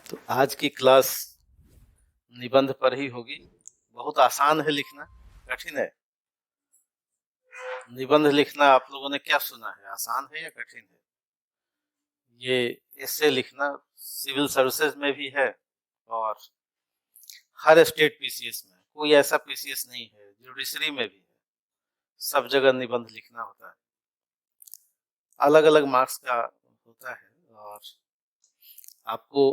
तो आज की क्लास निबंध पर ही होगी। बहुत आसान है लिखना, कठिन है। निबंध लिखना आप लोगों ने क्या सुना है, आसान है या कठिन है? ये ऐसे लिखना सिविल सर्विसेज में भी है और हर स्टेट पीसीएस में, कोई ऐसा पीसीएस नहीं है, जुडिशरी में भी है, सब जगह निबंध लिखना होता है। अलग अलग मार्क्स का होता है और आपको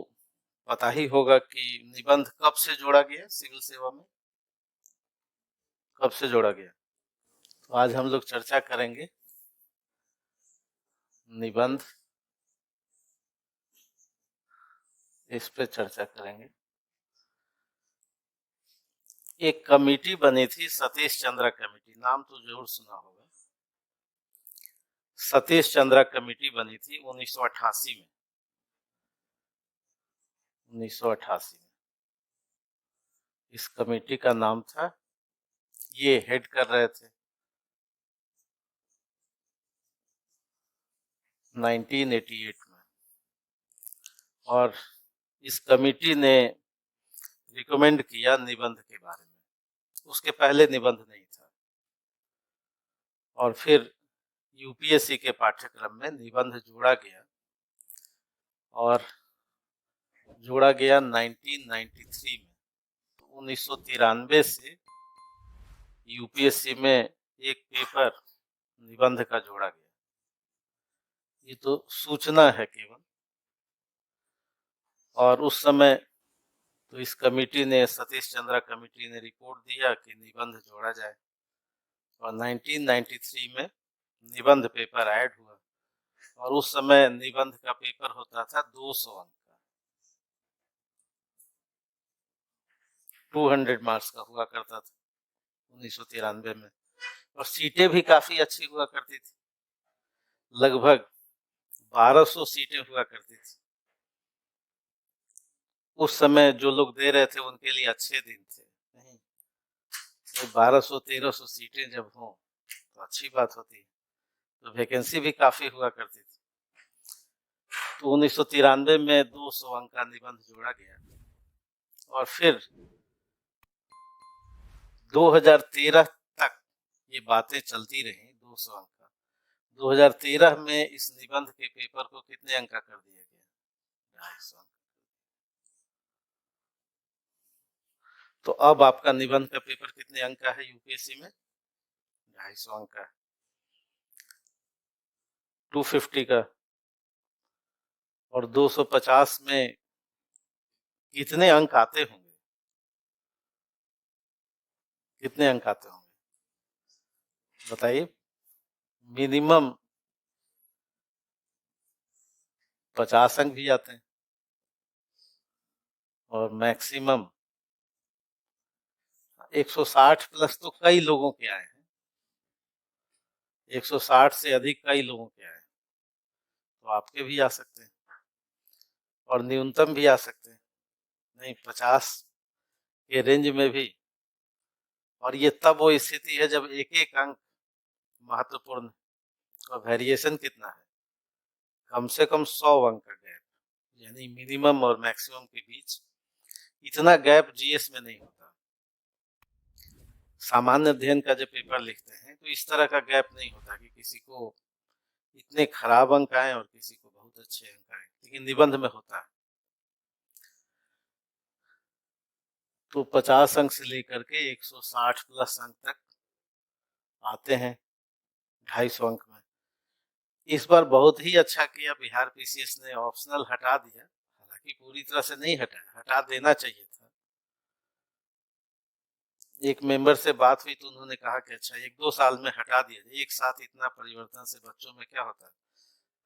पता ही होगा कि निबंध कब से जोड़ा गया सिविल सेवा में, कब से जोड़ा गया। तो आज हम लोग चर्चा करेंगे निबंध, इस पे चर्चा करेंगे। एक कमेटी बनी थी, सतीश चंद्रा कमेटी, नाम तो जरूर सुना होगा। सतीश चंद्रा कमेटी बनी थी 1988 में। 1988 में इस कमेटी का नाम था, ये हेड कर रहे थे 1988 में। और इस कमेटी ने रिकमेंड किया निबंध के बारे में। उसके पहले निबंध नहीं था और फिर यूपीएससी के पाठ्यक्रम में निबंध जोड़ा गया और जोड़ा गया 1993 में। 1993 से यूपीएससी में एक पेपर निबंध का जोड़ा गया। ये तो सूचना है केवल। और उस समय तो इस कमेटी ने, सतीश चंद्रा कमेटी ने रिपोर्ट दिया कि निबंध जोड़ा जाए और 1993 में निबंध पेपर ऐड हुआ। और उस समय निबंध का पेपर होता था 200 अंक का, 200 मार्क्स का हुआ करता था 1993 में। और सीटें भी काफी अच्छी हुआ करती थी, लगभग 1200 सीटें हुआ करती थी। उस समय जो लोग दे रहे थे उनके लिए अच्छे दिन थे। नहीं, तो 1200-1300 सीटें जब हों तो अच्छी बात होती है। तो वैकेंसी भी काफी हुआ करती थी। तो 1993 में 200 अंक का निबंध जोड़ा गया और फिर 2013 तक ये बातें चलती रही। 200 अंक का 2013 में इस निबंध के पेपर को कितने अंक का कर दिया गया? 250 अंक। तो अब आपका निबंध का पेपर कितने अंक का है यूपीएससी में? 250 अंक का, 250 का। और 250 में कितने अंक आते होंगे? कितने अंक आते होंगे बताइए? मिनिमम 50 अंक भी आते हैं और मैक्सिमम 160 प्लस तो कई लोगों के आए हैं। 160 से अधिक कई लोगों के आए हैं। तो आपके भी आ सकते हैं और न्यूनतम भी आ सकते हैं। नहीं, 50 के रेंज में भी। और ये तब वो स्थिति है जब एक एक अंक महत्वपूर्ण। और वेरिएशन कितना है? कम से कम 100 अंक का गैप, यानी मिनिमम और मैक्सिमम के बीच इतना गैप जीएस में नहीं होता। सामान्य अध्ययन का जब पेपर लिखते हैं तो इस तरह का गैप नहीं होता कि किसी को इतने खराब अंक आए और किसी को बहुत अच्छे अंक आए, लेकिन निबंध में होता है। तो 50 अंक से लेकर के 160 प्लस अंक तक आते हैं 250 अंक में। इस बार बहुत ही अच्छा किया बिहार पीसीएस ने, ऑप्शनल हटा दिया। हालांकि पूरी तरह से नहीं हटाया, हटा देना चाहिए था। एक मेंबर से बात हुई तो उन्होंने कहा कि अच्छा 1-2 साल में हटा दिया जाए, एक साथ इतना परिवर्तन से बच्चों में क्या होता है।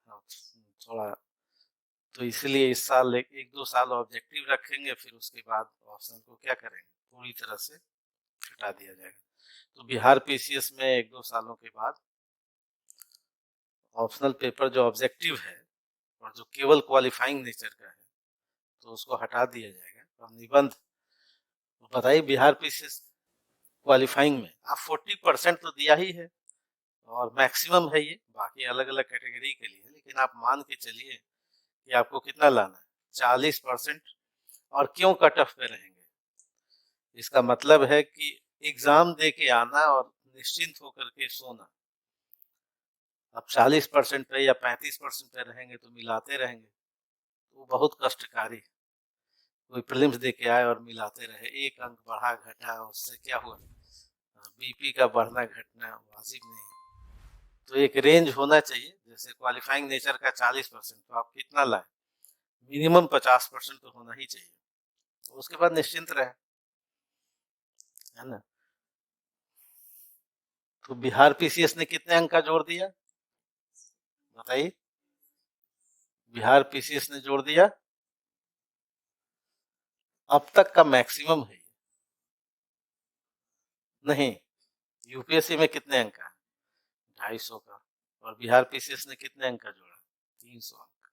हाँ, थोड़ा तो इसलिए इस साल 1-2 साल ऑब्जेक्टिव रखेंगे, फिर उसके बाद ऑप्शन को क्या करेंगे, पूरी तरह से हटा दिया जाएगा। तो बिहार पीसीएस में 1-2 सालों के बाद ऑप्शनल पेपर जो ऑब्जेक्टिव है और जो केवल क्वालिफाइंग नेचर का है तो उसको हटा दिया जाएगा। और निबंध बताइए, बिहार पीसीएस क्वालिफाइंग में आप 40% तो दिया ही है और मैक्सिमम है ये, बाकी अलग अलग कैटेगरी के लिए। लेकिन आप मान के चलिए कि आपको कितना लाना है, 40% और क्यों कट ऑफ पे रहेंगे? इसका मतलब है कि एग्जाम दे के आना और निश्चिंत होकर के सोना। अब 40% पे या 35% पे रहेंगे तो मिलाते रहेंगे, तो वो बहुत कष्टकारी है। कोई प्रीलिम्स दे के आए और मिलाते रहे, एक अंक बढ़ा घटा, उससे क्या हुआ? बीपी का बढ़ना घटना वाजिब नहीं है। तो एक रेंज होना चाहिए, जैसे क्वालिफाइंग नेचर का 40%, तो आप कितना लाए? मिनिमम 50% तो होना ही चाहिए, तो उसके बाद निश्चिंत रहे, है ना। तो बिहार पीसीएस ने कितने अंक का जोड़ दिया बताइए? बिहार पीसीएस ने जोड़ दिया, अब तक का मैक्सिमम है। नहीं, यूपीएससी में कितने अंक का? 250 का। और बिहार पीसीएस ने कितने अंक का जोड़ा? 300 अंक।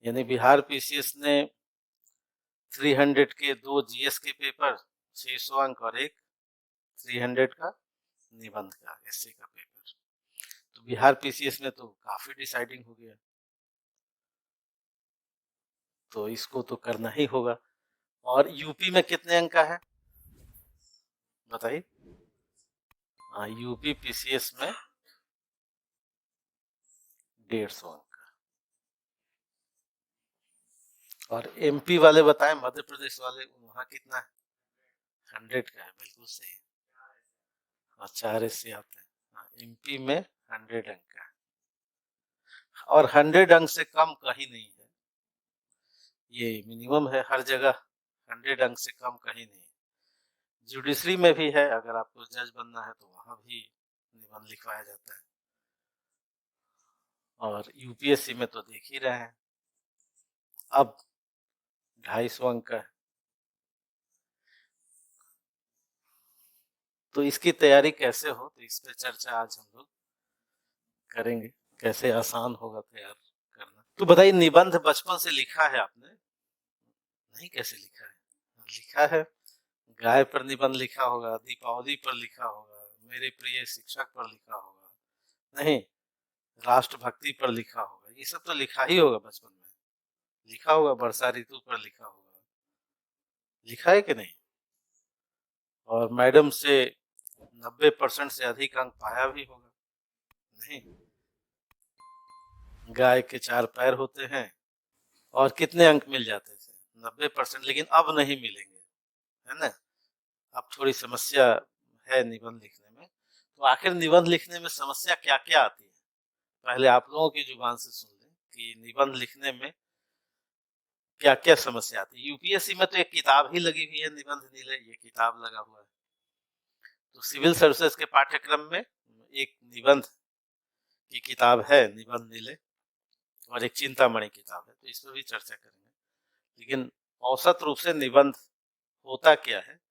यानी बिहार पीसीएस ने 300 के 2 जीएस के पेपर, 600 अंक, और एक 300 का निबंध का, एसए का पेपर। तो बिहार पीसीएस में तो काफी डिसाइडिंग हो गया, तो इसको तो करना ही होगा। और यूपी में कितने अंक का है बताइए? हाँ, यूपी पीसीएस में 150 अंक का। और एमपी वाले बताएं, मध्य प्रदेश वाले, वहां कितना है? 100 का है, बिल्कुल सही। हाँ, 4 एसए आते हैं। हाँ, एमपी में 100 अंक का है, और 100 अंक से कम कहीं नहीं है, ये मिनिमम है हर जगह। 100 अंक से कम कहीं नहीं है। जुडिशरी में भी है, अगर आपको जज बनना है तो वहां भी निबंध लिखवाया जाता है। और यूपीएससी में तो देख ही रहे हैं, अब 250 अंक का है। तो इसकी तैयारी कैसे हो, तो इस पे चर्चा आज हम लोग करेंगे, कैसे आसान होगा तैयार करना। तो बताइए, निबंध बचपन से लिखा है आपने? नहीं, कैसे लिखा है? लिखा है। गाय पर निबंध लिखा होगा, दीपावली पर लिखा होगा, मेरे प्रिय शिक्षक पर लिखा होगा, नहीं, राष्ट्रभक्ति पर लिखा होगा, ये सब तो लिखा ही होगा बचपन में। लिखा होगा वर्षा ऋतु पर लिखा होगा, लिखा है कि नहीं? और मैडम से 90% से अधिक अंक पाया भी होगा, नहीं? गाय के 4 पैर होते हैं, और कितने अंक मिल जाते थे? 90%, लेकिन अब नहीं मिलेंगे, है ना। अब थोड़ी समस्या है निबंध लिखने में। तो आखिर निबंध लिखने में समस्या क्या क्या आती है, पहले आप लोगों की जुबान से सुन लें कि निबंध लिखने में क्या क्या समस्या आती है। यूपीएससी में तो एक किताब ही लगी हुई है, निबंध नीले, ये किताब लगा हुआ है। तो सिविल सर्विसेज के पाठ्यक्रम में एक निबंध की किताब है, निबंध नीले, और एक चिंतामणि किताब है, तो इस पर भी चर्चा करेंगे। लेकिन औसत रूप से निबंध होता क्या है,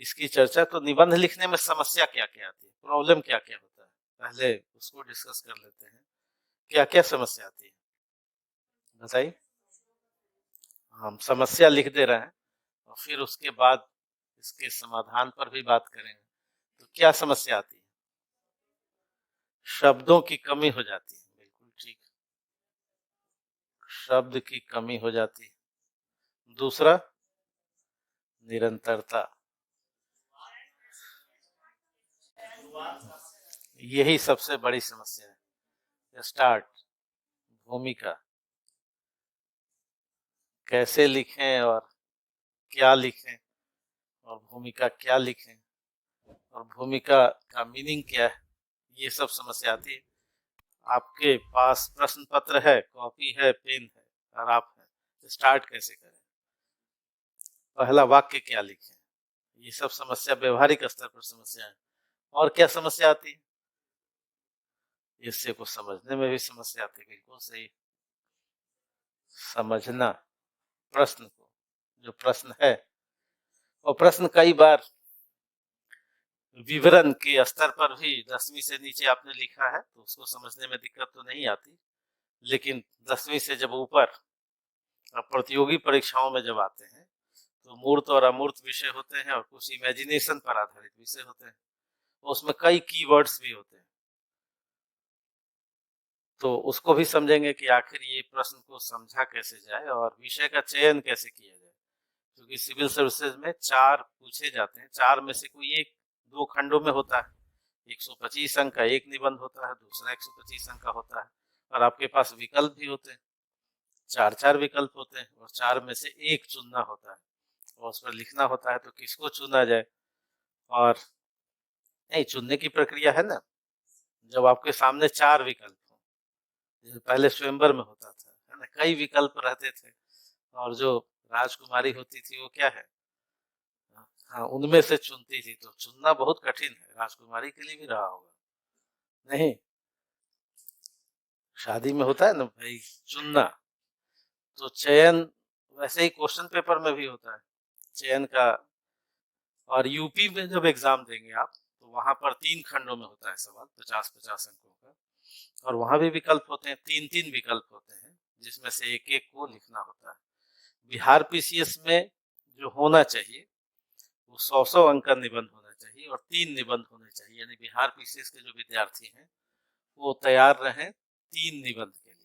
इसकी चर्चा। तो निबंध लिखने में समस्या क्या क्या आती है, प्रॉब्लम क्या क्या होता है, पहले उसको डिस्कस कर लेते हैं। क्या क्या समस्या आती है बताइए? हम समस्या लिख दे रहे हैं, और फिर उसके बाद इसके समाधान पर भी बात करेंगे। तो क्या समस्या आती है? शब्दों की कमी हो जाती है, बिल्कुल ठीक, शब्द की कमी हो जाती है। दूसरा, निरंतरता, यही सबसे बड़ी समस्या है। स्टार्ट, भूमिका, कैसे लिखें और क्या लिखें, और भूमिका क्या लिखें, और भूमिका का मीनिंग क्या है, ये सब समस्या आती है। आपके पास प्रश्न पत्र है, कॉपी है, पेन है, और आप हैं, स्टार्ट कैसे करें, पहला वाक्य क्या लिखें, ये सब समस्या व्यवहारिक स्तर पर समस्या है। और क्या समस्या आती है? इससे को समझने में भी समस्या आती है, बिल्कुल सही। समझना प्रश्न को, जो प्रश्न है, और प्रश्न कई बार विवरण के स्तर पर भी 10वीं से नीचे आपने लिखा है तो उसको समझने में दिक्कत तो नहीं आती, लेकिन 10वीं से जब ऊपर प्रतियोगी परीक्षाओं में जब आते हैं तो मूर्त और अमूर्त विषय होते हैं, और कुछ इमेजिनेशन पर आधारित विषय होते हैं, तो उसमें कई कीवर्ड्स भी होते हैं। तो उसको भी समझेंगे कि आखिर ये प्रश्न को समझा कैसे जाए और विषय का चयन कैसे किया जाए। क्योंकि सिविल सर्विसेज में 4 पूछे जाते हैं, 4 में से कोई एक 2 खंडों में होता है। 125 अंक का एक निबंध होता है, दूसरा 125 अंक का होता है और आपके पास विकल्प भी होते हैं। 4-4 विकल्प होते हैं और 4 में से एक चुनना होता है और उस पर लिखना होता है तो किसको चुना जाए। और नहीं, चुनने की प्रक्रिया है ना, जब आपके सामने 4 विकल्प हो, जैसे पहले स्वयंवर में होता था, है ना, कई विकल्प रहते थे और जो राजकुमारी होती थी वो क्या है, हाँ, उनमें से चुनती थी। तो चुनना बहुत कठिन है, राजकुमारी के लिए भी रहा होगा। नहीं, शादी में होता है ना भाई चुनना, तो चयन वैसे ही क्वेश्चन पेपर में भी होता है चयन का। और यूपी में जब एग्जाम देंगे आप तो वहां पर 3 खंडों में होता है सवाल, 50-50 अंकों का, और वहां भी विकल्प होते हैं, 3-3 विकल्प होते हैं जिसमें से एक एक को लिखना होता है। बिहार पीसीएस में जो होना चाहिए वो 100-100 अंक का निबंध होना चाहिए और 3 निबंध होने चाहिए, यानी बिहार पीसीएस के जो विद्यार्थी हैं वो तैयार रहें 3 निबंध के लिए।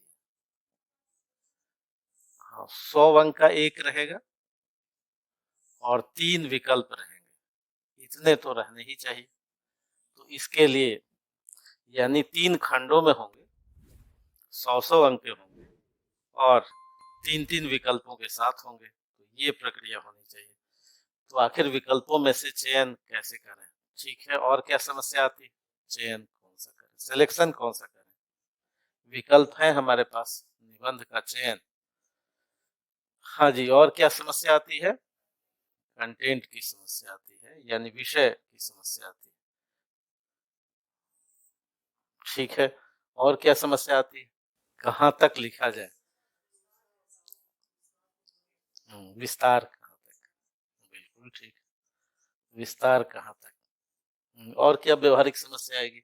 हाँ, 100 अंक का एक रहेगा और 3 विकल्प रहेंगे, इतने तो रहने ही चाहिए। तो इसके लिए यानी 3 खंडों में होंगे, 100-100 अंक के होंगे और 3-3 विकल्पों के साथ होंगे। तो ये प्रक्रिया होनी चाहिए। तो आखिर विकल्पों में से चयन कैसे करें? ठीक है, और क्या समस्या आती है? चयन कौन सा करें, सिलेक्शन कौन सा करें? विकल्प है हमारे पास, निबंध का चयन। हाँ जी, और क्या समस्या आती है? कंटेंट की समस्या आती है, यानी विषय की समस्या आती है। ठीक है, और क्या समस्या आती है? कहाँ तक लिखा जाए, विस्तार कहाँ तक? बिल्कुल ठीक, विस्तार कहाँ तक? और क्या व्यवहारिक समस्या आएगी?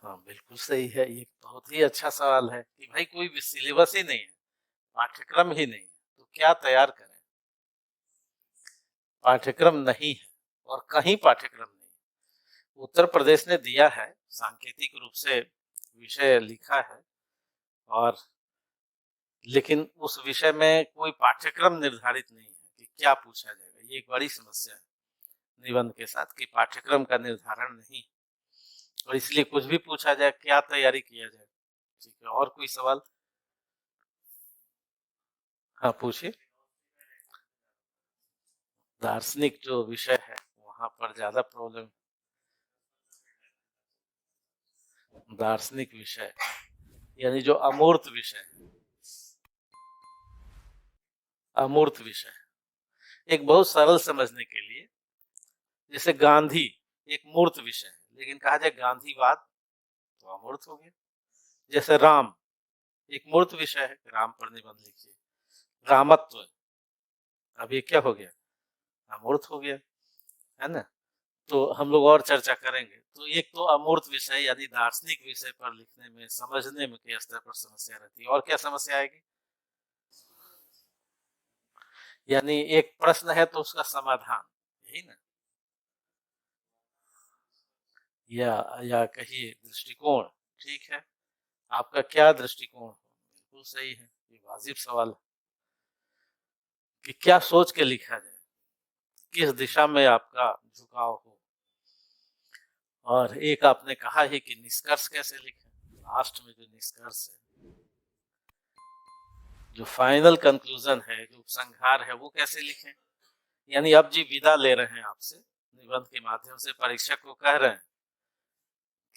हाँ, बिल्कुल सही है, ये बहुत ही अच्छा सवाल है कि भाई कोई सिलेबस ही नहीं है, पाठ्यक्रम ही नहीं है, तो क्या तैयार करें? पाठ्यक्रम नहीं है और कहीं पाठ्यक्रम नहीं है। उत्तर प्रदेश ने दिया है, सांकेतिक रूप से विषय लिखा है, और लेकिन उस विषय में कोई पाठ्यक्रम निर्धारित नहीं है कि क्या पूछा जाएगा। ये एक बड़ी समस्या है निबंध के साथ कि पाठ्यक्रम का निर्धारण नहीं, और इसलिए कुछ भी पूछा जाए, क्या तैयारी किया जाए। ठीक है, और कोई सवाल? हाँ, पूछिए। दार्शनिक जो विषय है वहां पर ज्यादा प्रॉब्लम। दार्शनिक विषय यानी जो अमूर्त विषय, अमूर्त विषय, एक बहुत सरल समझने के लिए, जैसे गांधी एक मूर्त विषय है, लेकिन कहा जाए गांधीवाद तो अमूर्त हो गया। जैसे राम एक मूर्त विषय है, राम पर निबंध लिखिए। रामत्व, अब ये क्या हो गया? अमूर्त हो गया, है ना। तो हम लोग और चर्चा करेंगे। तो एक तो अमूर्त विषय यानी दार्शनिक विषय पर लिखने में, समझने में के स्तर पर समस्या रहती है। और क्या समस्या आएगी? यानी एक प्रश्न है तो उसका समाधान, यही ना, या कहिए दृष्टिकोण। ठीक है, आपका क्या दृष्टिकोण? बिल्कुल सही है, ये वाजिब सवाल है कि क्या सोच के लिखा जाए, किस दिशा में आपका झुकाव हो। और एक आपने कहा है कि निष्कर्ष कैसे लिखें, लास्ट में जो निष्कर्ष है, जो फाइनल कंक्लूजन है, जो उपसंहार है, वो कैसे लिखें। यानी अब जी विदा ले रहे हैं आपसे, निबंध के माध्यम से परीक्षक को कह रहे हैं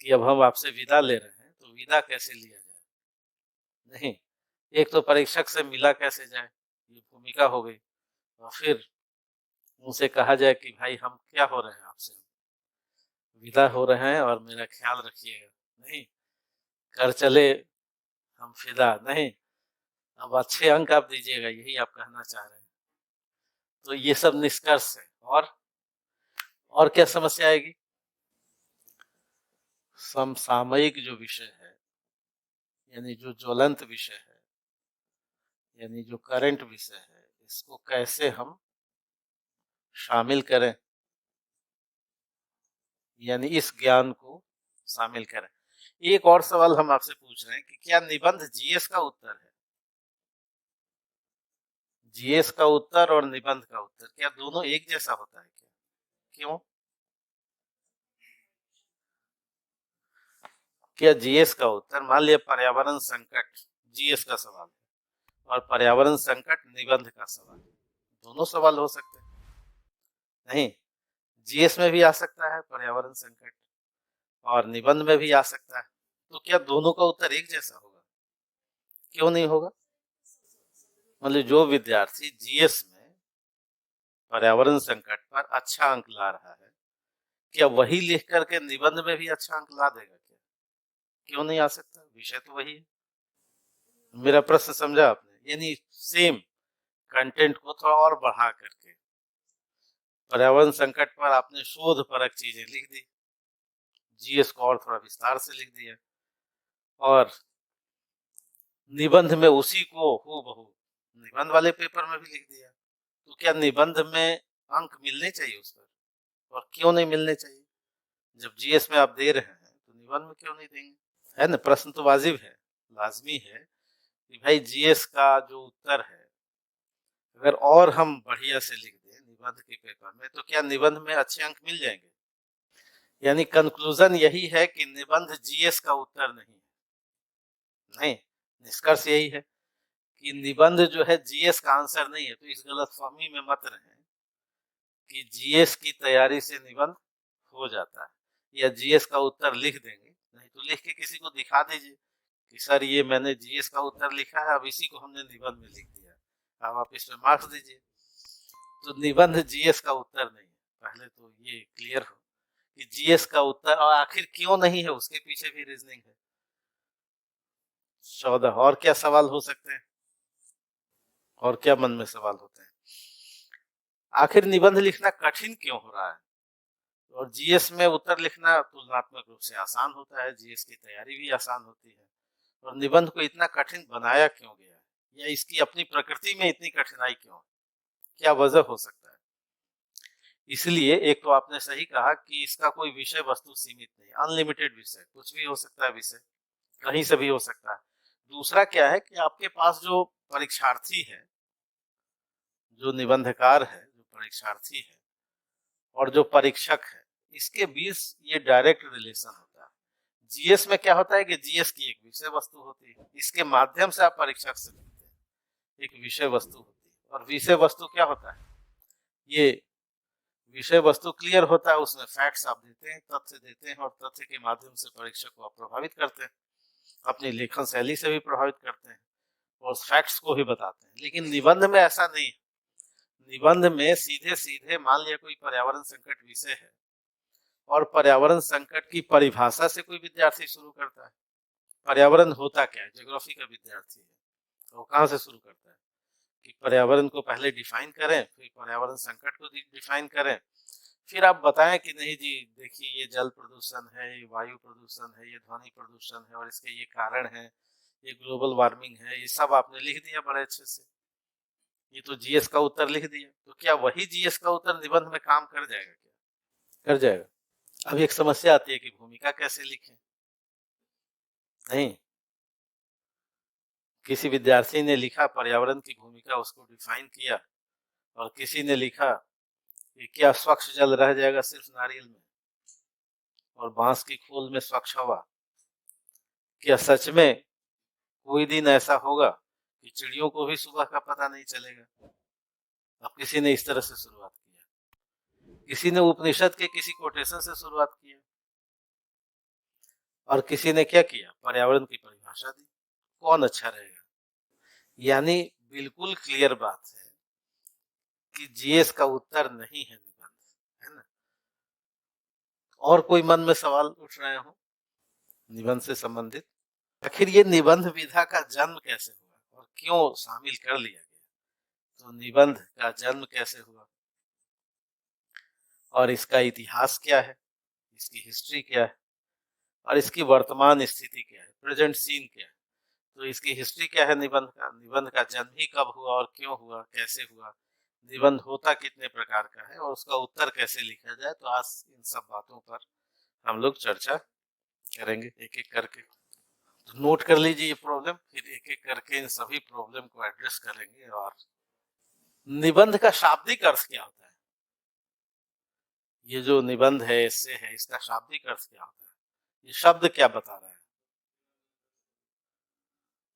कि अब हम आपसे विदा ले रहे हैं, तो विदा कैसे लिया जाए। नहीं, एक तो परीक्षक से मिला कैसे जाए, ये भूमिका हो गई, और फिर उनसे कहा जाए कि भाई हम क्या हो रहे हैं, आपसे विदा हो रहे हैं और मेरा ख्याल रखिएगा। नहीं, कर चले हम फिदा, नहीं, अब अच्छे अंक आप दीजिएगा, यही आप कहना चाह रहे हैं। तो ये सब निष्कर्ष है। और क्या समस्या आएगी? समसामयिक जो विषय है, यानी जो ज्वलंत विषय है, यानी जो करंट विषय है, इसको कैसे हम शामिल करें, यानी इस ज्ञान को शामिल करें। एक और सवाल हम आपसे पूछ रहे हैं कि क्या निबंध जीएस का उत्तर है? जीएस का उत्तर और निबंध का उत्तर क्या दोनों एक जैसा होता है क्या? क्यों? क्या जीएस का उत्तर, मान लिया पर्यावरण संकट जीएस का सवाल है और पर्यावरण संकट निबंध का सवाल है, दोनों सवाल हो सकते हैं? नहीं, जीएस में भी आ सकता है पर्यावरण संकट और निबंध में भी आ सकता है, तो क्या दोनों का उत्तर एक जैसा होगा? क्यों नहीं होगा? मतलब जो विद्यार्थी जीएस में पर्यावरण संकट पर अच्छा अंक ला रहा है, क्या वही लिख करके निबंध में भी अच्छा अंक ला देगा क्या? क्यों नहीं आ सकता? विषय तो वही है। मेरा प्रश्न समझा आपने? यानी सेम कंटेंट को थोड़ा और बढ़ा करके पर्यावरण संकट पर आपने शोध परक चीजें लिख दी, जीएस को और थोड़ा विस्तार से लिख दिया, और निबंध में उसी को हूबहू निबंध वाले पेपर में भी लिख दिया। तो क्या निबंध में अंक मिलने चाहिए उस पर, और क्यों नहीं मिलने चाहिए? जब जीएस में आप दे रहे हैं तो निबंध में क्यों नहीं देंगे? है ना, प्रश्न तो वाजिब है, लाजमी है कि भाई जीएस का जो उत्तर है अगर और हम बढ़िया से लिख दें निबंध के पेपर में तो क्या निबंध में अच्छे अंक मिल जाएंगे? यानी कंक्लूजन यही है कि निबंध जीएस का उत्तर नहीं है। नहीं, निष्कर्ष यही है कि निबंध जो है जीएस का आंसर नहीं है। तो इस गलतफहमी में मत रहें कि जीएस की तैयारी से निबंध हो जाता है या जीएस का उत्तर लिख देंगे, नहीं तो लिख के किसी को दिखा दीजिए कि सर ये मैंने जीएस का उत्तर लिखा है, अब इसी को हमने निबंध में लिख दिया, अब आप इसमें मार्क्स दीजिए। तो निबंध जीएस का उत्तर नहीं है, पहले तो ये क्लियर हो कि जीएस का उत्तर, और आखिर क्यों नहीं है उसके पीछे भी रीजनिंग है। 14 और क्या सवाल हो सकते हैं, और क्या मन में सवाल होते हैं? आखिर निबंध लिखना कठिन क्यों हो रहा है? और जीएस में उत्तर लिखना तुलनात्मक रूप से आसान होता है, जीएस की तैयारी भी आसान होती है, और निबंध को इतना कठिन बनाया क्यों गया है, या इसकी अपनी प्रकृति में इतनी कठिनाई क्यों है? क्या वजह हो सकता है? इसलिए एक तो आपने सही कहा कि इसका कोई विषय वस्तु सीमित नहीं, अनलिमिटेड विषय, कुछ भी हो सकता है विषय, कहीं से भी हो सकता है। दूसरा क्या है कि आपके पास जो परीक्षार्थी है, जो निबंधकार है, जो परीक्षार्थी है और जो परीक्षक है, इसके बीच ये डायरेक्ट रिलेशन होता है। जीएस में क्या होता है कि जीएस की एक विषय वस्तु होती है, इसके माध्यम से आप परीक्षक से मिलते हैं, एक विषय वस्तु होती है, और विषय वस्तु क्या होता है, ये विषय वस्तु क्लियर होता है, उसमें फैक्ट्स आप देते हैं, तथ्य देते हैं, और तथ्य के माध्यम से परीक्षक को आप प्रभावित करते हैं, अपनी लेखन शैली से भी प्रभावित करते हैं और फैक्ट्स को भी बताते हैं। लेकिन निबंध में ऐसा नहीं है। निबंध में सीधे सीधे मान लिया कोई पर्यावरण संकट विषय है और पर्यावरण संकट की परिभाषा से कोई विद्यार्थी शुरू करता है। पर्यावरण होता क्या है, ज्योग्राफी का विद्यार्थी है तो कहाँ से शुरू करता है कि पर्यावरण को पहले डिफाइन करें, फिर पर्यावरण संकट को डिफाइन करें, फिर आप बताएं कि नहीं जी देखिए ये जल प्रदूषण है, ये वायु प्रदूषण है, ये ध्वनि प्रदूषण है और इसके ये कारण है, ये ग्लोबल वार्मिंग है, ये सब आपने लिख दिया बड़े अच्छे से, ये तो जीएस का उत्तर लिख दिया। तो क्या वही जीएस का उत्तर निबंध में काम कर जाएगा क्या? कर जाएगा। अब एक समस्या आती है कि भूमिका कैसे लिखें। नहीं, किसी विद्यार्थी ने लिखा पर्यावरण की भूमिका, उसको डिफाइन किया, और किसी ने लिखा कि क्या स्वच्छ जल रह जाएगा सिर्फ नारियल में और बांस की खोल में स्वच्छ हवा। क्या सच में कोई दिन ऐसा होगा कि चिड़ियों को भी सुबह का पता नहीं चलेगा? अब किसी ने इस तरह से शुरुआत किया, किसी ने उपनिषद के किसी कोटेशन से शुरुआत किया, और किसी ने क्या किया, पर्यावरण की परिभाषा दी। कौन अच्छा रहेगा? यानी बिल्कुल क्लियर बात है कि जीएस का उत्तर नहीं है निबंध, है ना? और कोई मन में सवाल उठ रहे हो निबंध से संबंधित? आखिर ये निबंध विधा का जन्म कैसे हुआ और क्यों शामिल कर लिया गया? तो निबंध का जन्म कैसे हुआ और इसका इतिहास क्या है, इसकी हिस्ट्री क्या है, और इसकी वर्तमान स्थिति क्या है, प्रेजेंट सीन क्या है। तो इसकी हिस्ट्री क्या है निबंध का जन्म ही कब हुआ और क्यों हुआ, कैसे हुआ, निबंध होता कितने प्रकार का है और उसका उत्तर कैसे लिखा जाए। तो आज इन सब बातों पर हम लोग चर्चा करेंगे एक एक करके। तो नोट कर लीजिए ये प्रॉब्लम, फिर एक एक करके इन सभी प्रॉब्लम को एड्रेस करेंगे। और निबंध का शाब्दिक अर्थ क्या होता है? ये जो निबंध है, इससे है, इसका शाब्दिक अर्थ क्या होता है? ये शब्द क्या बता रहा है?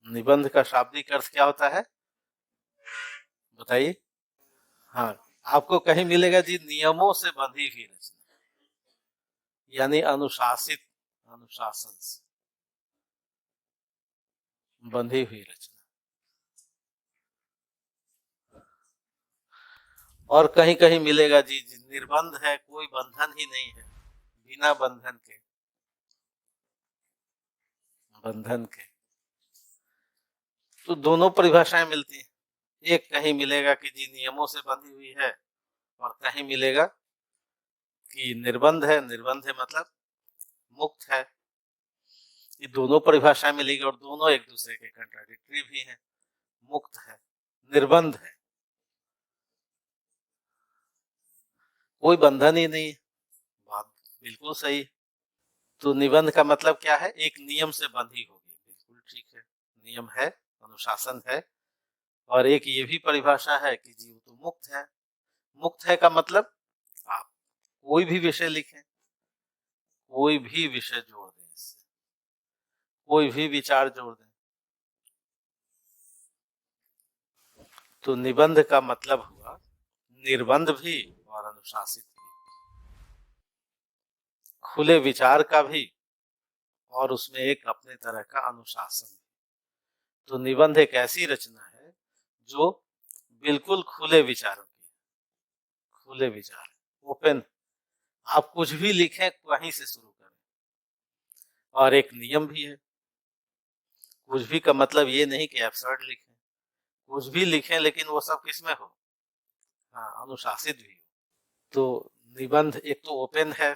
निबंध का शाब्दिक अर्थ क्या होता है, बताइए। हाँ, आपको कहीं मिलेगा जी नियमों से बंधी हुई रचना, यानी अनुशासित, अनुशासन से बंधी हुई रचना। और कहीं कहीं मिलेगा जी निर्बंध है, कोई बंधन ही नहीं है, बिना बंधन के, बंधन के। तो दोनों परिभाषाएं मिलती हैं। एक कहीं मिलेगा कि जी नियमों से बंधी हुई है, और कहीं मिलेगा कि निर्बंध है, निर्बंध है मतलब मुक्त है। ये दोनों परिभाषाएं मिलेगी और दोनों एक दूसरे के कंट्राडिक्टरी भी हैं। मुक्त है, निर्बंध है, कोई बंधन ही नहीं है, बात बिल्कुल सही। तो निबंध का मतलब क्या है? एक नियम से बंधी होगी, बिल्कुल ठीक है, नियम है, अनुशासन है। और एक ये भी परिभाषा है कि जीव तो मुक्त है। मुक्त है का मतलब आप कोई भी विषय लिखें, कोई भी विषय जोड़ दें, इससे कोई भी विचार जोड़ दें। तो निबंध का मतलब हुआ निर्बंध भी और अनुशासित भी, खुले विचार का भी और उसमें एक अपने तरह का अनुशासन। तो निबंध एक ऐसी रचना है जो बिल्कुल खुले विचारों की, खुले विचार, ओपन, आप कुछ भी लिखें वहीं से शुरू करें। और एक नियम भी है, कुछ भी का मतलब ये नहीं कि एब्सर्ड लिखें, कुछ भी लिखें लेकिन वो सब किसमें हो, हाँ, अनुशासित भी हो। तो निबंध एक तो ओपन है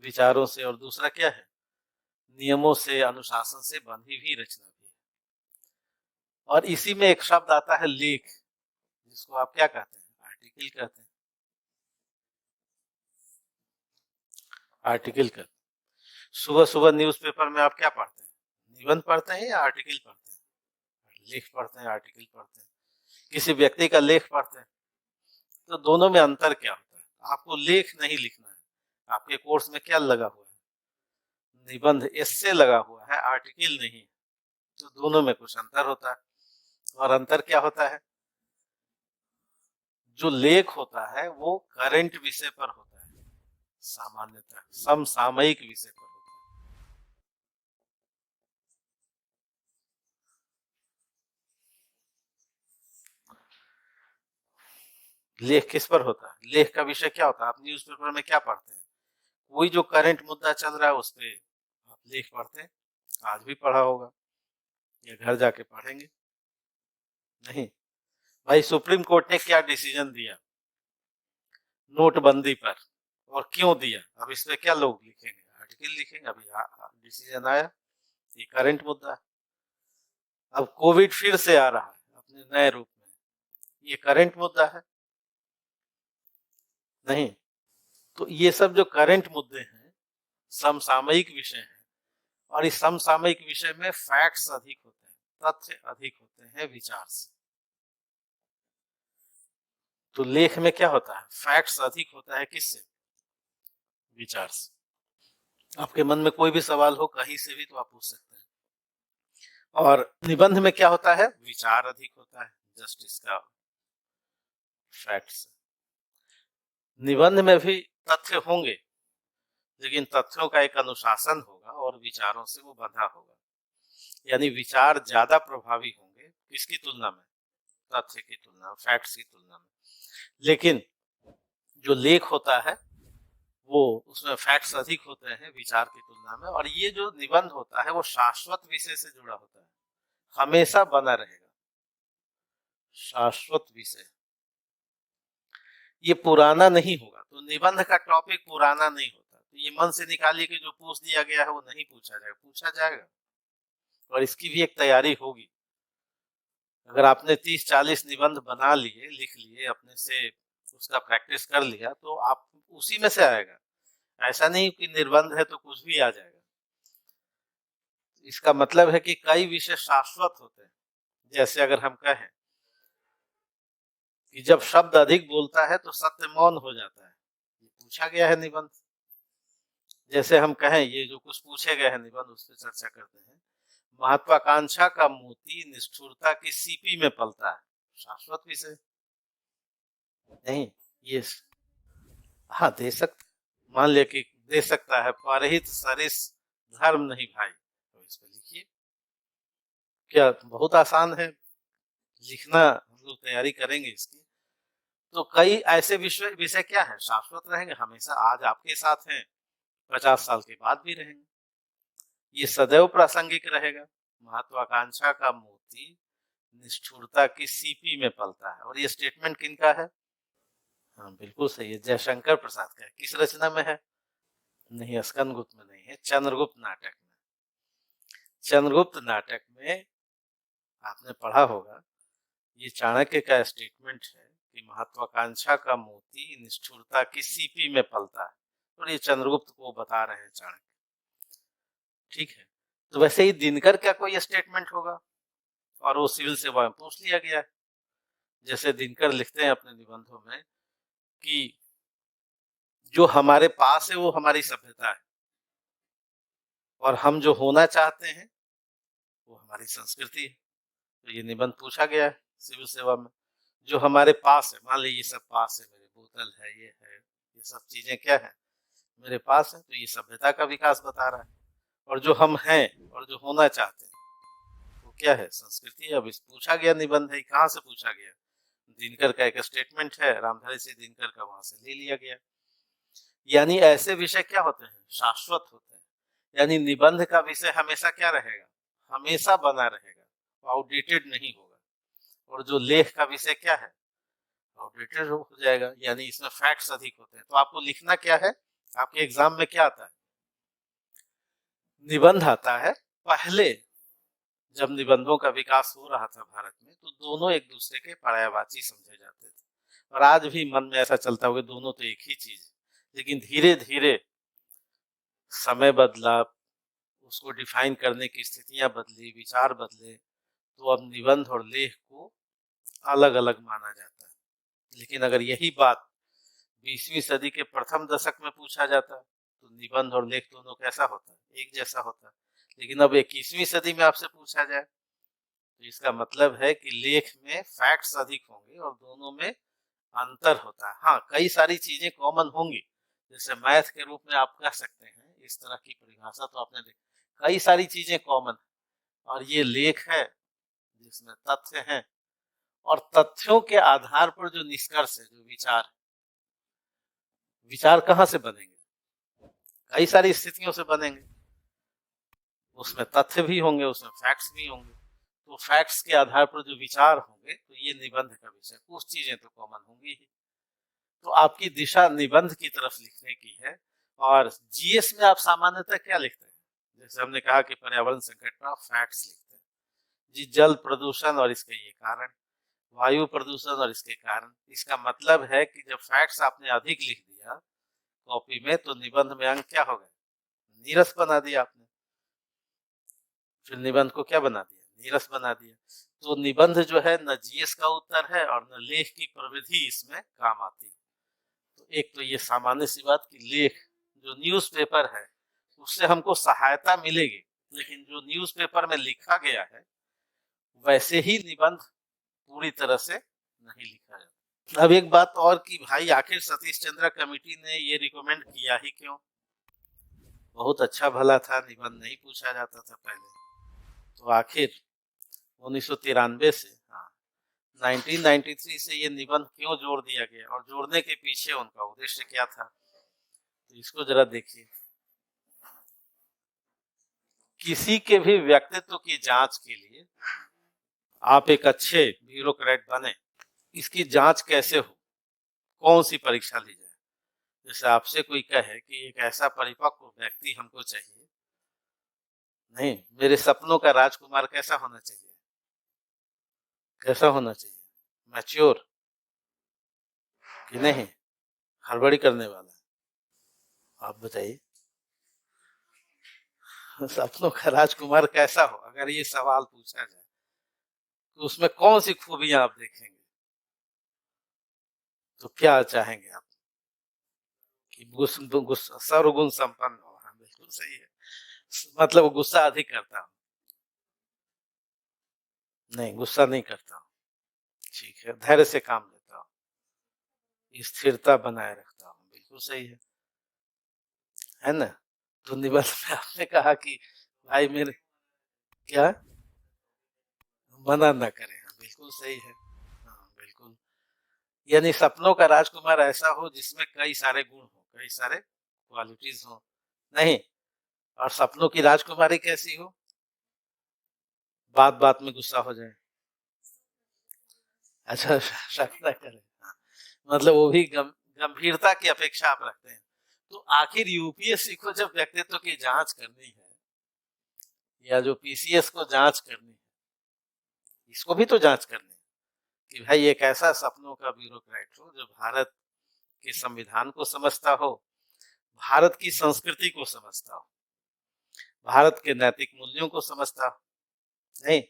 विचारों से, और दूसरा क्या है, नियमों से, अनुशासन से बंधी हुई रचना भी है। और इसी में एक शब्द आता है लेख, जिसको आप क्या कहते हैं, आर्टिकल कहते हैं। आर्टिकल कहते हैं। सुबह सुबह न्यूज़पेपर में आप क्या पढ़ते हैं, निबंध पढ़ते हैं या आर्टिकल पढ़ते हैं? लेख पढ़ते हैं, आर्टिकल पढ़ते हैं। किसी व्यक्ति का लेख पढ़ते हैं। तो दोनों में अंतर क्या होता है? आपको लेख नहीं लिखना है, आपके कोर्स में क्या लगा हुआ है, निबंध, इससे लगा हुआ है, आर्टिकल नहीं। तो दोनों में कुछ अंतर होता है। और अंतर क्या होता है? जो लेख होता है वो करंट विषय पर होता है, सामान्यतः समसामयिक विषय पर होता है। लेख किस पर होता है? लेख का विषय क्या होता है? आप न्यूज़पेपर में क्या पढ़ते हैं? कोई जो करंट मुद्दा चल रहा है उस पे आप लेख पढ़ते हैं। आज भी पढ़ा होगा या घर जाके पढ़ेंगे? नहीं। भाई सुप्रीम कोर्ट ने क्या डिसीजन दिया नोटबंदी पर, और क्यों दिया? अब इस पे क्या लोग लिखेंगे, आर्टिकल लिखेंगे। अभी डिसीजन आया, ये करंट मुद्दा है। अब कोविड फिर से आ रहा है अपने नए रूप में, ये करंट मुद्दा है? नहीं। तो ये सब जो करंट मुद्दे हैं, समसामयिक विषय हैं, और इस समसामयिक विषय में फैक्ट्स अधिक होते हैं, तथ्य अधिक होते हैं विचार से। तो लेख में क्या होता है, फैक्ट्स अधिक होता है किससे, विचार से। आपके मन में कोई भी सवाल हो कहीं से भी तो आप पूछ सकते हैं। और निबंध में क्या होता है, विचार अधिक होता है, जस्टिस का, फैक्ट्स। निबंध में भी तथ्य होंगे, लेकिन तथ्यों का एक अनुशासन होगा और विचारों से वो बंधा होगा। यानी विचार ज्यादा प्रभावी होंगे किसकी तुलना में, तथ्य की तुलना में, फैक्ट्स की तुलना में। लेकिन जो लेख होता है वो, उसमें फैक्ट्स अधिक होते हैं विचार की तुलना में। और ये जो निबंध होता है वो शाश्वत विषय से जुड़ा होता है, हमेशा बना रहेगा, शाश्वत विषय, ये पुराना नहीं होगा। तो निबंध का टॉपिक पुराना नहीं होता। तो ये मन से निकालिए कि जो पूछ दिया गया है वो नहीं पूछा जाएगा, पूछा जाएगा। और इसकी भी एक तैयारी होगी। अगर आपने 30-40 निबंध बना लिए, लिख लिए, अपने से उसका प्रैक्टिस कर लिया, तो आप उसी में से आएगा। ऐसा नहीं कि निर्बंध है तो कुछ भी आ जाएगा। इसका मतलब है कि कई विषय शाश्वत होते हैं। जैसे अगर हम कहें कि जब शब्द अधिक बोलता है तो सत्य मौन हो जाता है, ये पूछा गया है निबंध। जैसे हम कहें, ये जो कुछ पूछे गए हैं निबंध उस पर चर्चा करते हैं। महत्वाकांक्षा का मोती निष्ठुरता की सीपी में पलता है, शाश्वत विषय नहीं ये। हाँ दे सकते, मान लिया कि दे सकता है, परहित सरिस धर्म नहीं भाई, तो इस पे लिखिए। क्या बहुत आसान है लिखना, हम लोग तैयारी करेंगे इसकी। तो कई ऐसे विषय विषय क्या है शाश्वत रहेंगे, हमेशा आज आपके साथ हैं, 50 साल के बाद भी रहेंगे, ये सदैव प्रासंगिक रहेगा। महत्वाकांक्षा का मोती निष्ठुरता की सीपी में पलता है। और ये स्टेटमेंट किनका है? हाँ बिल्कुल सही है, जयशंकर प्रसाद का है। किस रचना में है? नहीं, स्कंदगुप्त में नहीं है, चंद्रगुप्त नाटक में। चंद्रगुप्त नाटक में आपने पढ़ा होगा, ये चाणक्य का स्टेटमेंट है कि महत्वाकांक्षा का मोती निष्ठुरता की सीपी में पलता है, और ये चंद्रगुप्त को बता रहे हैं चाणक्य। ठीक है, तो वैसे ही दिनकर का कोई स्टेटमेंट होगा और वो सिविल सेवा में पूछ लिया गया है। जैसे दिनकर लिखते हैं अपने निबंधों में कि जो हमारे पास है वो हमारी सभ्यता है, और हम जो होना चाहते हैं वो हमारी संस्कृति है। तो ये निबंध पूछा गया है सिविल सेवा में। जो हमारे पास है, मान लीजिए ये सब पास है, मेरे बोतल है, ये सब चीजें क्या है मेरे पास है, तो ये सभ्यता का विकास बता रहा है। और जो हम हैं और जो होना चाहते हैं वो क्या है, संस्कृति। अब इस पूछा गया निबंध है, कहाँ से पूछा गया? दिनकर का एक स्टेटमेंट है, रामधारी सिंह दिनकर का, वहां से ले लिया गया। यानी ऐसे विषय क्या होते हैं, शाश्वत होते हैं। यानी निबंध का विषय हमेशा क्या रहेगा, हमेशा बना रहेगा, आउटडेटेड नहीं होगा। और जो लेख का विषय क्या है, आउटडेटेड हो जाएगा, यानी इसमें फैक्ट्स अधिक होते हैं। तो आपको लिखना क्या है, आपके एग्जाम में क्या आता है, निबंध आता है। पहले जब निबंधों का विकास हो रहा था भारत में, तो दोनों एक दूसरे के पर्यायवाची समझे जाते थे, और आज भी मन में ऐसा चलता होगा दोनों तो एक ही चीज है। लेकिन धीरे धीरे समय बदला, उसको डिफाइन करने की स्थितियां बदली, विचार बदले, तो अब निबंध और लेख को अलग अलग माना जाता है। लेकिन अगर यही बात 20वीं सदी के प्रथम दशक में पूछा जाता तो निबंध और लेख दोनों कैसा होता, एक जैसा होता। लेकिन अब 21वीं सदी में आपसे पूछा जाए तो इसका मतलब है कि लेख में फैक्ट्स अधिक होंगे और दोनों में अंतर होता है। हाँ, कई सारी चीजें कॉमन होंगी, जैसे मैथ के रूप में आप कह सकते हैं, इस तरह की परिभाषा तो आपने देखी, कई सारी चीजें कॉमन। और ये लेख है जिसमें तथ्य हैं, और तथ्यों के आधार पर जो निष्कर्ष है, जो विचार, विचार कहाँ से बनेंगे, कई सारी स्थितियों से बनेंगे। उसमें तथ्य भी होंगे, उसमें फैक्ट्स भी होंगे। तो फैक्ट्स के आधार पर जो विचार होंगे, तो ये निबंध का विषय, कुछ चीजें तो कॉमन होंगी ही। तो आपकी दिशा निबंध की तरफ लिखने की है। और जीएस में आप सामान्यतः क्या लिखते हैं, जैसे हमने कहा कि पर्यावरण संकट पर आप फैक्ट्स लिखते हैं जी, जल प्रदूषण और इसके ये कारण, वायु प्रदूषण और इसके कारण। इसका मतलब है कि जब फैक्ट्स आपने अधिक लिख दिया कॉपी में, तो निबंध में अंक क्या हो गए, नीरस बना दिया आपने। फिर निबंध को क्या बना दिया, नीरस बना दिया। तो निबंध जो है न जीएस का उत्तर है और न लेख की प्रविधि इसमें काम आती है। तो एक तो ये सामान्य सी बात कि लेख जो न्यूज़पेपर है उससे हमको सहायता मिलेगी, लेकिन जो न्यूज़पेपर में लिखा गया है वैसे ही निबंध पूरी तरह से नहीं लिखा जाता। अब एक बात और कि भाई आखिर सतीश चंद्र कमेटी ने ये रिकमेंड किया ही क्यों? बहुत अच्छा भला था, निबंध नहीं पूछा जाता था पहले, तो आखिर 1993 से, हाँ 1993 से ये निबंध क्यों जोड़ दिया गया, और जोड़ने के पीछे उनका उद्देश्य क्या था, तो इसको जरा देखिए। किसी के भी व्यक्तित्व की जांच के लिए आप एक अच्छे ब्यूरोक्रेट बने, इसकी जांच कैसे हो, कौन सी परीक्षा ली जाए? जैसे आपसे कोई कहे कि एक ऐसा परिपक्व व्यक्ति हमको चाहिए, नहीं, मेरे सपनों का राजकुमार कैसा होना चाहिए, कैसा होना चाहिए, मैच्योर कि नहीं हड़बड़ी करने वाला, आप बताइए, सपनों का राजकुमार कैसा हो, अगर ये सवाल पूछा जाए तो उसमें कौन सी खूबियां आप देखेंगे, तो क्या चाहेंगे आप कि सर्वगुण संपन्न हो। हाँ, बिल्कुल सही है। मतलब वो गुस्सा अधिक करता हूँ? नहीं, गुस्सा नहीं करता हूँ। ठीक है, धैर्य से काम लेता हूँ, स्थिरता बनाए रखता हूँ, बिल्कुल सही है ना। तो निबंध में आपने कहा कि भाई मेरे, क्या, मना न करें, हाँ, बिल्कुल सही है। हाँ, बिल्कुल। यानी सपनों का राजकुमार ऐसा हो जिसमें कई सारे गुण हो, कई सारे क्वालिटीज हो। नहीं, और सपनों की राजकुमारी कैसी हो, बात बात में गुस्सा हो जाए। अच्छा, शक न करे, हाँ। मतलब वो भी गंभीरता की अपेक्षा आप रखते हैं। तो आखिर यूपीएससी को जब व्यक्तित्व की जांच करनी है, या जो पीसीएस को जांच करनी है, इसको भी तो जांच करनी है कि भाई एक ऐसा सपनों का ब्यूरोक्रेट हो जो भारत के संविधान को समझता हो, भारत की संस्कृति को समझता हो, भारत के नैतिक मूल्यों को समझता हो। नहीं,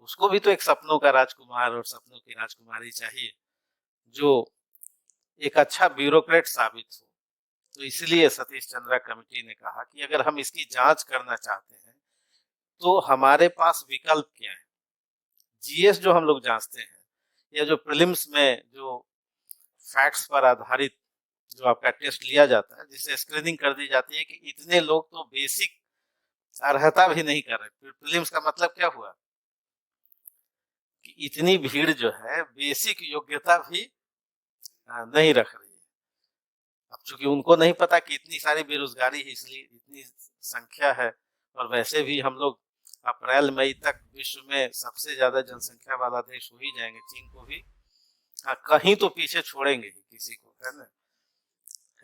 उसको भी तो एक सपनों का राजकुमार और सपनों की राजकुमारी चाहिए जो एक अच्छा ब्यूरोक्रेट साबित हो। तो इसलिए सतीश चंद्रा कमेटी ने कहा कि अगर हम इसकी जांच करना चाहते हैं तो हमारे पास विकल्प क्या है। जीएस जो हम लोग जांचते हैं, या जो प्रीलिम्स में जो फैक्ट्स पर आधारित जो आपका टेस्ट लिया जाता है, जिससे स्क्रीनिंग कर दी जाती है कि इतने लोग तो बेसिक अर्हता भी नहीं कर रहे। प्रीलिम्स का मतलब क्या हुआ कि इतनी भीड़ जो है बेसिक योग्यता भी नहीं रख रही है। अब चूंकि उनको नहीं पता कि इतनी सारी बेरोजगारी है, इसलिए इतनी संख्या है, और वैसे भी हम लोग अप्रैल मई तक विश्व में सबसे ज्यादा जनसंख्या वाला देश हो ही जाएंगे, चीन को भी कहीं तो पीछे छोड़ेंगे ही किसी को, है ना,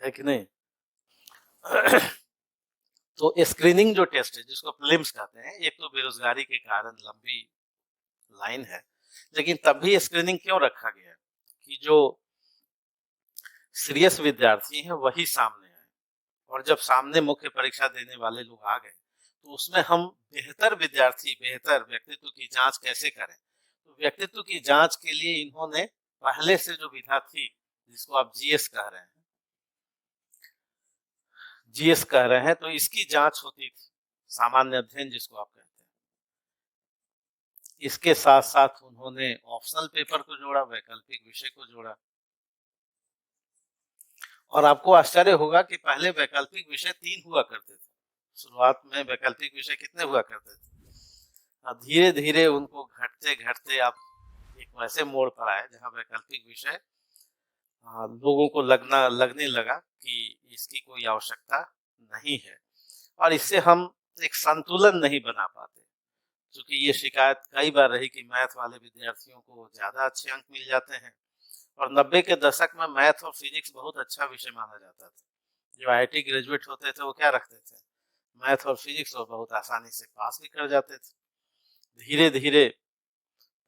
है कि नहीं। तो स्क्रीनिंग जो टेस्ट है जिसको प्रीलिम्स कहते हैं, एक तो बेरोजगारी के कारण लंबी लाइन है, लेकिन तब भी स्क्रीनिंग क्यों रखा गया है कि जो सीरियस विद्यार्थी हैं वही सामने आए, और जब सामने मुख्य परीक्षा देने वाले लोग आ गए तो उसमें हम बेहतर विद्यार्थी, बेहतर व्यक्तित्व की जांच कैसे करें। तो व्यक्तित्व की जांच के लिए इन्होंने पहले से जो विधा थी, जिसको आप जीएस कह रहे हैं, जीएस कह रहे हैं, तो इसकी जांच होती थी, सामान्य अध्ययन जिसको आप कहते हैं। इसके साथ साथ उन्होंने ऑप्शनल पेपर को जोड़ा, वैकल्पिक विषय को जोड़ा। और आपको आश्चर्य होगा कि पहले वैकल्पिक विषय 3 हुआ करते थे। शुरुआत में वैकल्पिक विषय कितने हुआ करते थे, धीरे धीरे उनको घटते घटते आप एक वैसे मोड़ पर आए जहां वैकल्पिक विषय लोगों को लगने लगा कि इसकी कोई आवश्यकता नहीं है, और इससे हम एक संतुलन नहीं बना पाते। क्योंकि ये शिकायत कई बार रही कि मैथ वाले विद्यार्थियों को ज्यादा अच्छे अंक मिल जाते हैं, और 90 के दशक में मैथ और फिजिक्स बहुत अच्छा विषय माना जाता था। जो आईआईटी ग्रेजुएट होते थे वो क्या रखते थे, मैथ और फिजिक्स, और बहुत आसानी से पास भी कर जाते थे। धीरे धीरे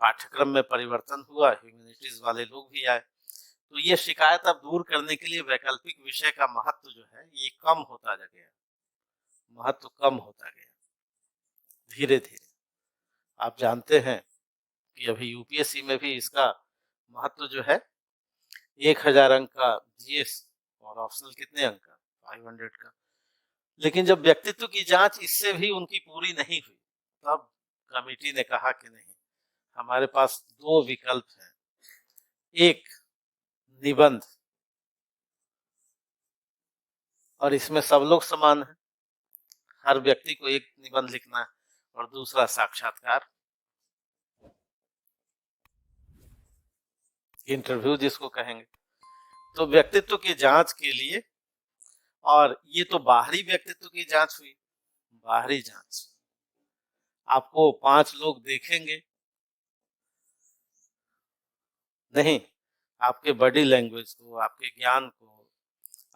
पाठ्यक्रम में परिवर्तन हुआ, ह्यूमैनिटीज वाले लोग भी आए, तो ये शिकायत अब दूर करने के लिए वैकल्पिक विषय का महत्व जो है ये कम होता जा गया, महत्व कम होता गया धीरे धीरे। आप जानते हैं कि अभी यूपीएससी में भी इसका महत्व जो है 1000 अंक का जीएस, और ऑप्शनल कितने अंक का, 500 का। लेकिन जब व्यक्तित्व की जांच इससे भी उनकी पूरी नहीं हुई, तब कमेटी ने कहा कि नहीं, हमारे पास 2 विकल्प हैं। एक, निबंध, और इसमें सब लोग समान हैं, हर व्यक्ति को एक निबंध लिखना है। और दूसरा, साक्षात्कार, इंटरव्यू जिसको कहेंगे। तो व्यक्तित्व की जांच के लिए, और ये तो बाहरी व्यक्तित्व की जांच हुई, बाहरी जांच, आपको 5 लोग देखेंगे नहीं, आपके बॉडी लैंग्वेज को, आपके ज्ञान को,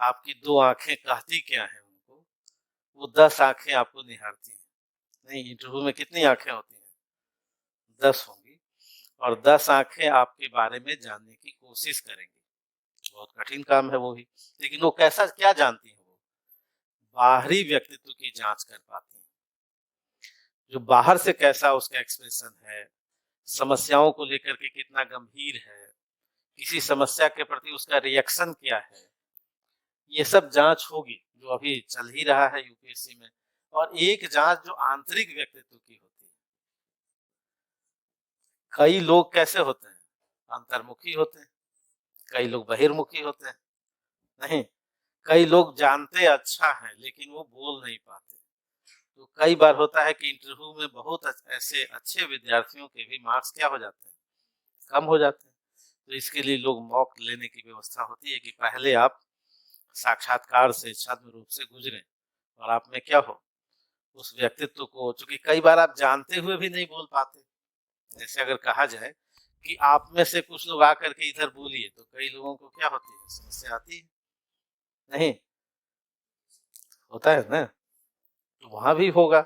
आपकी 2 आंखें कहती क्या है उनको, वो 10 आंखें आपको निहारती हैं। नहीं, इंटरव्यू में कितनी आंखें होती हैं, 10 होंगी, और 10 आंखें आपके बारे में जानने की कोशिश करेंगी। बहुत कठिन काम है वो भी, लेकिन वो कैसा क्या जानती हैं वो, बाहरी व्यक्तित्व की जांच कर पाती हैं। जो बाहर से कैसा उसका एक्सप्रेशन है, समस्याओं को लेकर के कितना गंभीर है, किसी समस्या के प्रति उसका रिएक्शन क्या है, ये सब जांच होगी जो अभी चल ही रहा है यूपीएससी में। और एक जांच जो आंतरिक व्यक्तित्व की होती है। कई लोग कैसे होते हैं, अंतर्मुखी होते हैं, कई लोग बहिर्मुखी होते हैं। नहीं, कई लोग जानते अच्छा है लेकिन वो बोल नहीं पाते। तो कई बार होता है कि इंटरव्यू में बहुत ऐसे अच्छे विद्यार्थियों के भी मार्क्स क्या हो जाते हैं, कम हो जाते हैं। तो इसके लिए लोग मॉक लेने की व्यवस्था होती है कि पहले आप साक्षात्कार से छद्म रूप से गुजरें और आप में क्या हो, उस व्यक्तित्व को, चूंकि कई बार आप जानते हुए भी नहीं बोल पाते। जैसे अगर कहा जाए कि आप में से कुछ लोग आकर के इधर बोलिए, तो कई लोगों को क्या होती है, समस्या आती है। नहीं होता है ना, तो वहां भी होगा।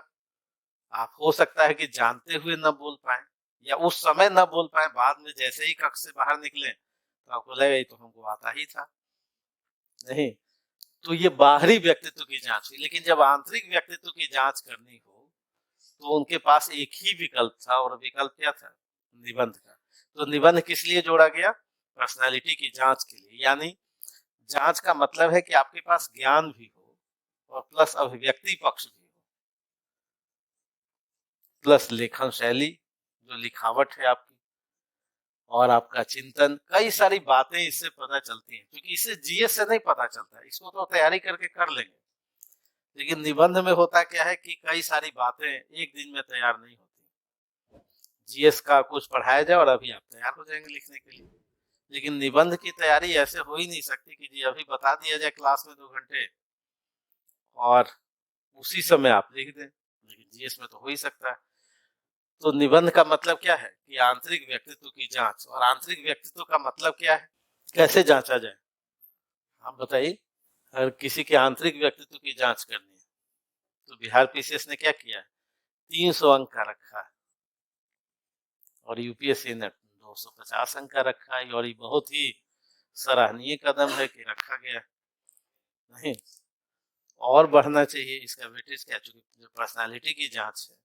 आप हो सकता है कि जानते हुए न बोल पाए या उस समय न बोल पाए, बाद में जैसे ही कक्ष से बाहर निकले तो आपको लगे ये तो हमको आता ही था। नहीं, तो ये बाहरी व्यक्तित्व की जांच हुई। लेकिन जब आंतरिक व्यक्तित्व की जांच करनी हो तो उनके पास एक ही विकल्प था, और विकल्प क्या था, निबंध का। तो निबंध किस लिए जोड़ा गया, पर्सनालिटी की जांच के लिए। यानी जांच का मतलब है कि आपके पास ज्ञान भी हो और प्लस अभिव्यक्ति पक्ष भी हो, प्लस लेखन शैली, जो लिखावट है आपकी, और आपका चिंतन, कई सारी बातें इससे पता चलती हैं। क्योंकि इसे जीएस से नहीं पता चलता है, इसको तो तैयारी करके कर लेंगे। लेकिन निबंध में होता क्या है कि कई सारी बातें एक दिन में तैयार नहीं होती। जीएस का कुछ पढ़ाया जाए और अभी आप तैयार हो जाएंगे लिखने के लिए। लेकिन निबंध की तैयारी ऐसे हो ही नहीं सकती कि जी अभी बता दिया जाए क्लास में 2 घंटे और उसी समय आप लिख दें। लेकिन जीएस में तो हो ही सकता है। तो निबंध का मतलब क्या है कि आंतरिक व्यक्तित्व की जांच। और आंतरिक व्यक्तित्व का मतलब क्या है, कैसे जांचा जाए, आप बताइए। हर किसी के आंतरिक व्यक्तित्व की जांच करनी है तो बिहार पीसीएस ने क्या किया है, 300 अंक का रखा है, और यूपीएससी ने 250 अंक का रखा है। और ये बहुत ही सराहनीय कदम है कि रखा गया है। नहीं, और बढ़ना चाहिए इसका वेटेज क्या, चूंकि जो पर्सनालिटी की जांच है,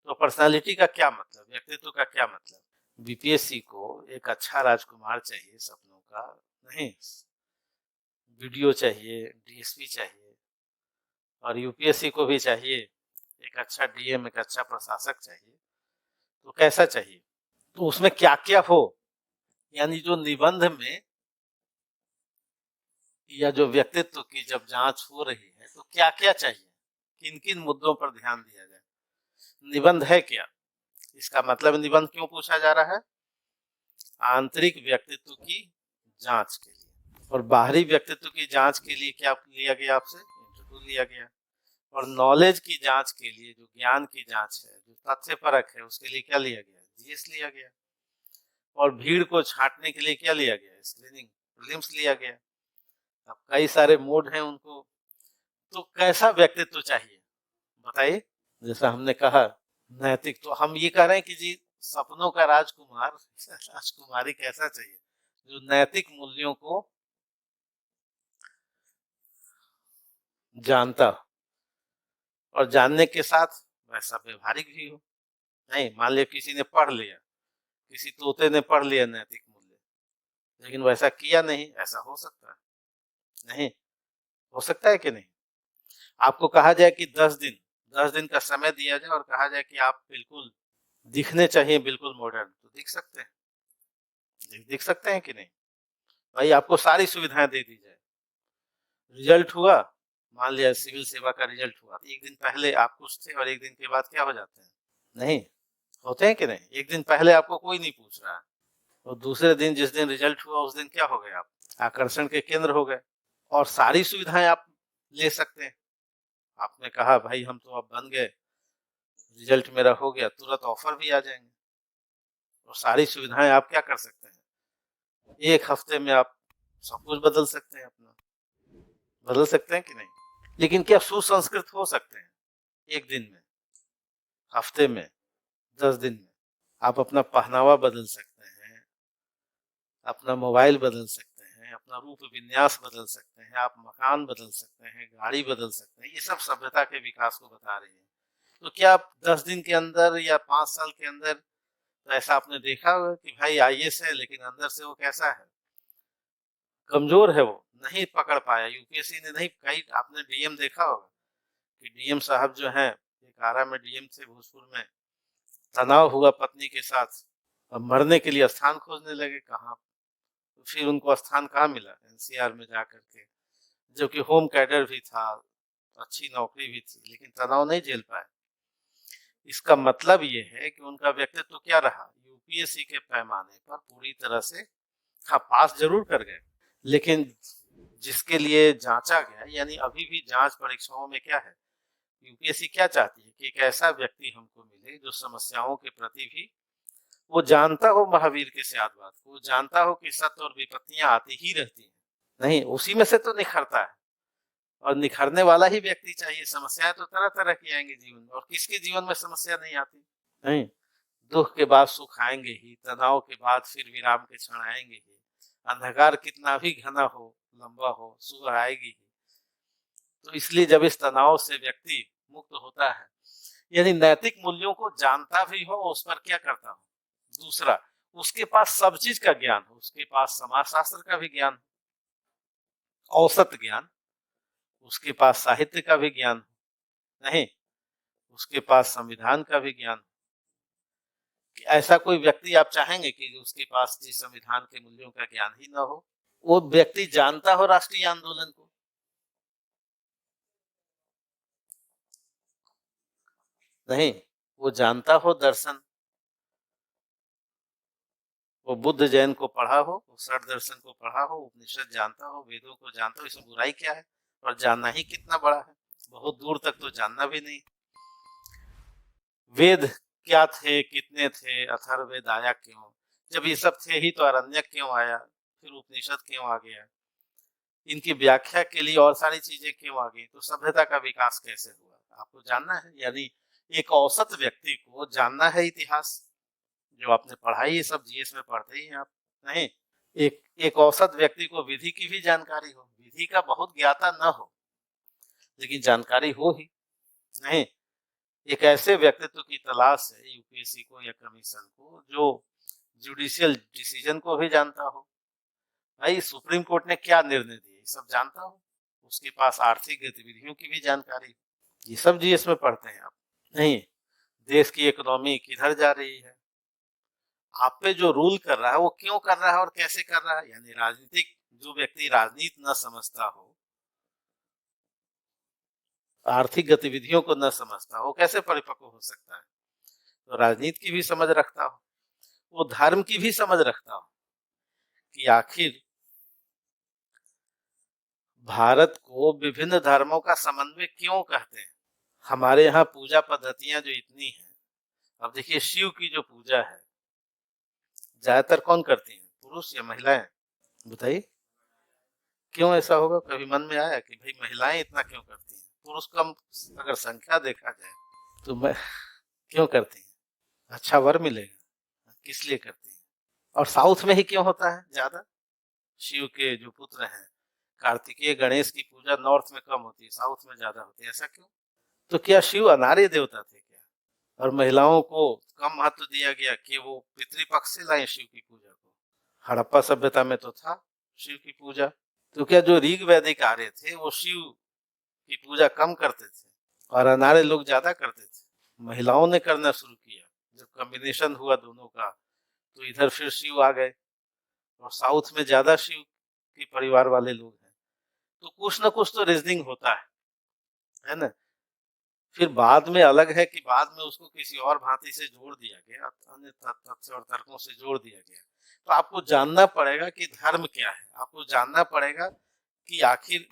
तो पर्सनालिटी का क्या मतलब, व्यक्तित्व का क्या मतलब। बीपीएससी को एक अच्छा राजकुमार चाहिए सपनों का, नहीं वीडियो चाहिए, डीएसपी चाहिए, और यूपीएससी को भी चाहिए एक अच्छा डीएम, एक अच्छा प्रशासक चाहिए। तो कैसा चाहिए, तो उसमें क्या क्या हो, यानी जो निबंध में या जो व्यक्तित्व की जब जांच हो रही है तो क्या क्या चाहिए, किन किन मुद्दों पर ध्यान दिया जाए। निबंध है क्या, इसका मतलब निबंध क्यों पूछा जा रहा है, आंतरिक व्यक्तित्व की जांच के लिए। और बाहरी व्यक्तित्व की जांच के लिए क्या लिया गया, आपसे इंटरव्यू लिया गया। और नॉलेज की जांच के लिए, जो ज्ञान की जांच है, जो तथ्य परख है, उसके लिए क्या लिया गया, जीएस लिया गया। और भीड़ को छांटने के लिए क्या लिया गया, स्क्रीनिंग प्रीलिम्स लिया गया। अब कई सारे मोड हैं उनको। तो कैसा व्यक्तित्व चाहिए बताइए। जैसा हमने कहा नैतिक, तो हम ये कह रहे हैं कि जी सपनों का राजकुमार, राजकुमारी कैसा चाहिए, जो नैतिक मूल्यों को जानता और जानने के साथ वैसा व्यवहारिक भी हो। नहीं, मान लिया किसी ने पढ़ लिया, किसी तोते ने पढ़ लिया नैतिक मूल्य, लेकिन वैसा किया नहीं, ऐसा हो सकता है, नहीं हो सकता है कि नहीं। आपको कहा जाए कि 10 दिन का समय दिया जाए और कहा जाए कि आप बिल्कुल दिखने चाहिए बिल्कुल मॉडर्न, तो दिख सकते हैं, दिख सकते हैं कि नहीं। भाई आपको सारी सुविधाएं दे दी जाए, रिजल्ट हुआ, मान लिया सिविल सेवा का रिजल्ट हुआ, तो एक दिन पहले आप कुछ थे और एक दिन के बाद क्या हो जाते हैं, नहीं होते हैं कि नहीं। एक दिन पहले आपको कोई नहीं पूछ रहा, और दूसरे दिन जिस दिन रिजल्ट हुआ उस दिन क्या हो गए आप, आकर्षण के केंद्र हो गए, और सारी सुविधाएं आप ले सकते हैं। आपने कहा भाई हम तो अब बन गए, रिजल्ट मेरा हो गया, तुरंत ऑफर भी आ जाएंगे, और सारी सुविधाएं आप क्या कर सकते हैं, एक हफ्ते में आप सब कुछ बदल सकते हैं अपना, बदल सकते हैं कि नहीं। लेकिन क्या सुसंस्कृत हो सकते हैं एक दिन में, हफ्ते में, 10 दिन में। आप अपना पहनावा बदल सकते हैं, अपना मोबाइल बदल सकते हैं, अपना रूप विन्यास बदल सकते हैं, आप मकान बदल सकते हैं, गाड़ी बदल सकते हैं। ये सब सभ्यता के विकास को बता रही है। तो क्या आप 10 दिन के अंदर या 5 साल के अंदर, तो ऐसा आपने देखा होगा कि भाई आईएएस है लेकिन अंदर से वो कैसा है, कमजोर है, वो नहीं पकड़ पाया, यूपीएससी ने नहीं। कई आपने डीएम देखा होगा कि डीएम साहब जो हैं, एक आरा में डीएम थे भोजपुर में, तनाव हुआ पत्नी के साथ, अब मरने के लिए स्थान खोजने लगे, कहाँ, तो फिर उनको स्थान कहाँ मिला, एनसीआर में जा करके, जो कि होम कैडर भी था, अच्छी नौकरी भी थी, लेकिन तनाव नहीं झेल पाए। इसका मतलब ये है कि उनका व्यक्तित्व तो क्या रहा, यूपीएससी के पैमाने पर पूरी तरह से, हाँ पास जरूर कर गए, लेकिन जिसके लिए जांचा गया, यानी अभी भी जांच परीक्षाओं में क्या है, यूपीएससी क्या चाहती है कि एक ऐसा व्यक्ति हमको मिले जो समस्याओं के प्रति भी, वो जानता हो महावीर के सिद्धांत को, वो जानता हो कि सत्य और विपत्तियां आती ही रहती हैं, नहीं उसी में से तो निखरता है, और निखरने वाला ही व्यक्ति चाहिए। समस्याएं तो तरह तरह की आएंगी जीवन में, और किसके जीवन में समस्या नहीं आती, नहीं। दुख के बाद सुख आएंगे ही, तनाव के बाद फिर विराम के क्षण आएंगे ही, अंधकार कितना भी घना हो, लंबा हो, सुबह आएगी ही। तो इसलिए जब इस तनाव से व्यक्ति मुक्त होता है, यानी नैतिक मूल्यों को जानता भी हो, उस पर क्या करता हो, दूसरा उसके पास सब चीज का ज्ञान हो, उसके पास समाजशास्त्र का भी ज्ञान, औसत ज्ञान, उसके पास साहित्य का भी ज्ञान, नहीं उसके पास संविधान का भी ज्ञान। ऐसा कोई व्यक्ति आप चाहेंगे कि उसके पास जिस संविधान के मूल्यों का ज्ञान ही ना हो? वो व्यक्ति जानता हो राष्ट्रीय आंदोलन को, नहीं वो जानता हो दर्शन, वो बुद्ध जैन को पढ़ा हो, वो षट दर्शन को पढ़ा हो, उपनिषद जानता हो, वेदों को जानता हो, इसमें बुराई क्या है, और जानना ही कितना बड़ा है, बहुत दूर तक तो जानना भी नहीं। वेद क्या थे, कितने थे, अथर्ववेद आया क्यों, जब ये सब थे ही तो अरण्यक क्यों आया, फिर उपनिषद क्यों आ गया, इनकी व्याख्या के लिए और सारी चीजें क्यों आ गई, तो सभ्यता का विकास कैसे हुआ, आपको जानना है। यानी एक औसत व्यक्ति को जानना है इतिहास, जो आपने पढ़ाई ये सब जीएस में पढ़ते ही हैं आप, नहीं एक एक औसत व्यक्ति को विधि की भी जानकारी हो, विधि का बहुत ज्ञाता न हो लेकिन जानकारी हो ही, नहीं एक ऐसे व्यक्तित्व की तलाश है यूपीएससी को या कमीशन को जो जुडिशियल डिसीजन को भी जानता हो, भाई सुप्रीम कोर्ट ने क्या निर्णय दिए सब जानता हो, उसके पास आर्थिक गतिविधियों की भी जानकारी, ये सब जीएस में पढ़ते हैं आप, नहीं देश की इकोनॉमी किधर जा रही है, आप पे जो रूल कर रहा है वो क्यों कर रहा है और कैसे कर रहा है, यानी राजनीतिक, जो व्यक्ति राजनीति न समझता हो, आर्थिक गतिविधियों को न समझता हो, कैसे परिपक्व हो सकता है, तो राजनीति की भी समझ रखता हो, वो धर्म की भी समझ रखता हो कि आखिर भारत को विभिन्न धर्मों का समन्वय क्यों कहते हैं, हमारे यहाँ पूजा पद्धतियां जो इतनी हैं, अब देखिए शिव की जो पूजा है ज्यादातर कौन करती है, पुरुष या महिलाएं, बताइए क्यों ऐसा होगा, कभी मन में आया कि भाई महिलाएं इतना क्यों करती हैं, पुरुष कम अगर संख्या देखा जाए तो मैं क्यों करती हैं, अच्छा वर मिलेगा, किस लिए करती हैं, और साउथ में ही क्यों होता है ज्यादा, शिव के जो पुत्र हैं कार्तिकेय गणेश की पूजा नॉर्थ में कम होती है, साउथ में ज्यादा होती है, ऐसा क्यों, तो क्या शिव अनार्य देवता थे क्या, और महिलाओं को कम महत्व दिया गया कि वो पितृपक्ष से लाए शिव की पूजा को, हड़प्पा सभ्यता में तो था शिव की पूजा, तो क्या जो ऋग वैदिक आर्य थे वो शिव की पूजा कम करते थे और अनार्य लोग ज्यादा करते थे, महिलाओं ने करना शुरू किया, जब कॉम्बिनेशन हुआ दोनों का तो इधर फिर शिव आ गए, और साउथ में ज्यादा शिव के परिवार वाले लोग हैं, तो कुछ ना कुछ तो रीजनिंग होता है ना, फिर बाद में अलग है कि बाद में उसको किसी और भांति से जोड़ दिया गया, अन्य तथ्य और तर्कों से जोड़ दिया गया, तो आपको जानना पड़ेगा कि धर्म क्या है, आपको जानना पड़ेगा कि आखिर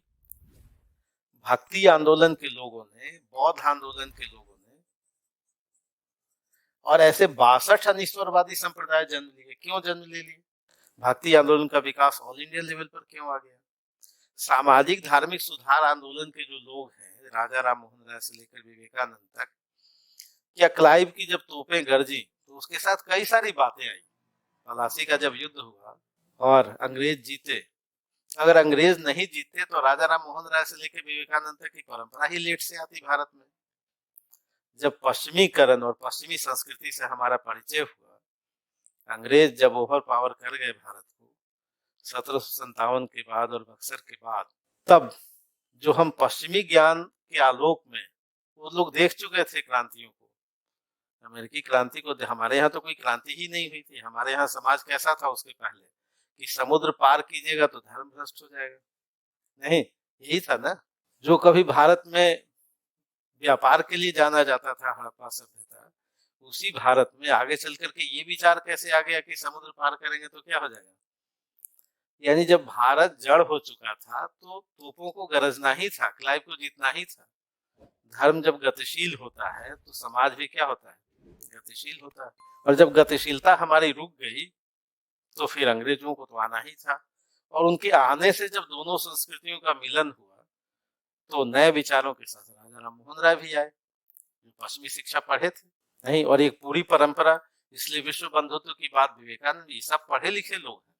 भक्ति आंदोलन के लोगों ने, बौद्ध आंदोलन के लोगों ने, और ऐसे 62 अनिश्वरवादी संप्रदाय जन्म लिए, क्यों जन्म ले लिए, भक्ति आंदोलन का विकास ऑल इंडिया लेवल पर क्यों आ गया, सामाजिक धार्मिक सुधार आंदोलन के जो लोग हैं, राजा राम मोहन राय से लेकर विवेकानंद तक, क्या क्लाइव की जब तोपें गरजी तो उसके साथ कई सारी बातें आई, पलासी का जब युद्ध हुआ और अंग्रेज जीते अगर अंग्रेज नहीं जीतते तो राजा राम मोहन राय से लेकर विवेकानंद तक की परंपरा ही लेट से आती भारत में। जब पश्चिमीकरण और पश्चिमी संस्कृति से हमारा परिचय हुआ, अंग्रेज जब ओवर पावर कर गए भारत को 1757 के बाद और बक्सर के बाद, तब जो हम पश्चिमी ज्ञान के आलोक में, वो लोग देख चुके थे क्रांतियों को, अमेरिकी क्रांति को। हमारे यहाँ तो कोई क्रांति ही नहीं हुई थी। हमारे यहाँ समाज कैसा था उसके पहले, कि समुद्र पार कीजिएगा तो धर्म भ्रष्ट हो जाएगा, नहीं यही था ना। जो कभी भारत में व्यापार के लिए जाना जाता था, हड़प्पा सभ्यता, उसी भारत में आगे चल करके ये विचार कैसे आ गया कि समुद्र पार करेंगे तो क्या हो जाएगा। यानी जब भारत जड़ हो चुका था तो तोपों को गरजना ही था, क्लाइव को जीतना ही था। धर्म जब गतिशील होता है तो समाज भी क्या होता है, गतिशील होता है। और जब गतिशीलता हमारी रुक गई तो फिर अंग्रेजों को तो आना ही था। और उनके आने से जब दोनों संस्कृतियों का मिलन हुआ तो नए विचारों के साथ राजा राम मोहन राय भी आए, जो पश्चिमी शिक्षा पढ़े थे, नहीं, और एक पूरी परंपरा। इसलिए विश्व बंधुत्व की बात विवेकानंद, ये सब पढ़े लिखे लोग हैं।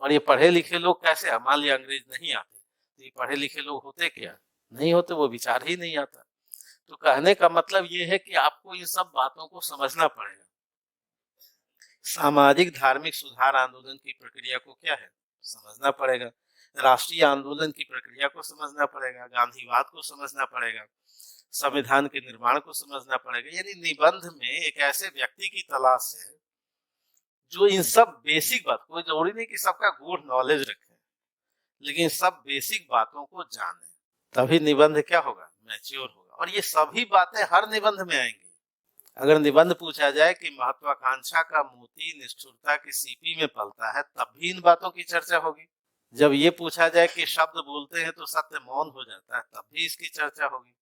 और ये पढ़े लिखे लोग कैसे, मान लिया अंग्रेज नहीं आते तो ये पढ़े लिखे लोग होते क्या, नहीं होते, वो विचार ही नहीं आता। तो कहने का मतलब ये है कि आपको इन सब बातों को समझना पड़ेगा। सामाजिक धार्मिक सुधार आंदोलन की प्रक्रिया को क्या है, समझना पड़ेगा। राष्ट्रीय आंदोलन की प्रक्रिया को समझना पड़ेगा, गांधीवाद को समझना पड़ेगा, संविधान के निर्माण को समझना पड़ेगा। यानी निबंध में एक ऐसे व्यक्ति की तलाश है जो इन सब बेसिक बात, कोई जरूरी नहीं कि सबका गूढ़ नॉलेज रखे, लेकिन सब बेसिक बातों को जाने, तभी निबंध क्या होगा, मैच्योर होगा। और ये सभी बातें हर निबंध में आएंगी। अगर निबंध पूछा जाए कि महत्वाकांक्षा का मोती निष्ठुरता की सीपी में पलता है, तब भी इन बातों की चर्चा होगी। जब ये पूछा जाए कि शब्द बोलते हैं तो सत्य मौन हो जाता है, तब भी इसकी चर्चा होगी।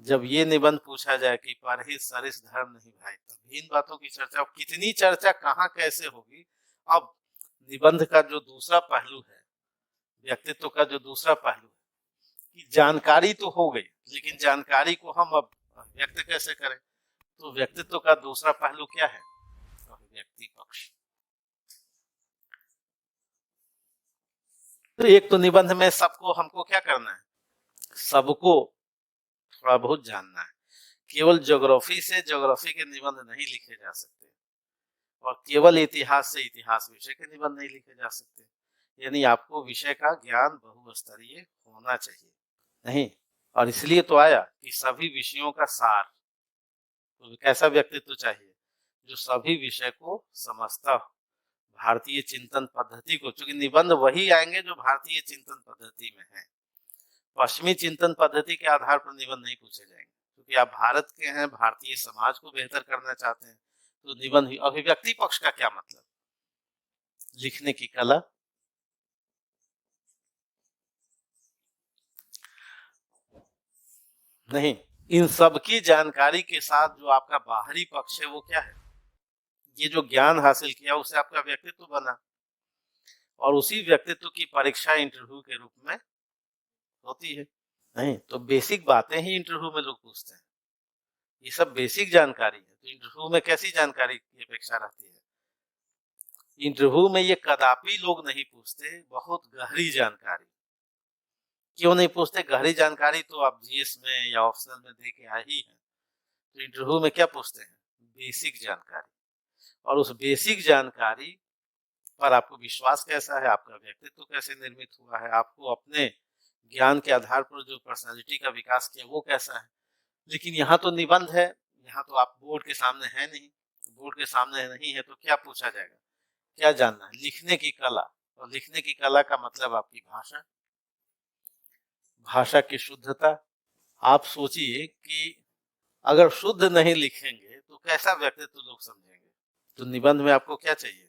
जब ये निबंध पूछा जाए कि परहित सरिस धर्म नहीं भाई, तब भी इन बातों की चर्चा। कितनी चर्चा कहाँ कैसे होगी। अब निबंध का जो दूसरा पहलू है, व्यक्तित्व का जो दूसरा पहलू है, कि जानकारी तो हो गई, लेकिन जानकारी को हम अब व्यक्त कैसे करें। तो व्यक्तित्व का दूसरा पहलू क्या है, व्यक्ति पक्ष। तो एक तो निबंध में सबको हमको क्या करना है, सबको थोड़ा बहुत जानना है। केवल ज्योग्राफी से ज्योग्राफी के निबंध नहीं लिखे जा सकते, और केवल इतिहास से इतिहास विषय के निबंध नहीं लिखे जा सकते। यानी आपको विषय का ज्ञान बहुस्तरीय होना चाहिए, नहीं। और इसलिए तो आया कि सभी विषयों का सार, तो कैसा व्यक्तित्व चाहिए, जो सभी विषय को समझता हो, भारतीय चिंतन पद्धति को। चूंकि निबंध वही आएंगे जो भारतीय चिंतन पद्धति में है। पश्चिमी चिंतन पद्धति के आधार पर निबंध नहीं पूछे जाएंगे, क्योंकि आप भारत के हैं, भारतीय समाज को बेहतर करना चाहते हैं, तो निबंध ही। अभिव्यक्ति पक्ष का क्या मतलब, लिखने की कला, नहीं, इन सब की जानकारी के साथ जो आपका बाहरी पक्ष है वो क्या है, ये जो ज्ञान हासिल किया उससे आपका व्यक्तित्व बना, और उसी व्यक्तित्व की परीक्षा इंटरव्यू के रूप में होती है, नहीं। तो बेसिक बातें ही इंटरव्यू में लोग पूछते हैं, ये सब बेसिक जानकारी है। तो इंटरव्यू में कैसी जानकारी की अपेक्षा रहती है, इंटरव्यू में ये कदापि लोग नहीं पूछते बहुत गहरी जानकारी। क्यों नहीं पूछते, गहरी जानकारी तो आप जीएस में या ऑप्शनल में दे के आए ही हैं। तो इंटरव्यू में क्या पूछते हैं, बेसिक जानकारी। और उस बेसिक जानकारी पर आपको विश्वास कैसा है, आपका व्यक्तित्व कैसे निर्मित हुआ है, आपको अपने ज्ञान के आधार पर जो पर्सनालिटी का विकास किया वो कैसा है। लेकिन यहाँ तो निबंध है, यहाँ तो आप बोर्ड के सामने है नहीं, बोर्ड के सामने नहीं है तो क्या पूछा जाएगा, क्या जानना है, लिखने की कला। और लिखने की कला का मतलब आपकी भाषा, भाषा की शुद्धता। आप सोचिए कि अगर शुद्ध नहीं लिखेंगे तो कैसा व्यक्तित्व लोग समझेंगे। तो निबंध में आपको क्या चाहिए,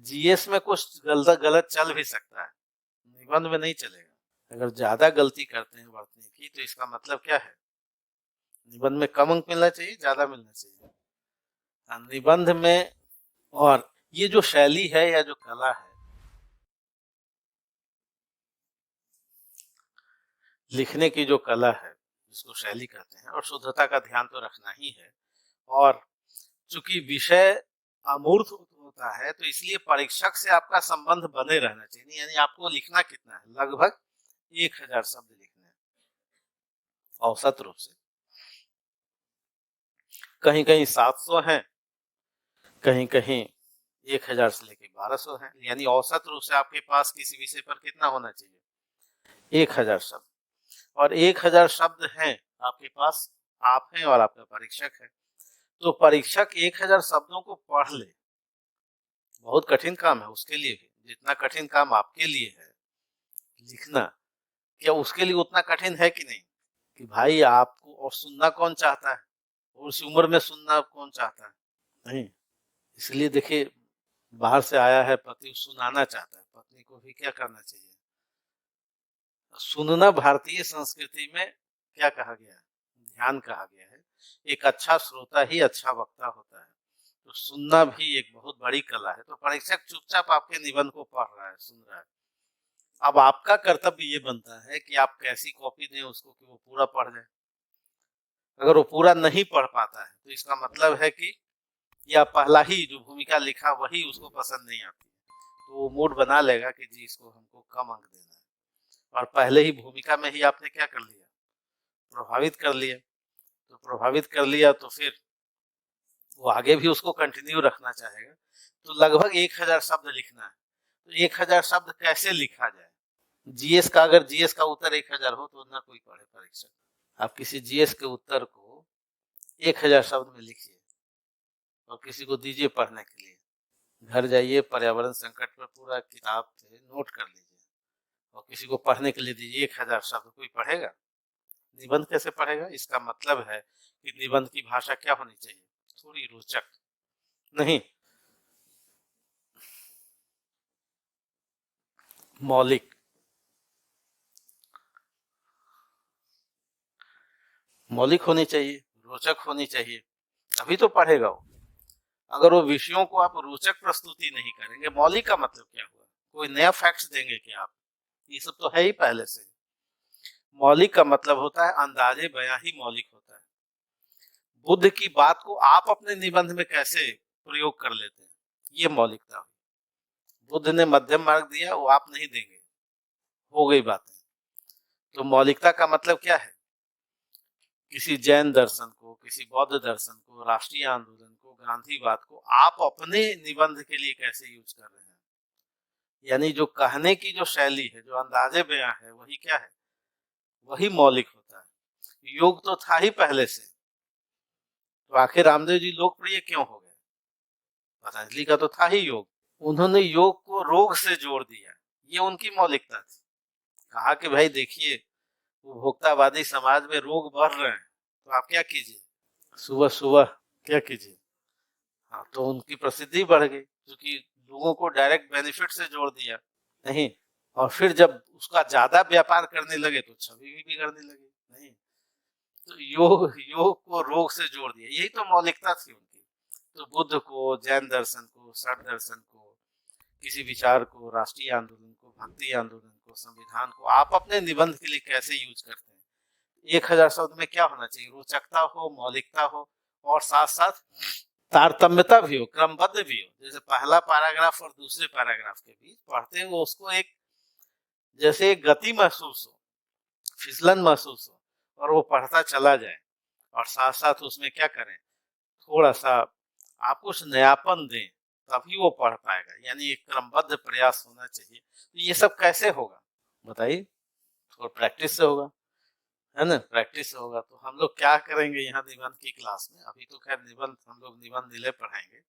जीएस में कुछ गलत चल भी सकता है, निबंध में नहीं चलेगा। अगर ज्यादा गलती करते हैं वर्तनी की तो इसका मतलब क्या है, निबंध में कम अंक मिलना चाहिए, ज्यादा मिलना चाहिए। निबंध में, और ये जो शैली है या जो कला है, लिखने की जो कला है जिसको शैली कहते हैं, और शुद्धता का ध्यान तो रखना ही है। और चूंकि विषय अमूर्त होता है, तो इसलिए परीक्षक से आपका संबंध बने रहना चाहिए। यानी आपको लिखना कितना है, लगभग 1000 शब्द लिखने हैं औसत रूप से। कहीं कहीं 700 हैं, कहीं कहीं 1000 से लेके 1200 हैं। यानी औसत रूप से आपके पास किसी विषय पर कितना होना चाहिए, 1000 शब्द। और 1000 शब्द हैं आपके पास, आप हैं और आपका परीक्षक है। तो परीक्षक 1000 शब्दों को पढ़ ले, बहुत कठिन काम है उसके लिए भी। जितना कठिन काम आपके लिए है लिखना, क्या उसके लिए उतना कठिन है कि नहीं? कि भाई आपको, और सुनना कौन चाहता है, और उस उम्र में सुनना कौन चाहता है? नहीं। इसलिए देखिए, बाहर से आया है पति, सुनाना चाहता है, पत्नी को भी क्या करना चाहिए, सुनना। भारतीय संस्कृति में क्या कहा गया है, ध्यान कहा गया है। एक अच्छा श्रोता ही अच्छा वक्ता होता है। तो सुनना भी एक बहुत बड़ी कला है। तो परीक्षक चुपचाप आपके निबंध को पढ़ रहा है, सुन रहा है। अब आपका कर्तव्य ये बनता है कि आप कैसी कॉपी दें उसको कि वो पूरा पढ़ जाए। अगर वो पूरा नहीं पढ़ पाता है तो इसका मतलब है कि या पहला ही जो भूमिका लिखा वही उसको पसंद नहीं आती, तो वो मूड बना लेगा कि जी इसको हमको कम अंक देना है। और पहले ही भूमिका में ही आपने क्या कर लिया, प्रभावित कर लिया। तो प्रभावित कर लिया तो फिर वो आगे भी उसको कंटिन्यू रखना चाहेगा। तो लगभग 1000 शब्द लिखना है। तो 1000 शब्द कैसे लिखा जाए? जीएस का, अगर जीएस का उत्तर 1000 हो तो ना कोई पढ़े परीक्षक। आप किसी जीएस के उत्तर को 1000 शब्द में लिखिए और किसी को दीजिए पढ़ने के लिए। घर जाइए, पर्यावरण संकट पर पूरा किताब से नोट कर लीजिए और किसी को पढ़ने के लिए दीजिए 1000 शब्द। कोई पढ़ेगा? निबंध कैसे पढ़ेगा? इसका मतलब है कि निबंध की भाषा क्या होनी चाहिए, थोड़ी रोचक। नहीं, मौलिक। मौलिक होनी चाहिए, रोचक होनी चाहिए, तभी तो पढ़ेगा वो। अगर वो विषयों को आप रोचक प्रस्तुति नहीं करेंगे, मौलिक का मतलब क्या हुआ? कोई नया फैक्ट्स देंगे क्या आप? ये सब तो है ही पहले से। मौलिक का मतलब होता है अंदाजे बयां ही मौलिक होता है। बुद्ध की बात को आप अपने निबंध में कैसे प्रयोग कर लेते हैं, ये मौलिकता हुई। बुद्ध ने मध्यम मार्ग दिया, वो आप नहीं देंगे, हो गई बातें। तो मौलिकता का मतलब क्या है? किसी जैन दर्शन को, किसी बौद्ध दर्शन को, राष्ट्रीय आंदोलन को, गांधीवाद को आप अपने निबंध के लिए कैसे यूज कर रहे हैं। यानी जो कहने की जो शैली है, जो अंदाजे बयां है, वही क्या है, वही मौलिक होता है। योग तो था ही पहले से, तो आखिर रामदेव जी लोकप्रिय क्यों हो गए? पतंजलि का तो था ही योग। उन्होंने योग को रोग से जोड़ दिया, ये उनकी मौलिकता थी। कहा कि भाई देखिए, उपभोक्तावादी समाज में रोग बढ़ रहे हैं, तो आप क्या कीजिए, सुबह सुबह क्या कीजिए। हाँ, तो उनकी प्रसिद्धि बढ़ गई क्योंकि लोगों को डायरेक्ट बेनिफिट से जोड़ दिया। नहीं, और फिर जब उसका ज्यादा व्यापार करने लगे तो छवि भी बिगड़ने लगी। नहीं, तो योग योग को रोग से जोड़ दिया, यही तो मौलिकता थी उनकी। तो बुद्ध को, जैन दर्शन को, षट दर्शन को, किसी विचार को, राष्ट्रीय आंदोलन को, भक्ति आंदोलन को, संविधान को आप अपने निबंध के लिए कैसे यूज करते हैं? 1000 शब्द में क्या होना चाहिए, रोचकता हो, मौलिकता हो, और साथ साथ तारतम्यता भी हो, क्रमबद्ध भी हो। जैसे पहला पैराग्राफ और दूसरे पैराग्राफ के बीच पढ़ते हुए उसको एक, जैसे एक गति महसूस हो, फिसलन महसूस हो, और वो पढ़ता चला जाए। और साथ साथ उसमें क्या करें, थोड़ा सा आप कुछ नयापन दें, तभी वो पढ़ पाएगा। यानी एक क्रमबद्ध प्रयास होना चाहिए। तो ये सब कैसे होगा बताइए? थोड़ा प्रैक्टिस से होगा, है ना? प्रैक्टिस से होगा। तो हम लोग क्या करेंगे यहाँ निबंध की क्लास में, अभी तो खैर निबंध हम लोग निबंध निलय पढ़ाएंगे,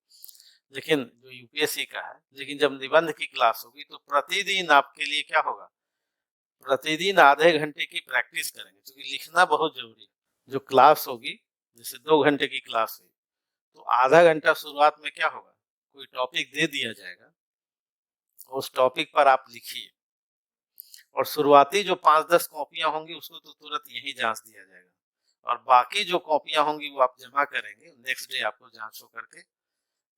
लेकिन जो यूपीएससी का है, लेकिन जब निबंध की क्लास होगी तो प्रतिदिन आपके लिए क्या होगा, प्रतिदिन आधे घंटे की प्रैक्टिस करेंगे, क्योंकि लिखना बहुत जरूरी है। जो क्लास होगी, जैसे 2 घंटे की क्लास हुई, तो आधा घंटा शुरुआत में क्या होगा, कोई टॉपिक दे दिया जाएगा, उस टॉपिक पर आप लिखिए। और शुरुआती जो 5-10 कॉपियां होंगी उसको तो तुरंत यही जांच दिया जाएगा, और बाकी जो कॉपियां होंगी वो आप जमा करेंगे, नेक्स्ट डे आपको जांच हो करके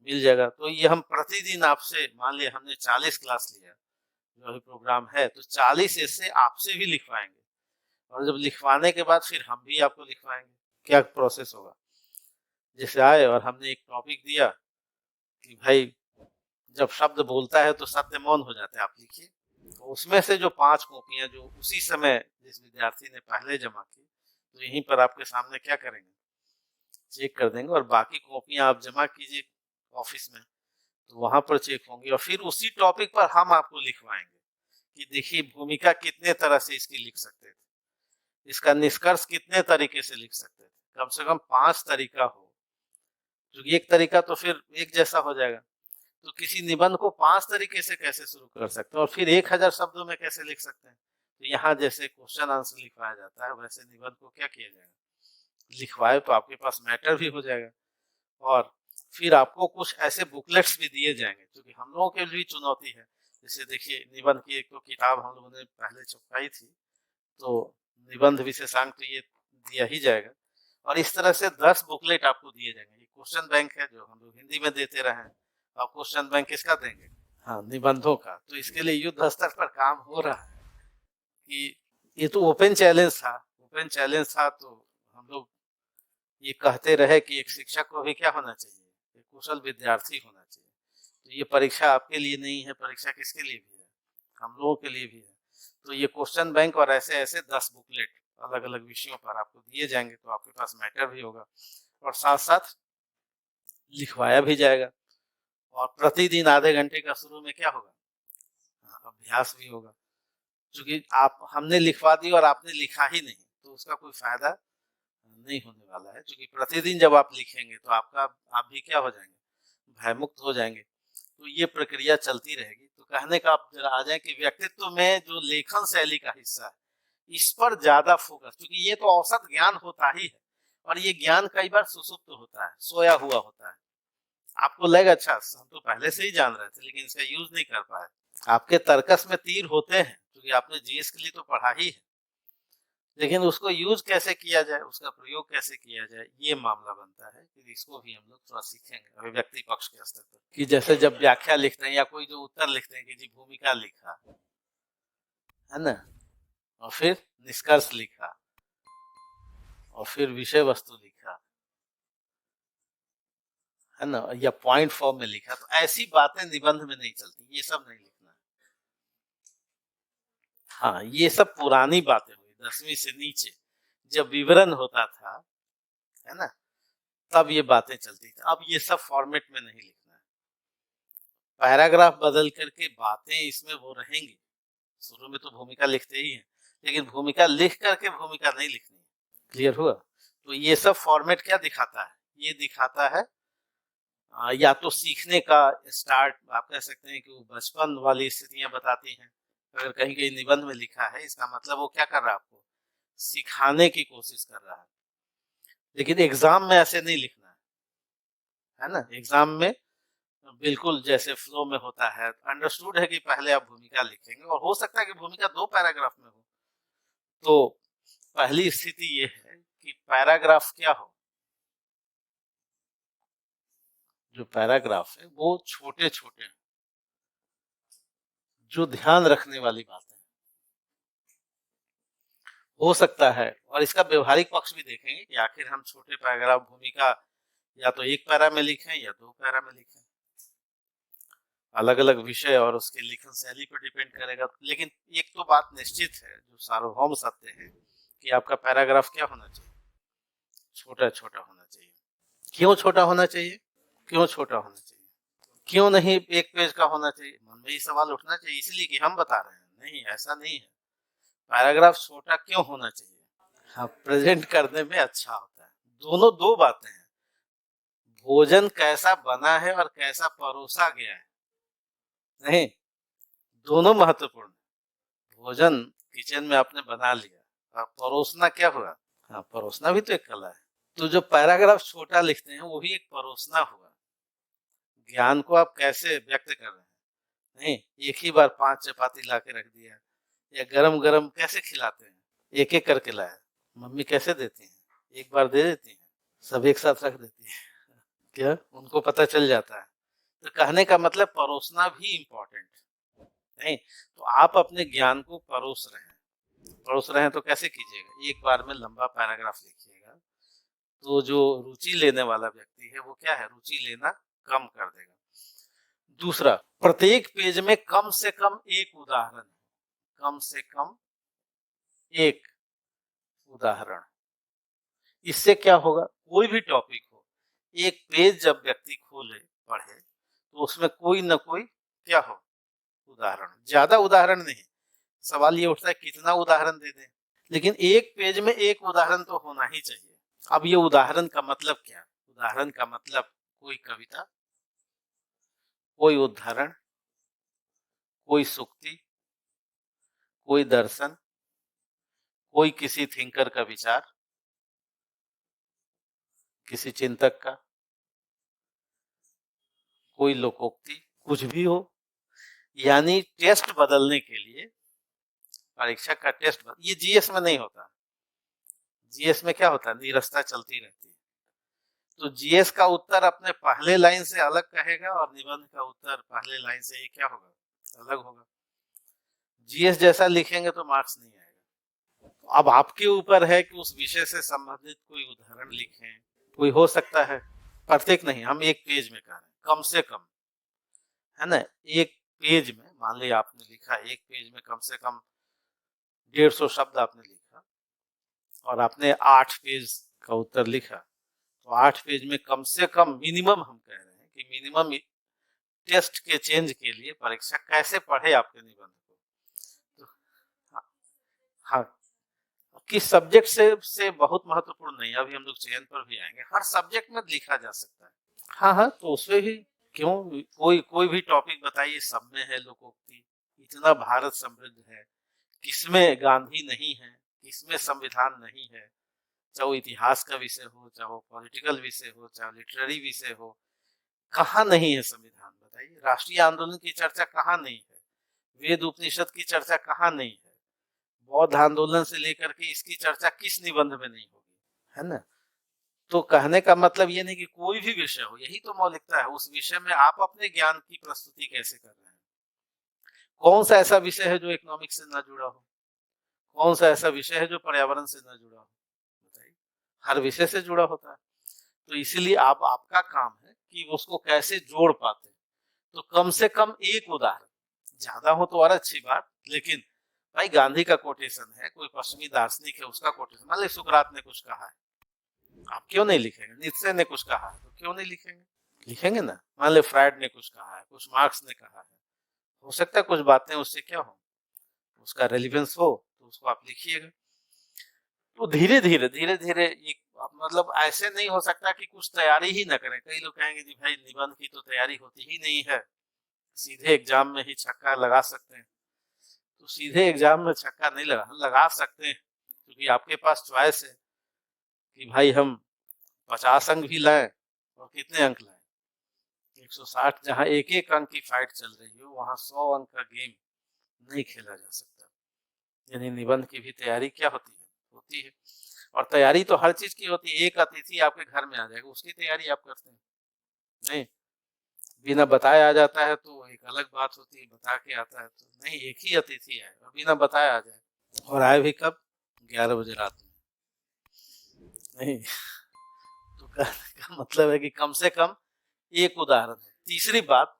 मिल जाएगा। तो ये हम प्रतिदिन आपसे, मान लिया हमने 40 क्लास लिया, जो अभी प्रोग्राम है, तो 40 ऐसे आपसे भी लिखवाएंगे। और जब लिखवाने के बाद फिर हम भी आपको लिखवाएंगे। क्या प्रोसेस होगा, जैसे आए और हमने एक टॉपिक दिया कि भाई जब शब्द बोलता है तो सत्य मौन हो जाता है, आप लिखिए। तो उसमें से जो 5 कॉपियाँ जो उसी समय जिस विद्यार्थी ने पहले जमा की, तो यहीं पर आपके सामने क्या करेंगे, चेक कर देंगे और बाकी कॉपियाँ आप जमा कीजिए ऑफिस में, तो वहाँ पर चेक होंगी और फिर उसी टॉपिक पर हम आपको लिखवाएंगे कि देखिए भूमिका कितने तरह से इसकी लिख सकते थे, इसका निष्कर्ष कितने तरीके से लिख सकते थे, कम से कम 5 तरीका हो, क्योंकि एक तरीका तो फिर एक जैसा हो जाएगा। तो किसी निबंध को 5 तरीके से कैसे शुरू कर सकते हैं और फिर 1000 शब्दों में कैसे लिख सकते हैं। तो यहाँ जैसे क्वेश्चन आंसर लिखवाया जाता है, वैसे निबंध को क्या किया जाएगा, लिखवाए तो आपके पास मैटर भी हो जाएगा और फिर आपको कुछ ऐसे बुकलेट्स भी दिए जाएंगे, क्योंकि हम लोगों के लिए चुनौती है। जैसे देखिए निबंध की एक तो किताब हम लोगों ने पहले छपवाई थी, तो निबंध विशेषांक तो ये दिया ही जाएगा और इस तरह से 10 बुकलेट आपको दिए जाएंगे। ये क्वेश्चन बैंक है जो हम लोग हिंदी में देते रहे हैं, आप क्वेश्चन बैंक किसका देंगे, हाँ निबंधों का। तो इसके लिए युद्ध स्तर पर काम हो रहा है कि ये तो ओपन चैलेंज था, ओपन चैलेंज था तो हम लोग ये कहते रहे कि एक शिक्षक को भी क्या होना चाहिए, एक कुशल विद्यार्थी होना चाहिए। तो ये परीक्षा आपके लिए नहीं है, परीक्षा किसके लिए भी है, हम लोगों के लिए भी है। तो ये क्वेश्चन बैंक और ऐसे ऐसे 10 बुकलेट अलग अलग विषयों पर आपको दिए जाएंगे, तो आपके पास मैटर भी होगा और साथ साथ लिखवाया भी जाएगा और प्रतिदिन आधे घंटे का शुरू में क्या होगा, अभ्यास भी होगा। क्योंकि आप हमने लिखवा दी और आपने लिखा ही नहीं तो उसका कोई फायदा नहीं होने वाला है, क्योंकि प्रतिदिन जब आप लिखेंगे तो आप भी क्या हो जाएंगे, भयमुक्त हो जाएंगे। तो ये प्रक्रिया चलती रहेगी। तो कहने का आप जरा आ जाए कि व्यक्तित्व में जो लेखन शैली का हिस्सा है इस पर ज्यादा फोकस, क्योंकि ये तो औसत ज्ञान होता ही है और ये ज्ञान कई बार सुसुप्त होता है, सोया हुआ होता है। आपको लगेगा अच्छा हम तो पहले से ही जान रहे थे लेकिन इसका यूज नहीं कर पाए। आपके तर्कस में तीर होते हैं क्योंकि आपने जीएस के लिए तो पढ़ा ही है, लेकिन उसको यूज कैसे किया जाए, उसका प्रयोग कैसे किया जाए, ये मामला बनता है कि इसको भी हम लोग थोड़ा सीखेंगे अभिव्यक्ति पक्ष के स्तर पर। कि जैसे जब व्याख्या लिखते हैं या कोई जो उत्तर लिखते हैं कि जी भूमिका लिखा है ना, और फिर निष्कर्ष लिखा और फिर विषय वस्तु लिखा है ना, या पॉइंट फॉर्म में लिखा, तो ऐसी बातें निबंध में नहीं चलती, ये सब नहीं लिखना है। हाँ ये सब पुरानी बातें हुई 10वीं से नीचे, जब विवरण होता था है ना, तब ये बातें चलती थी। अब ये सब फॉर्मेट में नहीं लिखना है, पैराग्राफ बदल करके बातें इसमें वो रहेंगी। शुरू में तो भूमिका लिखते ही हैं, लेकिन भूमिका लिख करके भूमिका नहीं लिखनी है। क्लियर हुआ? तो ये सब फॉर्मेट क्या दिखाता है, ये दिखाता है या तो सीखने का स्टार्ट, आप कह सकते हैं कि वो बचपन वाली स्थितियां बताती हैं। अगर कहीं कहीं निबंध में लिखा है इसका मतलब वो क्या कर रहा है, आपको सिखाने की कोशिश कर रहा है। लेकिन एग्जाम में ऐसे नहीं लिखना है ना, एग्जाम में बिल्कुल जैसे फ्लो में होता है, अंडरस्टूड है कि पहले आप भूमिका लिखेंगे और हो सकता है कि भूमिका 2 पैराग्राफ में हो। तो पहली स्थिति ये है कि पैराग्राफ क्या हो, जो पैराग्राफ है वो छोटे छोटे, जो ध्यान रखने वाली बात है हो सकता है। और इसका व्यवहारिक पक्ष भी देखेंगे कि आखिर हम छोटे पैराग्राफ भूमिका या तो 1 पैरा में लिखें या 2 पैरा में लिखें, अलग अलग विषय और उसके लिखन शैली पर डिपेंड करेगा। लेकिन एक तो बात निश्चित है जो सार्वभौम सत्य है कि आपका पैराग्राफ क्या होना चाहिए, छोटा छोटा होना चाहिए। क्यों छोटा होना चाहिए, क्यों छोटा होना चाहिए, क्यों नहीं 1 पेज का होना चाहिए, मन में ये सवाल उठना चाहिए। इसलिए कि हम बता रहे हैं, नहीं ऐसा नहीं है, पैराग्राफ छोटा क्यों होना चाहिए, हाँ प्रेजेंट करने में अच्छा होता है। दोनों 2 बातें हैं, भोजन कैसा बना है और कैसा परोसा गया है, नहीं दोनों महत्वपूर्ण। भोजन किचन में आपने बना लिया, अब परोसना क्या हुआ, हाँ परोसना भी तो एक कला है। तो जो पैराग्राफ छोटा लिखते हैं वो भी एक परोसना हुआ, ज्ञान को आप कैसे व्यक्त कर रहे हैं। नहीं एक ही बार 5 चपाती ला के रख दिया, या गरम गरम कैसे खिलाते हैं, एक एक करके लाया, मम्मी कैसे देती हैं, एक बार दे देती हैं, सब एक साथ रख देती है, क्या उनको पता चल जाता है। तो कहने का मतलब परोसना भी इम्पोर्टेंट नहीं। तो आप अपने ज्ञान को परोस रहे हैं तो कैसे कीजिएगा, एक बार में लंबा पैराग्राफ लिखिएगा, तो जो रुचि लेने वाला व्यक्ति है वो क्या है, रुचि लेना कम कर देगा। दूसरा, प्रत्येक पेज में कम से कम एक उदाहरण, कम से कम एक उदाहरण। इससे क्या होगा, कोई भी टॉपिक हो, एक पेज जब व्यक्ति खोले पढ़े तो उसमें कोई ना कोई क्या हो, उदाहरण। ज्यादा उदाहरण नहीं, सवाल ये उठता है कितना उदाहरण दे दें, लेकिन एक पेज में एक उदाहरण तो होना ही चाहिए। अब ये उदाहरण का मतलब क्या, उदाहरण का मतलब कोई कविता, कोई उदाहरण, कोई सूक्ति, कोई दर्शन, कोई किसी थिंकर का विचार, किसी चिंतक का, कोई लोकोक्ति, कुछ भी हो। यानी टेस्ट बदलने के लिए, परीक्षा का टेस्ट ये जीएस में नहीं होता। जीएस में क्या होता है, नीरसता चलती रहती है। तो जीएस का उत्तर अपने पहले लाइन से अलग कहेगा और निबंध का उत्तर पहले लाइन से ही क्या होगा, अलग होगा। जीएस जैसा लिखेंगे तो मार्क्स नहीं आएगा। अब आपके ऊपर है कि उस विषय से संबंधित कोई उदाहरण लिखें, कोई हो सकता है, प्रत्येक नहीं, हम एक पेज में कह रहे हैं कम से कम, है ना। एक पेज में मान लिया आपने लिखा, एक पेज में कम से कम 150 शब्द आपने लिखा और आपने 8 पेज का उत्तर लिखा, तो 8 पेज में कम से कम मिनिमम, हम कह रहे हैं कि मिनिमम टेस्ट के चेंज के लिए परीक्षा कैसे पढ़े आपके निबंध को। तो हाँ, किस सब्जेक्ट से बहुत महत्वपूर्ण नहीं, अभी हम लोग चयन पर भी आएंगे, हर सब्जेक्ट में लिखा जा सकता है। हाँ हाँ, तो उसमें भी क्यों, कोई भी टॉपिक बताइए, सब में है लोकोक्ति। इतना भारत समृद्ध है, किसमें गांधी नहीं है, किसमें संविधान नहीं है। चाहे वो इतिहास का विषय हो, चाहे वो पॉलिटिकल विषय हो, चाहे लिटरेरी विषय हो, कहाँ नहीं है संविधान, बताइए। राष्ट्रीय आंदोलन की चर्चा कहाँ नहीं है, वेद उपनिषद की चर्चा कहाँ नहीं है, बौद्ध आंदोलन से लेकर के इसकी चर्चा किस निबंध में नहीं होगी, है ना। तो कहने का मतलब ये नहीं कि कोई भी विषय हो, यही तो मौलिकता है, उस विषय में आप अपने ज्ञान की प्रस्तुति कैसे कर रहे हैं। कौन सा ऐसा विषय है जो इकोनॉमिक्स से ना जुड़ा हो, कौन सा ऐसा विषय है जो पर्यावरण से ना जुड़ा हो, बताइए। हर विषय से जुड़ा होता है। तो इसीलिए आपका काम है कि उसको कैसे जोड़ पाते हैं। तो कम से कम एक उदाहरण, ज्यादा हो तो और अच्छी बात, लेकिन भाई गांधी का कोटेशन है, कोई पश्चिमी दार्शनिक है उसका कोटेशन, मान ली सुकरात ने कुछ कहा है, आप क्यों नहीं लिखेंगे। नीत्शे ने कुछ कहा है तो क्यों नहीं लिखेंगे, लिखेंगे ना। मान ली फ्रायड ने कुछ कहा है, कुछ मार्क्स ने कहा है, हो सकता है कुछ बातें उससे क्या हो, उसका रेलिवेंस हो, तो उसको आप लिखिएगा। तो धीरे धीरे धीरे धीरे एक, मतलब ऐसे नहीं हो सकता कि कुछ तैयारी ही ना करें। कई लोग कहेंगे जी भाई निबंध की तो तैयारी होती ही नहीं है, सीधे एग्जाम में ही छक्का लगा सकते हैं। तो सीधे एग्जाम में छक्का नहीं लगा सकते हैं, क्योंकि आपके पास चॉइस है कि भाई हम 50 अंक भी लाएं और कितने अंक लाएं। 160, जहां एक एक अंक की फाइट चल रही हो, वहां 100 अंक का गेम नहीं खेला जा सकता। यानी निबंध की भी तैयारी क्या होती है, होती है। और तैयारी तो हर चीज की होती है। एक अतिथि आपके घर में आ जाएगा, उसकी तैयारी आप करते हैं नहीं, बिना बताए आ जाता है तो एक अलग बात होती है, बता के आता है तो नहीं। एक ही अतिथि है और बिना बताए आ जाए, और आए भी कब, 11 बजे रात में, नहीं। तो कहने का मतलब है कि कम से कम एक उदाहरण है। तीसरी बात,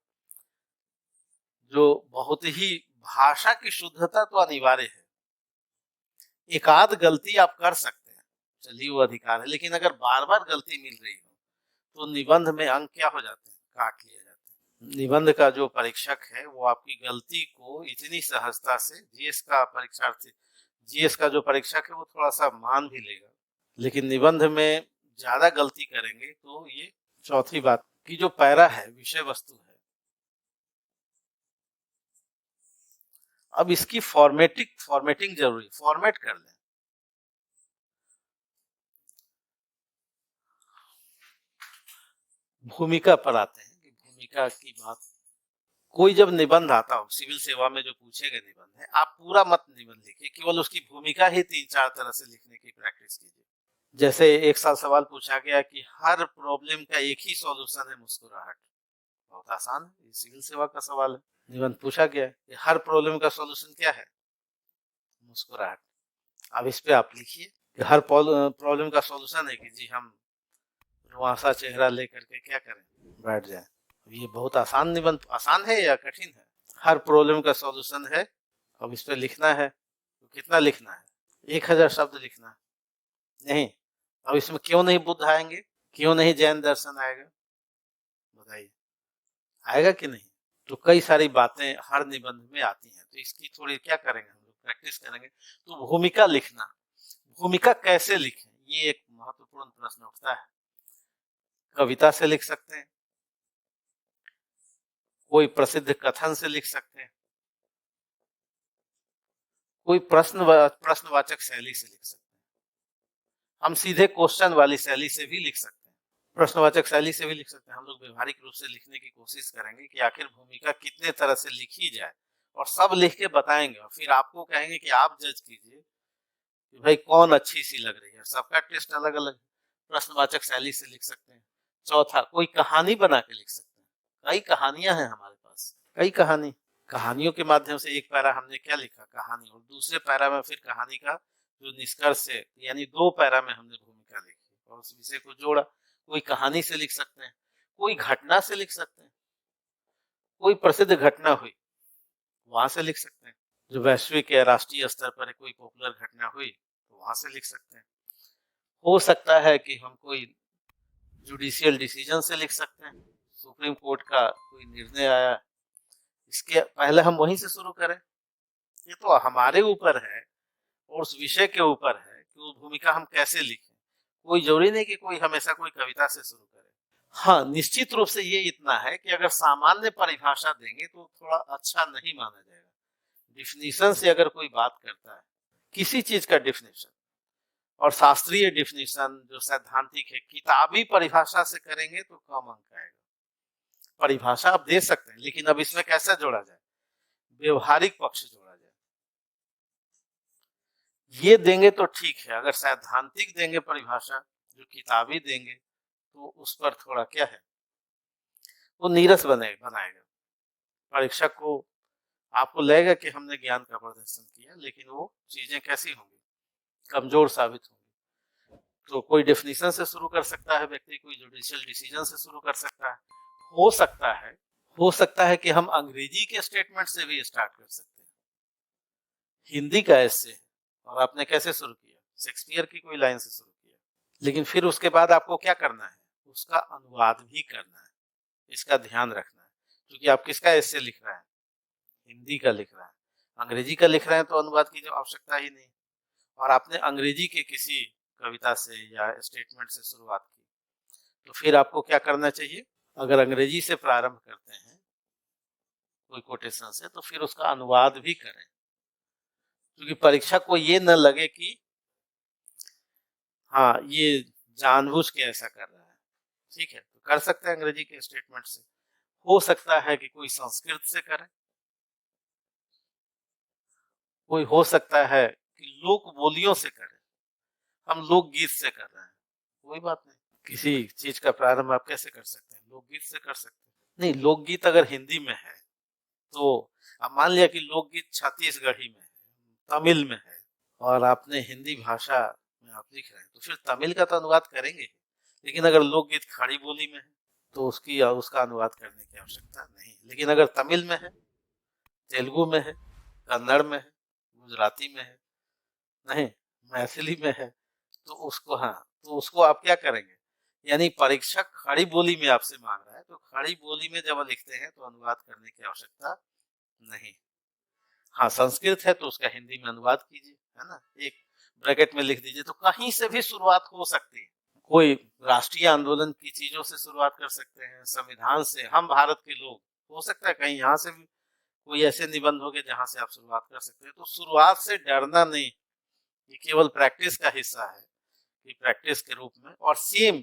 जो बहुत ही, भाषा की शुद्धता तो अनिवार्य है। एक आध गलती आप कर सकते हैं, चलिए वो अधिकार है, लेकिन अगर बार बार गलती मिल रही हो तो निबंध में अंक क्या हो जाते हैं, काट लिए जाते हैं। निबंध का जो परीक्षक है वो आपकी गलती को इतनी सहजता से, जीएस का परीक्षार्थी, जीएस का जो परीक्षक है वो थोड़ा सा मान भी लेगा, लेकिन निबंध में ज्यादा गलती करेंगे तो ये, चौथी बात की जो पैरा है, विषय वस्तु है, अब इसकी फॉर्मेटिंग जरूरी, फॉर्मेट कर लें। भूमिका पर आते हैं कि भूमिका की बात, कोई जब निबंध आता हो, सिविल सेवा में जो पूछे गए निबंध है, आप पूरा मत निबंध लिखिए, केवल उसकी भूमिका ही 3-4 तरह से लिखने की प्रैक्टिस कीजिए। जैसे एक साल सवाल पूछा गया कि हर प्रॉब्लम का एक ही सॉल्यूशन है, मुस्कुराहट। बहुत आसान है, ये सिविल सेवा का सवाल है। निबंध पूछा गया कि हर प्रॉब्लम का सॉल्यूशन क्या है, मुस्कुराहट। अब इस पे आप लिखिए कि हर प्रॉब्लम का सॉल्यूशन है कि जी हम रुआसा चेहरा लेकर के क्या करें, बैठ जाए। ये बहुत आसान निबंध, आसान है या कठिन है? हर प्रॉब्लम का सॉल्यूशन है। अब इस पे लिखना है, तो कितना लिखना है? 1000 शब्द लिखना है। नहीं, अब इसमें क्यों नहीं बुद्ध आएंगे, क्यों नहीं जैन दर्शन आएगा, बताइए, आएगा कि नहीं? तो कई सारी बातें हर निबंध में आती हैं, तो इसकी थोड़ी क्या करेंगे हम लोग, प्रैक्टिस करेंगे। तो भूमिका लिखना, भूमिका कैसे लिखें, ये एक महत्वपूर्ण प्रश्न उठता है। कविता से लिख सकते हैं, कोई प्रसिद्ध कथन से लिख सकते हैं, कोई प्रश्नवाचक शैली से लिख सकते हैं, हम सीधे क्वेश्चन वाली शैली से भी लिख सकते हैं, प्रश्नवाचक शैली से भी लिख सकते हैं। हम लोग व्यवहारिक रूप से लिखने की कोशिश करेंगे कि आखिर भूमिका कितने तरह से लिखी जाए, और सब लिख के बताएंगे, और फिर आपको कहेंगे कि आप जज कीजिए कि भाई कौन अच्छी सी लग रही है। सबका टेस्ट अलग अलग। प्रश्नवाचक शैली से लिख सकते हैं। चौथा, कोई कहानी बना के लिख सकते हैं। कई कहानियां हैं हमारे पास, कई कहानियों के माध्यम से एक पैरा हमने क्या लिखा, कहानी, और दूसरे पैरा में फिर कहानी का जो निष्कर्ष है, यानी 2 पैरा में हमने भूमिका लिखी और उस विषय को जोड़ा। कोई कहानी से लिख सकते हैं, कोई घटना से लिख सकते हैं, कोई प्रसिद्ध घटना हुई वहां से लिख सकते हैं, जो वैश्विक या राष्ट्रीय स्तर पर कोई पॉपुलर घटना हुई तो वहां से लिख सकते हैं। हो सकता है कि हम कोई जुडिशियल डिसीजन से लिख सकते हैं, सुप्रीम कोर्ट का कोई निर्णय आया, इसके पहले हम वहीं से शुरू करें। ये तो हमारे ऊपर है और उस विषय के ऊपर है कि वो भूमिका हम कैसे लिखें। कोई जरूरी नहीं कि कोई हमेशा कोई कविता से शुरू करे। हाँ, निश्चित रूप से ये इतना है कि अगर सामान्य परिभाषा देंगे तो थोड़ा अच्छा नहीं माना जाएगा। डिफिनीशन से अगर कोई बात करता है, किसी चीज का डिफिनीशन, और शास्त्रीय डिफिनीशन जो सैद्धांतिक है, किताबी परिभाषा से करेंगे तो कम अंक आएगा। परिभाषा आप दे सकते हैं, लेकिन अब इसमें कैसे जोड़ा जाए, व्यवहारिक पक्ष जोड़ा जाए। ये देंगे तो ठीक है, अगर सैद्धांतिक देंगे परिभाषा, जो किताबी देंगे, तो उस पर थोड़ा क्या है, वो नीरस बनाएगा। परीक्षक को, आपको लगेगा कि हमने ज्ञान का प्रदर्शन किया, लेकिन वो चीजें कैसी होंगी, कमजोर साबित होंगी। तो कोई डेफिनेशन से शुरू कर सकता है व्यक्ति, कोई जुडिशियल डिसीजन से शुरू कर सकता है। हो सकता है कि हम अंग्रेजी के स्टेटमेंट से भी स्टार्ट कर सकते हैं। हिंदी का ऐसे है और आपने कैसे शुरू किया, शेक्सपियर की कोई लाइन से शुरू किया, लेकिन फिर उसके बाद आपको क्या करना है, उसका अनुवाद भी करना है। इसका ध्यान रखना है, क्योंकि आप किसका ऐसे लिख रहे हैं, हिंदी का लिख रहे हैं। अंग्रेजी का लिख रहे हैं तो अनुवाद की जो आवश्यकता ही नहीं, और आपने अंग्रेजी के किसी कविता से या स्टेटमेंट से शुरुआत की, तो फिर आपको क्या करना चाहिए, अगर अंग्रेजी से प्रारंभ करते हैं कोई कोटेशन से, तो फिर उसका अनुवाद भी करें, क्योंकि परीक्षक को ये न लगे कि हाँ ये जानबूझ के ऐसा कर रहा है। ठीक है, तो कर सकते हैं अंग्रेजी के स्टेटमेंट से। हो सकता है कि कोई संस्कृत से करे, कोई हो सकता है कि लोक बोलियों से करे, हम लोकगीत से कर रहे हैं, कोई बात नहीं। किसी चीज का प्रारंभ आप कैसे कर सकते हैं, लोकगीत से कर सकते हैं। नहीं, लोकगीत अगर हिंदी में है तो अब मान लिया कि लोकगीत छत्तीसगढ़ी में है, तमिल में है, और आपने हिंदी भाषा में आप लिख रहे हैं, तो फिर तमिल का तो अनुवाद करेंगे। लेकिन अगर लोकगीत खड़ी बोली में है तो उसका अनुवाद करने की आवश्यकता नहीं। लेकिन अगर तमिल में है, तेलुगु में है, कन्नड़ में है, गुजराती में है, नहीं, मैथिली में है, तो उसको, हाँ, तो उसको आप क्या करेंगे, यानी परीक्षक खड़ी बोली में आपसे मांग रहा है, तो खड़ी बोली में जब लिखते हैं तो अनुवाद करने की आवश्यकता नहीं। हाँ, संस्कृत है तो उसका हिंदी में अनुवाद कीजिए, है ना, एक ब्रैकेट में लिख दीजिए, तो कहीं से भी शुरुआत हो सकती है। कोई राष्ट्रीय आंदोलन की चीजों से शुरुआत कर सकते हैं, संविधान से, हम भारत के लोग, हो सकता है कहीं यहाँ से भी कोई ऐसे निबंध होंगे जहां से आप शुरुआत कर सकते हैं। तो शुरुआत से डरना नहीं, ये केवल प्रैक्टिस का हिस्सा है, कि प्रैक्टिस के रूप में। और सेम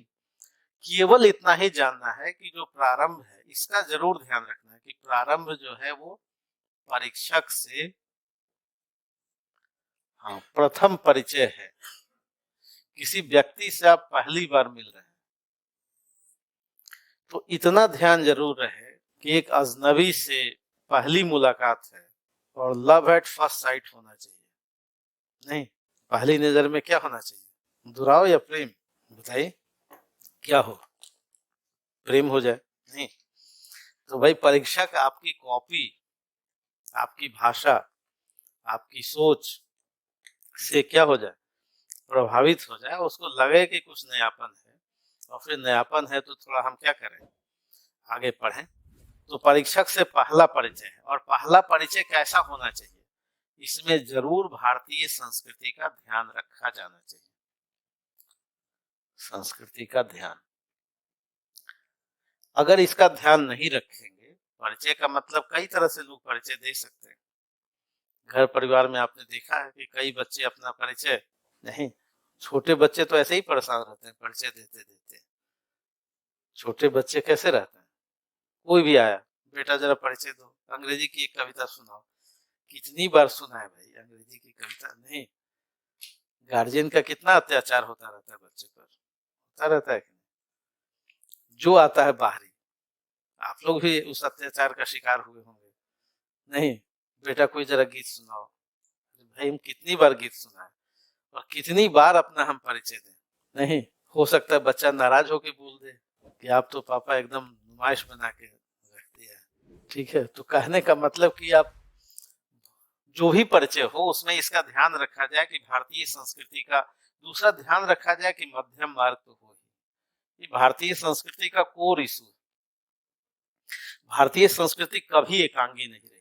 केवल इतना ही जानना है कि जो प्रारंभ है, इसका जरूर ध्यान रखना है कि प्रारंभ जो है वो परीक्षक से, हाँ, प्रथम परिचय है, किसी व्यक्ति से आप पहली बार मिल रहे हैं, तो इतना ध्यान जरूर रहे कि एक अजनबी से पहली मुलाकात है और लव एट फर्स्ट साइट होना चाहिए। नहीं, पहली नजर में क्या होना चाहिए, दुराव या प्रेम, बताइए क्या हो, प्रेम हो जाए, नहीं, तो भाई परीक्षक आपकी कॉपी, आपकी भाषा, आपकी सोच से क्या हो जाए, प्रभावित हो जाए, उसको लगे कि कुछ नयापन है, और फिर नयापन है तो थोड़ा हम क्या करें, आगे बढ़ें। तो परीक्षक से पहला परिचय है, और पहला परिचय कैसा होना चाहिए, इसमें जरूर भारतीय संस्कृति का ध्यान रखा जाना चाहिए। संस्कृति का ध्यान, अगर इसका ध्यान नहीं रखेंगे, परिचय का मतलब कई तरह से लोग परिचय दे सकते हैं। घर परिवार में आपने देखा है कि कई बच्चे अपना परिचय नहीं, छोटे बच्चे तो ऐसे ही परेशान रहते हैं परिचय देते देते। छोटे बच्चे कैसे रहते हैं, कोई भी आया, बेटा जरा परिचय दो, अंग्रेजी की एक कविता सुनाओ। कितनी बार सुना है भाई अंग्रेजी की कविता, नहीं। गार्जियन का कितना अत्याचार होता रहता है बच्चे पर, होता रहता है कि नहीं? जो आता है बाहरी, आप लोग भी उस अत्याचार का शिकार हुए होंगे, नहीं। बेटा कोई जरा गीत सुनाओ, भाई हम कितनी बार गीत सुनाए, और कितनी बार अपना हम परिचय दें, नहीं। हो सकता है बच्चा नाराज होके बोल दे कि आप तो पापा एकदम नुमाइश बना के रख दिया है। ठीक है, तो कहने का मतलब कि आप जो भी परिचय हो उसमें इसका ध्यान रखा जाए कि भारतीय संस्कृति का, दूसरा ध्यान रखा जाए कि मध्यम मार्ग तो हो ही। ये भारतीय संस्कृति का कोर इशू है। भारतीय संस्कृति कभी एकांगी नहीं रही।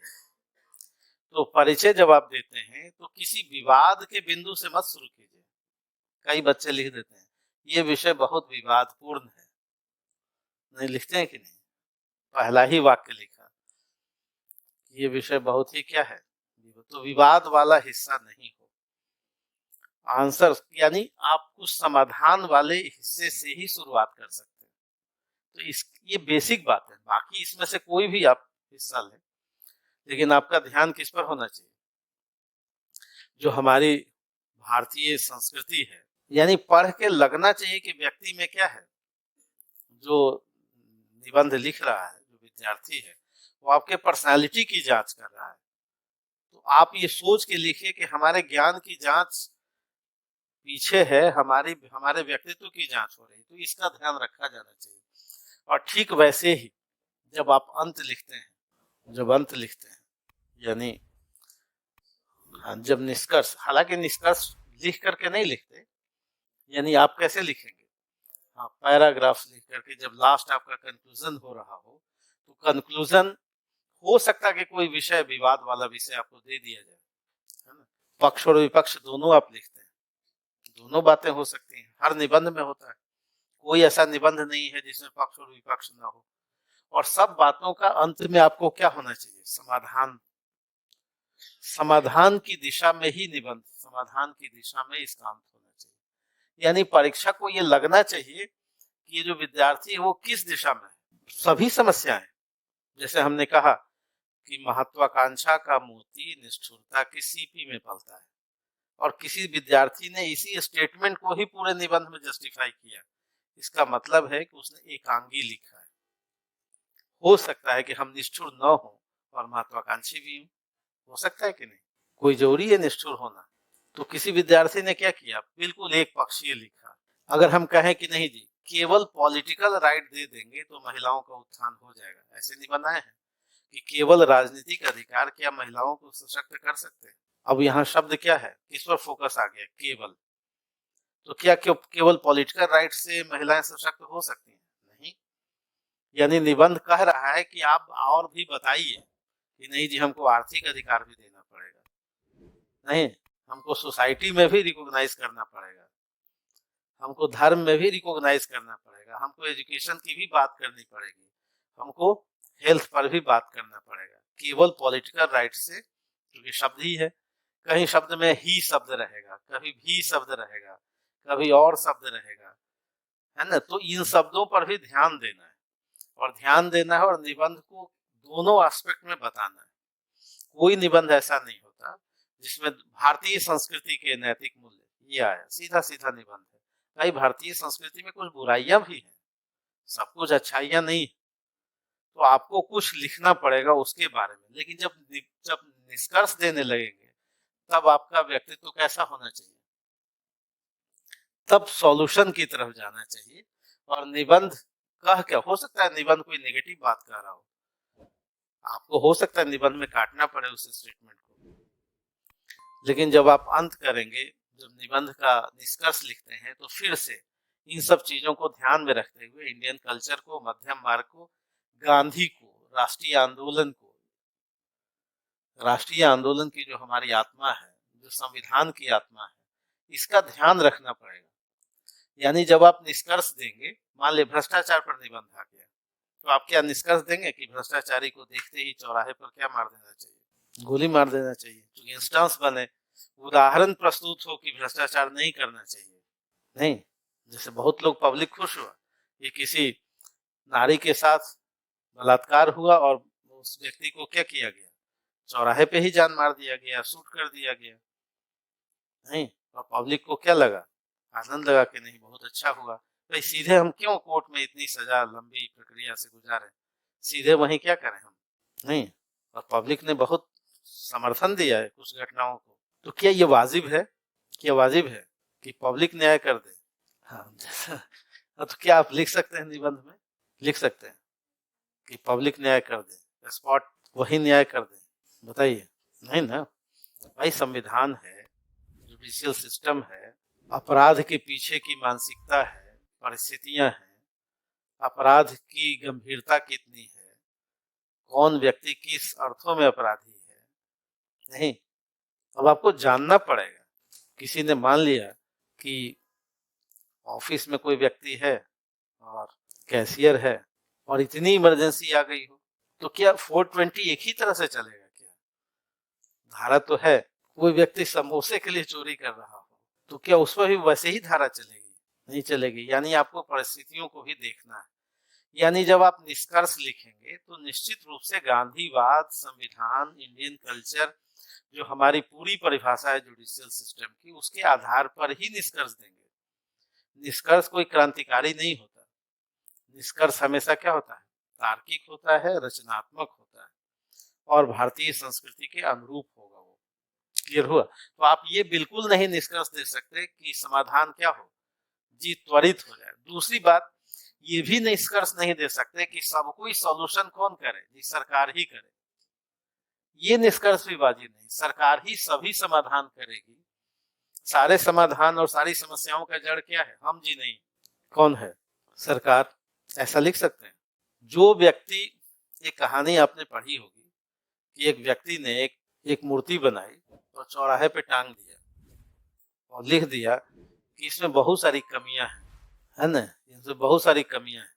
तो परिचय जब आप देते हैं तो किसी विवाद के बिंदु से मत शुरू कीजिए। कई बच्चे लिख देते हैं ये विषय बहुत विवादपूर्ण है, नहीं लिखते हैं कि नहीं, पहला ही वाक्य लिखा, ये विषय बहुत ही क्या है, तो विवाद वाला हिस्सा नहीं हो। आंसर यानी आप कुछ समाधान वाले हिस्से से ही शुरुआत कर सकते हैं। तो ये बेसिक बात है, बाकी इसमें से कोई भी आप हिस्सा लें, लेकिन आपका ध्यान किस पर होना चाहिए, जो हमारी भारतीय संस्कृति है। यानी पढ़ के लगना चाहिए कि व्यक्ति में क्या है, जो निबंध लिख रहा है, जो विद्यार्थी है, वो आपके पर्सनालिटी की जांच कर रहा है। तो आप ये सोच के लिखिए कि हमारे ज्ञान की जांच पीछे है, हमारे व्यक्तित्व की जांच हो रही, तो इसका ध्यान रखा जाना चाहिए। और ठीक वैसे ही जब आप अंत लिखते हैं, यानी जब निष्कर्ष, हालांकि निष्कर्ष लिख करके नहीं लिखते, यानी आप कैसे लिखेंगे, हाँ, पैराग्राफ लिख करके जब लास्ट आपका कंक्लूजन हो रहा हो, तो कंक्लूजन हो सकता है कि कोई विषय, विवाद वाला विषय आपको दे दिया जाए, है ना। पक्ष और विपक्ष दोनों आप लिखते हैं, दोनों बातें हो सकती हैं, हर निबंध में होता है, कोई ऐसा निबंध नहीं है जिसमें पक्ष और विपक्ष ना हो। और सब बातों का अंत में आपको क्या होना चाहिए, समाधान। समाधान की दिशा में ही निबंध, समाधान की दिशा में इसका अंत होना चाहिए। यानी परीक्षक को ये लगना चाहिए कि ये जो विद्यार्थी है वो किस दिशा में है। सभी समस्याएं, जैसे हमने कहा कि महत्वाकांक्षा का मोती निष्ठुरता की सीपी में पलता है, और किसी विद्यार्थी ने इसी स्टेटमेंट को ही पूरे निबंध में जस्टिफाई किया, इसका मतलब है कि उसने एकांगी लिखा है। हो सकता है कि हम निष्ठुर न हो और महत्वाकांक्षी भी हो सकता है कि नहीं, कोई जरूरी है निष्ठुर होना। तो किसी विद्यार्थी ने क्या किया, बिल्कुल एक पक्षीय लिखा। अगर हम कहें कि नहीं जी केवल पॉलिटिकल राइट दे देंगे तो महिलाओं का उत्थान हो जाएगा, ऐसे नहीं बनाए हैं कि केवल राजनीतिक अधिकार क्या महिलाओं को सशक्त कर सकते हैं। अब यहाँ शब्द क्या है, किस पर फोकस आ गया, केवल। तो क्या केवल पॉलिटिकल राइट से महिलाएं सशक्त हो सकती हैं, नहीं। यानी निबंध कह रहा है कि आप और भी बताइए कि नहीं जी हमको आर्थिक अधिकार भी देना पड़ेगा, नहीं, हमको सोसाइटी में भी रिकॉग्नाइज करना पड़ेगा, हमको धर्म में भी रिकॉग्नाइज करना पड़ेगा, हमको एजुकेशन की भी बात करनी पड़ेगी, हमको हेल्थ पर भी बात करना पड़ेगा। केवल पॉलिटिकल राइट से, क्योंकि शब्द ही है, कहीं शब्द में ही शब्द रहेगा, कभी भी शब्द रहेगा, कभी और शब्द रहेगा, है ना। तो इन शब्दों पर भी ध्यान देना है, और निबंध को दोनों एस्पेक्ट में बताना है। कोई निबंध ऐसा नहीं होता जिसमें भारतीय संस्कृति के नैतिक मूल्य ये आया, सीधा सीधा निबंध है। भाई भारतीय संस्कृति में कुछ बुराइयां भी हैं, सब कुछ अच्छाइयां नहीं, तो आपको कुछ लिखना पड़ेगा उसके बारे में। लेकिन जब निष्कर्ष देने लगेंगे तब आपका व्यक्तित्व कैसा होना चाहिए, तब सॉल्यूशन की तरफ जाना चाहिए। और निबंध कह क्या, हो सकता है निबंध कोई नेगेटिव बात कह रहा हो, आपको हो सकता है निबंध में काटना पड़े उस स्टेटमेंट को, लेकिन जब आप अंत करेंगे, जब निबंध का निष्कर्ष लिखते हैं, तो फिर से इन सब चीजों को ध्यान में रखते हुए इंडियन कल्चर को, मध्यम मार्ग को, गांधी को, राष्ट्रीय आंदोलन की जो हमारी आत्मा है, जो संविधान की आत्मा है, इसका ध्यान रखना पड़ेगा। यानी जब आप निष्कर्ष देंगे, मान ले भ्रष्टाचार पर निबंध आ गया, तो आप क्या निष्कर्ष देंगे कि भ्रष्टाचारी को देखते ही चौराहे पर क्या मार देना चाहिए, गोली मार देना चाहिए, तो इंस्टेंस बने, उदाहरण प्रस्तुत हो कि भ्रष्टाचार नहीं करना चाहिए। नहीं, जैसे बहुत लोग पब्लिक खुश हुआ कि किसी नारी के साथ बलात्कार हुआ और उस व्यक्ति को क्या किया गया, चौराहे पे ही जान मार दिया गया, शूट कर दिया गया। नहीं, और पब्लिक को क्या लगा, आनंद लगा कि नहीं बहुत अच्छा हुआ, भाई सीधे हम क्यों कोर्ट में इतनी सजा लंबी प्रक्रिया से गुजारे, सीधे वहीं क्या करें हम। नहीं, और पब्लिक ने बहुत समर्थन दिया है कुछ घटनाओं को, तो क्या ये वाजिब है, क्या वाजिब है कि पब्लिक न्याय कर दे। हाँ, तो क्या आप लिख सकते हैं निबंध में, लिख सकते हैं कि पब्लिक न्याय कर दे, स्पॉट वही न्याय कर दे, बताइए। नहीं ना भाई, संविधान है, जुडिशियल सिस्टम है, अपराध के पीछे की मानसिकता है, परिस्थितियां हैं, अपराध की गंभीरता कितनी है, कौन व्यक्ति किस अर्थों में अपराधी है। नहीं, अब आपको जानना पड़ेगा। किसी ने मान लिया कि ऑफिस में कोई व्यक्ति है और कैशियर है और इतनी इमरजेंसी आ गई हो, तो क्या 420 एक ही तरह से चलेगा क्या? धारा तो है, कोई व्यक्ति समोसे के लिए चोरी कर रहा हो, तो क्या उस पर भी वैसे ही धारा चलेगी? नहीं चलेगी। यानी आपको परिस्थितियों को भी देखना है। यानी जब आप निष्कर्ष लिखेंगे तो निश्चित रूप से गांधीवाद, संविधान, इंडियन कल्चर, जो हमारी पूरी परिभाषा है जुडिशियल सिस्टम की, उसके आधार पर ही निष्कर्ष देंगे। निष्कर्ष कोई क्रांतिकारी नहीं होता। निष्कर्ष हमेशा क्या होता है, तार्किक होता है, रचनात्मक होता है और भारतीय संस्कृति के अनुरूप होगा वो। क्लियर हुआ? तो आप ये बिल्कुल नहीं निष्कर्ष दे सकते कि समाधान क्या हो, जी त्वरित हो जाए। दूसरी बात, ये भी निष्कर्ष नहीं दे सकते कि सब कोई सॉल्यूशन कौन करे, जी सरकार ही करे। ये निष्कर्ष भी वाजिब नहीं। सरकार ही सभी समाधान करेगी। सारे समाधान और सारी समस्याओं का जड़ क्या है, हम जी नहीं, कौन है, सरकार। ऐसा लिख सकते हैं। जो व्यक्ति, एक कहानी आपने पढ़ी होगी कि एक व्यक्ति ने एक मूर्ति बनाई और चौराहे पे टांग दिया और लिख दिया कि इसमें बहुत सारी कमियां हैं, है ना, इनसे बहुत सारी कमियां हैं,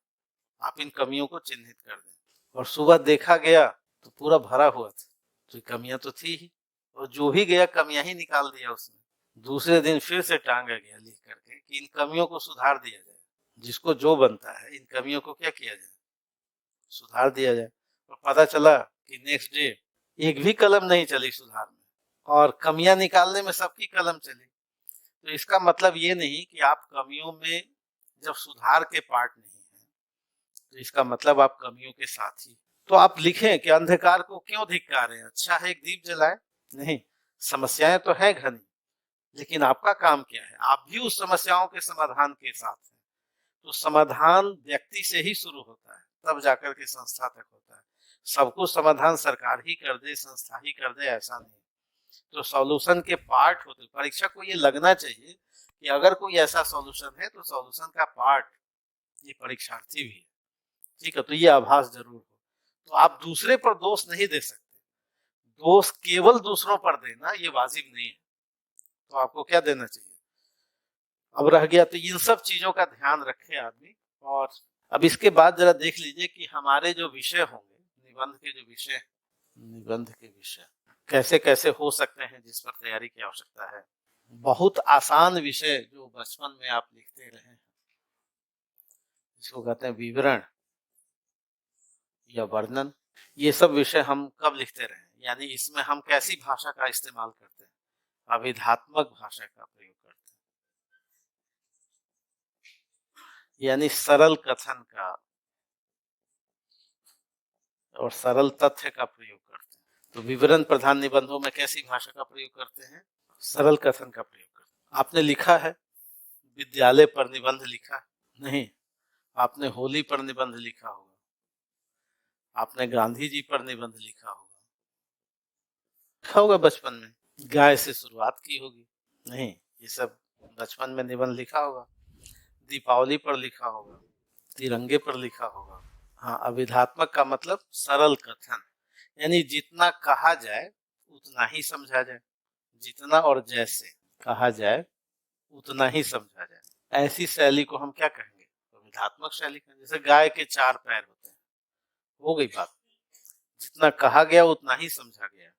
आप इन कमियों को चिन्हित कर दें। और सुबह देखा गया तो पूरा भरा हुआ था, तो कमियां तो थी ही, और जो भी गया कमियां ही निकाल दिया उसने। दूसरे दिन फिर से टांगा गया लिख करके कि इन कमियों को सुधार दिया जाए। जिसको जो बनता है, इन कमियों को क्या किया जाए, सुधार दिया जाए। और पता चला कि नेक्स्ट डे एक भी कलम नहीं चली सुधार में, और कमियां निकालने में सबकी कलम चली। तो इसका मतलब ये नहीं कि आप कमियों में जब सुधार के पार्ट नहीं है, तो इसका मतलब आप कमियों के साथ ही। तो आप लिखें कि अंधकार को क्यों धिक्कारें, अच्छा है एक दीप जलाएं। नहीं, समस्याएं तो है घनी, लेकिन आपका काम क्या है, आप भी उस समस्याओं के समाधान के साथ हैं। तो समाधान व्यक्ति से ही शुरू होता है, तब जाकर के संस्था तक होता है। सबको समाधान सरकार ही कर दे, संस्था ही कर दे, ऐसा नहीं। तो सॉल्यूशन के पार्ट होते, परीक्षक को ये लगना चाहिए कि अगर कोई ऐसा सॉल्यूशन है तो सॉल्यूशन का पार्ट ये परीक्षार्थी भी है। ठीक है, तो ये आभास जरूर हो। तो आप दूसरे पर दोष नहीं दे सकते। दोष केवल दूसरों पर देना ये वाजिब नहीं है। तो आपको क्या देना चाहिए, अब रह गया तो इन सब चीजों का ध्यान रखे आदमी। और अब इसके बाद जरा देख लीजिए कि हमारे जो विषय होंगे, निबंध के जो विषय, निबंध के विषय कैसे कैसे हो सकते हैं, जिस पर तैयारी की आवश्यकता है। बहुत आसान विषय जो बचपन में आप लिखते रहे हैं, जिसको कहते हैं विवरण या वर्णन, ये सब विषय हम कब लिखते रहे, यानी इसमें हम कैसी भाषा का इस्तेमाल करते हैं, अभिधात्मक भाषा का प्रयोग करते हैं, यानी सरल कथन का और सरल तथ्य का प्रयोग करते हैं। तो विवरण प्रधान निबंधों में कैसी भाषा का प्रयोग करते हैं, सरल कथन का प्रयोग करते हैं। आपने लिखा है विद्यालय पर निबंध लिखा नहीं, आपने होली पर निबंध लिखा होगा, आपने गांधी जी पर निबंध लिखा होगा बचपन में, गाय से शुरुआत की होगी। नहीं, ये सब बचपन में निबंध लिखा होगा। दीपावली पर लिखा होगा, तिरंगे पर लिखा होगा। हाँ, अभिधात्मक का मतलब सरल कथन, यानी जितना कहा जाए उतना ही समझा जाए, जितना और जैसे कहा जाए उतना ही समझा जाए, ऐसी शैली को हम क्या कहेंगे? अभिधात्मक शैली कहेंगे। जैसे गाय के 4 पैर होते हैं, हो गई बात, जितना कहा गया उतना ही समझा गया,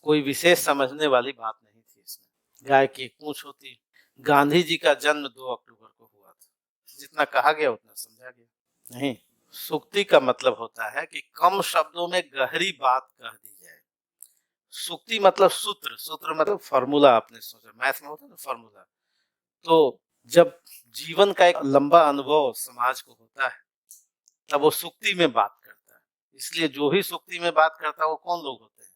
कोई विशेष समझने वाली बात नहीं थी इसमें। गाय की एक पूंछ होती। गांधी जी का जन्म 2 अक्टूबर को हुआ था, जितना कहा गया उतना समझा गया। नहीं, सूक्ति का मतलब होता है कि कम शब्दों में गहरी बात कह दी जाए। सूक्ति मतलब सूत्र, सूत्र मतलब फॉर्मूला। आपने सोचा मैथ में होता है ना फॉर्मूला, तो जब जीवन का एक लंबा अनुभव समाज को होता है तब वो सूक्ति में बात करता है। इसलिए जो भी सूक्ति में बात करता है वो कौन लोग होते हैं?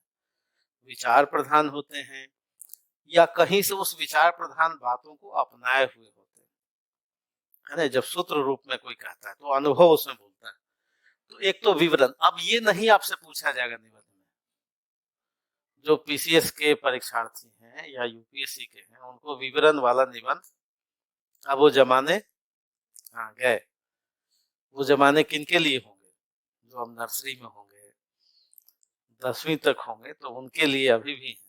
विचार प्रधान होते हैं, या कहीं से उस विचार प्रधान बातों को अपनाए हुए होते हैं, है ना। जब सूत्र रूप में कोई कहता है तो अनुभव उसमें बोलता है। तो एक तो विवरण, अब ये नहीं आपसे पूछा जाएगा निबंध में। जो पीसीएस के परीक्षार्थी हैं या यूपीएससी के हैं, उनको विवरण वाला निबंध, अब वो जमाने हाँ गए। वो जमाने किनके लिए होंगे? जो हम नर्सरी में होंगे, 10वीं तक होंगे, तो उनके लिए अभी भी है।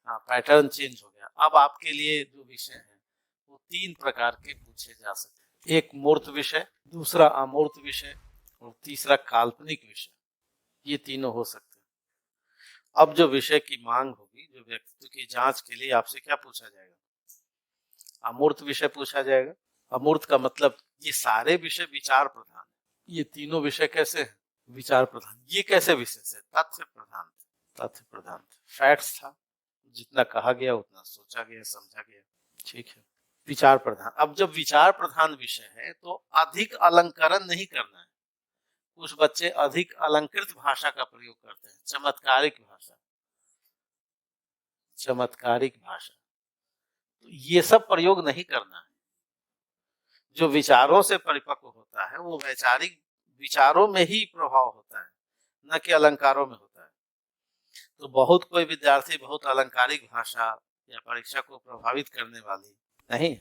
हाँ, पैटर्न चेंज हो गया। अब आपके लिए जो विषय है वो 3 प्रकार के पूछे जा सकते हैं। एक मूर्त विषय, दूसरा अमूर्त विषय, और तीसरा काल्पनिक विषय। ये तीनों हो सकते हैं। अब जो विषय की मांग होगी, जो व्यक्तित्व की जांच के लिए आपसे क्या पूछा जाएगा? अमूर्त विषय पूछा जाएगा। अमूर्त का मतलब ये सारे विषय विचार प्रधान। ये तीनों विषय कैसे हैं? विचार प्रधान। ये कैसे विषय से? तथ्य प्रधान। तथ्य प्रधान फैक्ट्स था, जितना कहा गया उतना सोचा गया, समझा गया। ठीक है। विचार प्रधान। अब जब विचार प्रधान विषय है तो अधिक अलंकरण नहीं करना है। कुछ बच्चे अधिक अलंकृत भाषा का प्रयोग करते हैं, चमत्कारिक भाषा, चमत्कारिक भाषा। तो ये सब प्रयोग नहीं करना है। जो विचारों से परिपक्व होता है वो वैचारिक विचारों में ही प्रभाव होता है, न कि अलंकारों में होता है। तो बहुत कोई विद्यार्थी बहुत अलंकारिक भाषा या परीक्षा को प्रभावित करने वाली नहीं।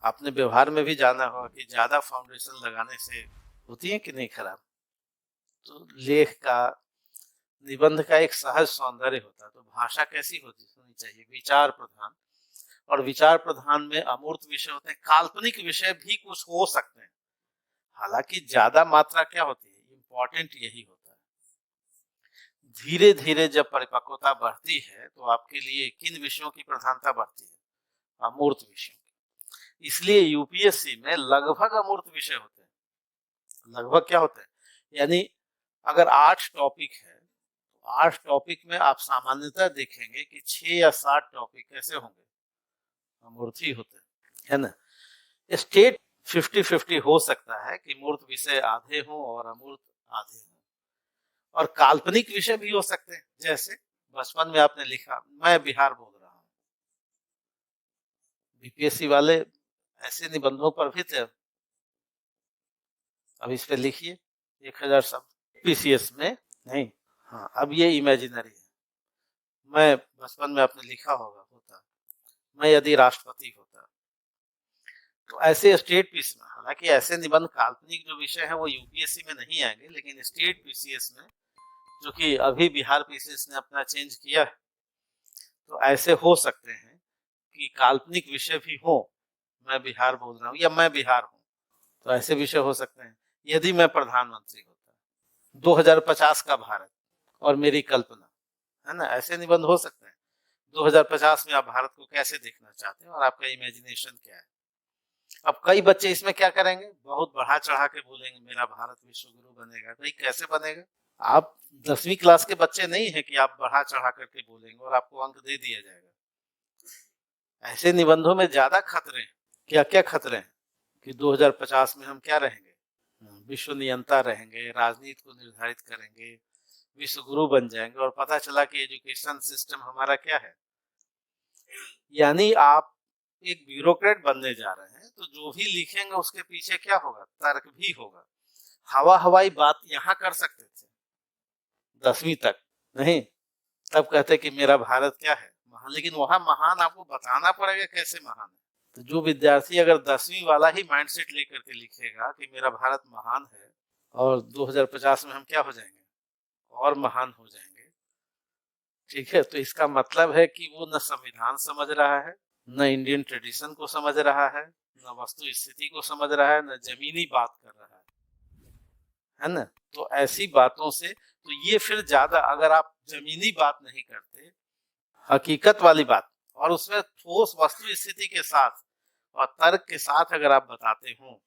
आपने व्यवहार में भी जाना होगा कि ज्यादा फाउंडेशन लगाने से होती है कि नहीं खराब। तो लेख का, निबंध का एक सहज सौंदर्य होता है। तो भाषा कैसी होनी चाहिए? विचार प्रधान। और विचार प्रधान में अमूर्त विषय होते हैं, काल्पनिक विषय भी कुछ हो सकते हैं। हालांकि ज्यादा मात्रा क्या होती है, इंपॉर्टेंट यही होता है। धीरे धीरे जब परिपक्वता बढ़ती है तो आपके लिए किन विषयों की प्रधानता बढ़ती है? अमूर्त विषयों की। इसलिए यूपीएससी में लगभग अमूर्त विषय होते हैं। लगभग क्या होते हैं, यानी अगर 8 टॉपिक है तो 8 टॉपिक में आप सामान्यतः देखेंगे कि 6 या 7 टॉपिक कैसे होंगे? अमूर्त ही होते हैं, है ना। स्टेट 50-50 हो सकता है कि मूर्त विषय आधे हों और अमूर्त आधे हों। और काल्पनिक विषय भी हो सकते हैं, जैसे बचपन में आपने लिखा मैं बिहार बोल रहा हूँ। बीपीएससी वाले ऐसे निबंधों पर भी थे। अब इस पे लिखिए 1000 शब्द। पीसीएस में नहीं। हाँ, अब ये इमेजिनरी है। मैं बचपन में आपने लिखा होता मैं यदि राष्ट्रपति होता। तो ऐसे स्टेट पीसी में, हालांकि ऐसे निबंध काल्पनिक जो विषय है वो यूपीएससी में नहीं आएंगे, लेकिन स्टेट पीसीएस में, जो कि अभी बिहार पीसीएस ने अपना चेंज किया है, तो ऐसे हो सकते हैं कि काल्पनिक विषय भी हो। मैं बिहार बोल रहा हूँ या मैं बिहार हूँ, तो ऐसे विषय हो सकते हैं। यदि मैं प्रधानमंत्री होता, 2050 का भारत और मेरी कल्पना, है ना, ऐसे निबंध हो सकते हैं। 2050 में आप भारत को कैसे देखना चाहते हैं और आपका इमेजिनेशन क्या है। अब कई बच्चे इसमें क्या करेंगे, बहुत बढ़ा चढ़ा के बोलेंगे मेरा भारत विश्व गुरु बनेगा। भाई कैसे बनेगा? आप 10वीं क्लास के बच्चे नहीं है कि आप बढ़ा चढ़ा करके बोलेंगे और आपको अंक दे दिया जाएगा। ऐसे निबंधों में ज्यादा खतरे हैं। क्या क्या खतरे हैं कि 2050 में हम क्या रहेंगे? विश्व नियंता रहेंगे, राजनीति को निर्धारित करेंगे, विश्व गुरु बन जाएंगे, और पता चला कि एजुकेशन सिस्टम हमारा क्या है। यानी आप एक ब्यूरोक्रेट बनने जा रहे हैं, तो जो भी लिखेंगे उसके पीछे क्या होगा? तर्क भी होगा। हवा हवाई बात यहाँ कर सकते थे, 10वीं तक, नहीं, तब कहते कि मेरा भारत क्या है, महान। लेकिन वहां महान आपको बताना पड़ेगा कैसे महान है। तो जो विद्यार्थी अगर 10वीं वाला ही माइंडसेट लेकर के लिखेगा कि मेरा भारत महान है और 2050 में हम क्या हो जाएंगे, और महान हो जाएंगे, ठीक है, तो इसका मतलब है कि वो न संविधान समझ रहा है, न इंडियन ट्रेडिशन को समझ रहा है, न वस्तु स्थिति को समझ रहा है, न जमीनी बात कर रहा है ना। तो ऐसी बातों से तो ये फिर ज्यादा, अगर आप जमीनी बात नहीं करते, हकीकत वाली बात, और उसमें ठोस वस्तु स्थिति के साथ और तर्क के साथ अगर आप बताते हो,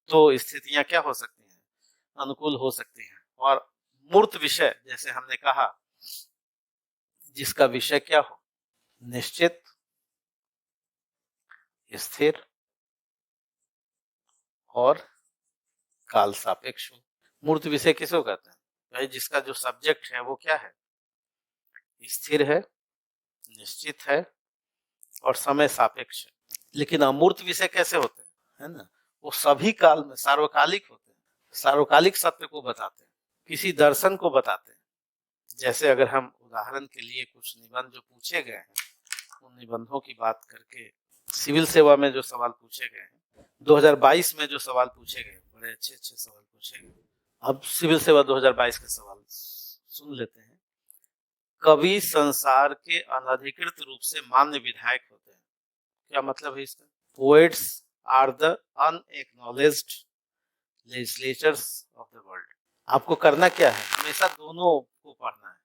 तो स्थितियां क्या हो सकती हैं, अनुकूल हो सकती हैं। और मूर्त विषय, जैसे हमने कहा, जिसका विषय क्या हो, निश्चित, स्थिर और काल सापेक्ष हो। मूर्त विषय किसको कहते हैं भाई, जिसका जो सब्जेक्ट है वो क्या है, स्थिर है, निश्चित है और समय सापेक्ष है। लेकिन अमूर्त विषय कैसे होते हैं, है ना, वो सभी काल में सार्वकालिक होते हैं, सार्वकालिक सत्य को बताते हैं, किसी दर्शन को बताते हैं। जैसे अगर हम उदाहरण के लिए कुछ निबंध जो पूछे गए हैं, उन निबंधों की बात करके, सिविल सेवा में जो सवाल पूछे गए हैं, 2022 में जो सवाल पूछे गए, बड़े अच्छे अच्छे सवाल पूछे गए। अब सिविल सेवा 2022 के सवाल सुन लेते हैं। कवि संसार के अनधिकृत रूप से मान्य विधायक होते हैं। क्या मतलब है इसका? Poets are the unacknowledged legislators of the world. आपको करना क्या है, हमेशा दोनों को पढ़ना है।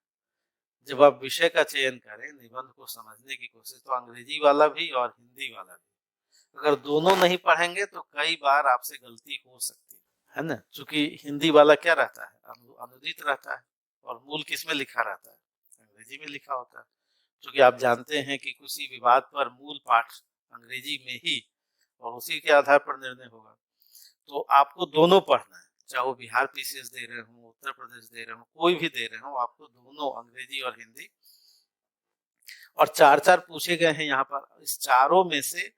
जब आप विषय का चयन करें, निबंध को समझने की कोशिश, तो अंग्रेजी वाला भी और हिंदी वाला भी। अगर दोनों नहीं पढ़ेंगे तो कई बार आपसे गलती हो सकती है ना। चूंकि हिंदी वाला क्या रहता है, अनुदित रहता है, और मूल किस में लिखा रहता है, अंग्रेजी में लिखा होता है। क्योंकि आप जानते हैं कि किसी विवाद पर मूल पाठ अंग्रेजी में ही और उसी के आधार पर निर्णय होगा। तो आपको दोनों पढ़ना है, चाहे वो बिहार पीसीएस दे रहे हो, उत्तर प्रदेश दे रहे हो, कोई भी दे रहे हो, आपको दोनों, अंग्रेजी और हिंदी। और 4-4 पूछे गए हैं यहाँ पर। इस चारों में से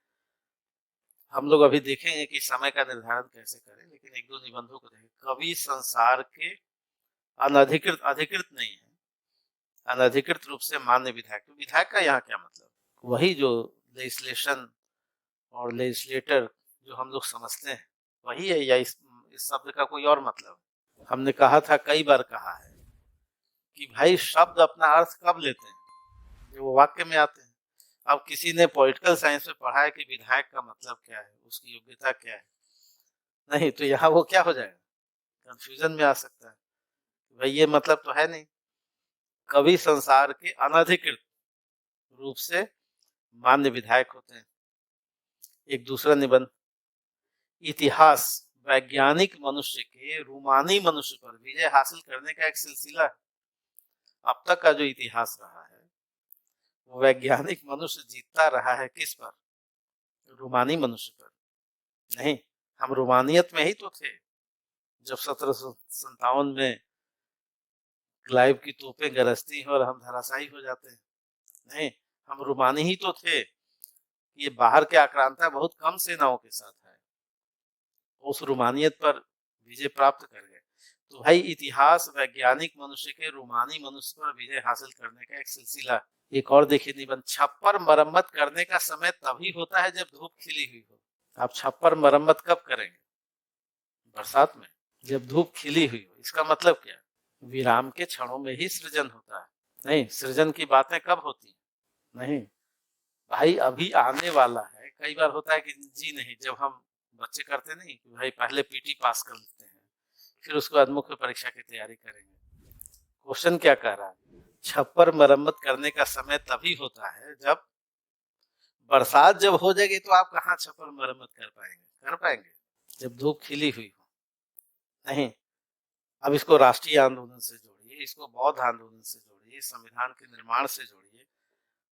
हम लोग अभी देखेंगे कि समय का निर्धारण कैसे करें, लेकिन एक दो निबंधों को देखें। कवि संसार के अनधिकृत, अधिकृत नहीं है, अनधिकृत रूप से मान्य विधायक। तो विधायक का यहाँ क्या मतलब, वही जो लेजिस्लेशन और लेजिस्लेटर जो हम लोग समझते हैं वही है, या इस शब्द का कोई और मतलब? हमने कहा था, कई बार कहा है कि भाई शब्द अपना अर्थ कब लेते हैं, जब वो वाक्य में आते हैं। अब किसी ने पॉलिटिकल साइंस में पढ़ा है कि विधायक का मतलब क्या है, उसकी योग्यता क्या है, नहीं, तो यहाँ वो क्या हो जाएगा, कंफ्यूजन में आ सकता है, भाई ये मतलब तो है नहीं। कवि संसार के अनधिकृत रूप से मान्य विधायक होते हैं। एक दूसरा निबंध, इतिहास वैज्ञानिक मनुष्य के रूमानी मनुष्य पर विजय हासिल करने का एक सिलसिला है। अब तक का जो इतिहास रहा है वो वैज्ञानिक मनुष्य जीतता रहा है किस पर, रूमानी मनुष्य पर। नहीं, हम रूमानियत में ही तो थे जब 1757 में क्लाइव की तोपें गरजती हैं और हम धराशायी हो जाते हैं। नहीं, हम रूमानी ही तो थे। ये बाहर के आक्रांता बहुत कम सेनाओं के साथ है, उस रूमानियत पर विजय प्राप्त कर गए। तो भाई इतिहास वैज्ञानिक मनुष्य के रूमानी मनुष्य पर विजय हासिल करने का एक सिलसिला। एक और देखिए निबंध, छप्पर मरम्मत करने का समय तभी होता है जब धूप खिली हुई हो। आप छप्पर मरम्मत कब करेंगे, बरसात में, जब धूप खिली हुई हो। इसका मतलब क्या, विराम के क्षणों में ही सृजन होता है। नहीं, सृजन की बातें कब होती है, नहीं भाई अभी आने वाला है। कई बार होता है कि जी नहीं, जब हम बच्चे करते नहीं कि भाई पहले पीटी पास कर लेते हैं, फिर उसके बाद मुख्य परीक्षा की तैयारी करेंगे। क्वेश्चन क्या कह रहा है, छप्पर मरम्मत करने का समय तभी होता है जब बरसात जब हो जाएगी, तो आप कहाँ छप्पर मरम्मत कर पाएंगे जब धूप खिली हुई हो। नहीं, अब इसको राष्ट्रीय आंदोलन से जोड़िए, इसको बौद्ध आंदोलन से जोड़िए, संविधान के निर्माण से जोड़िए।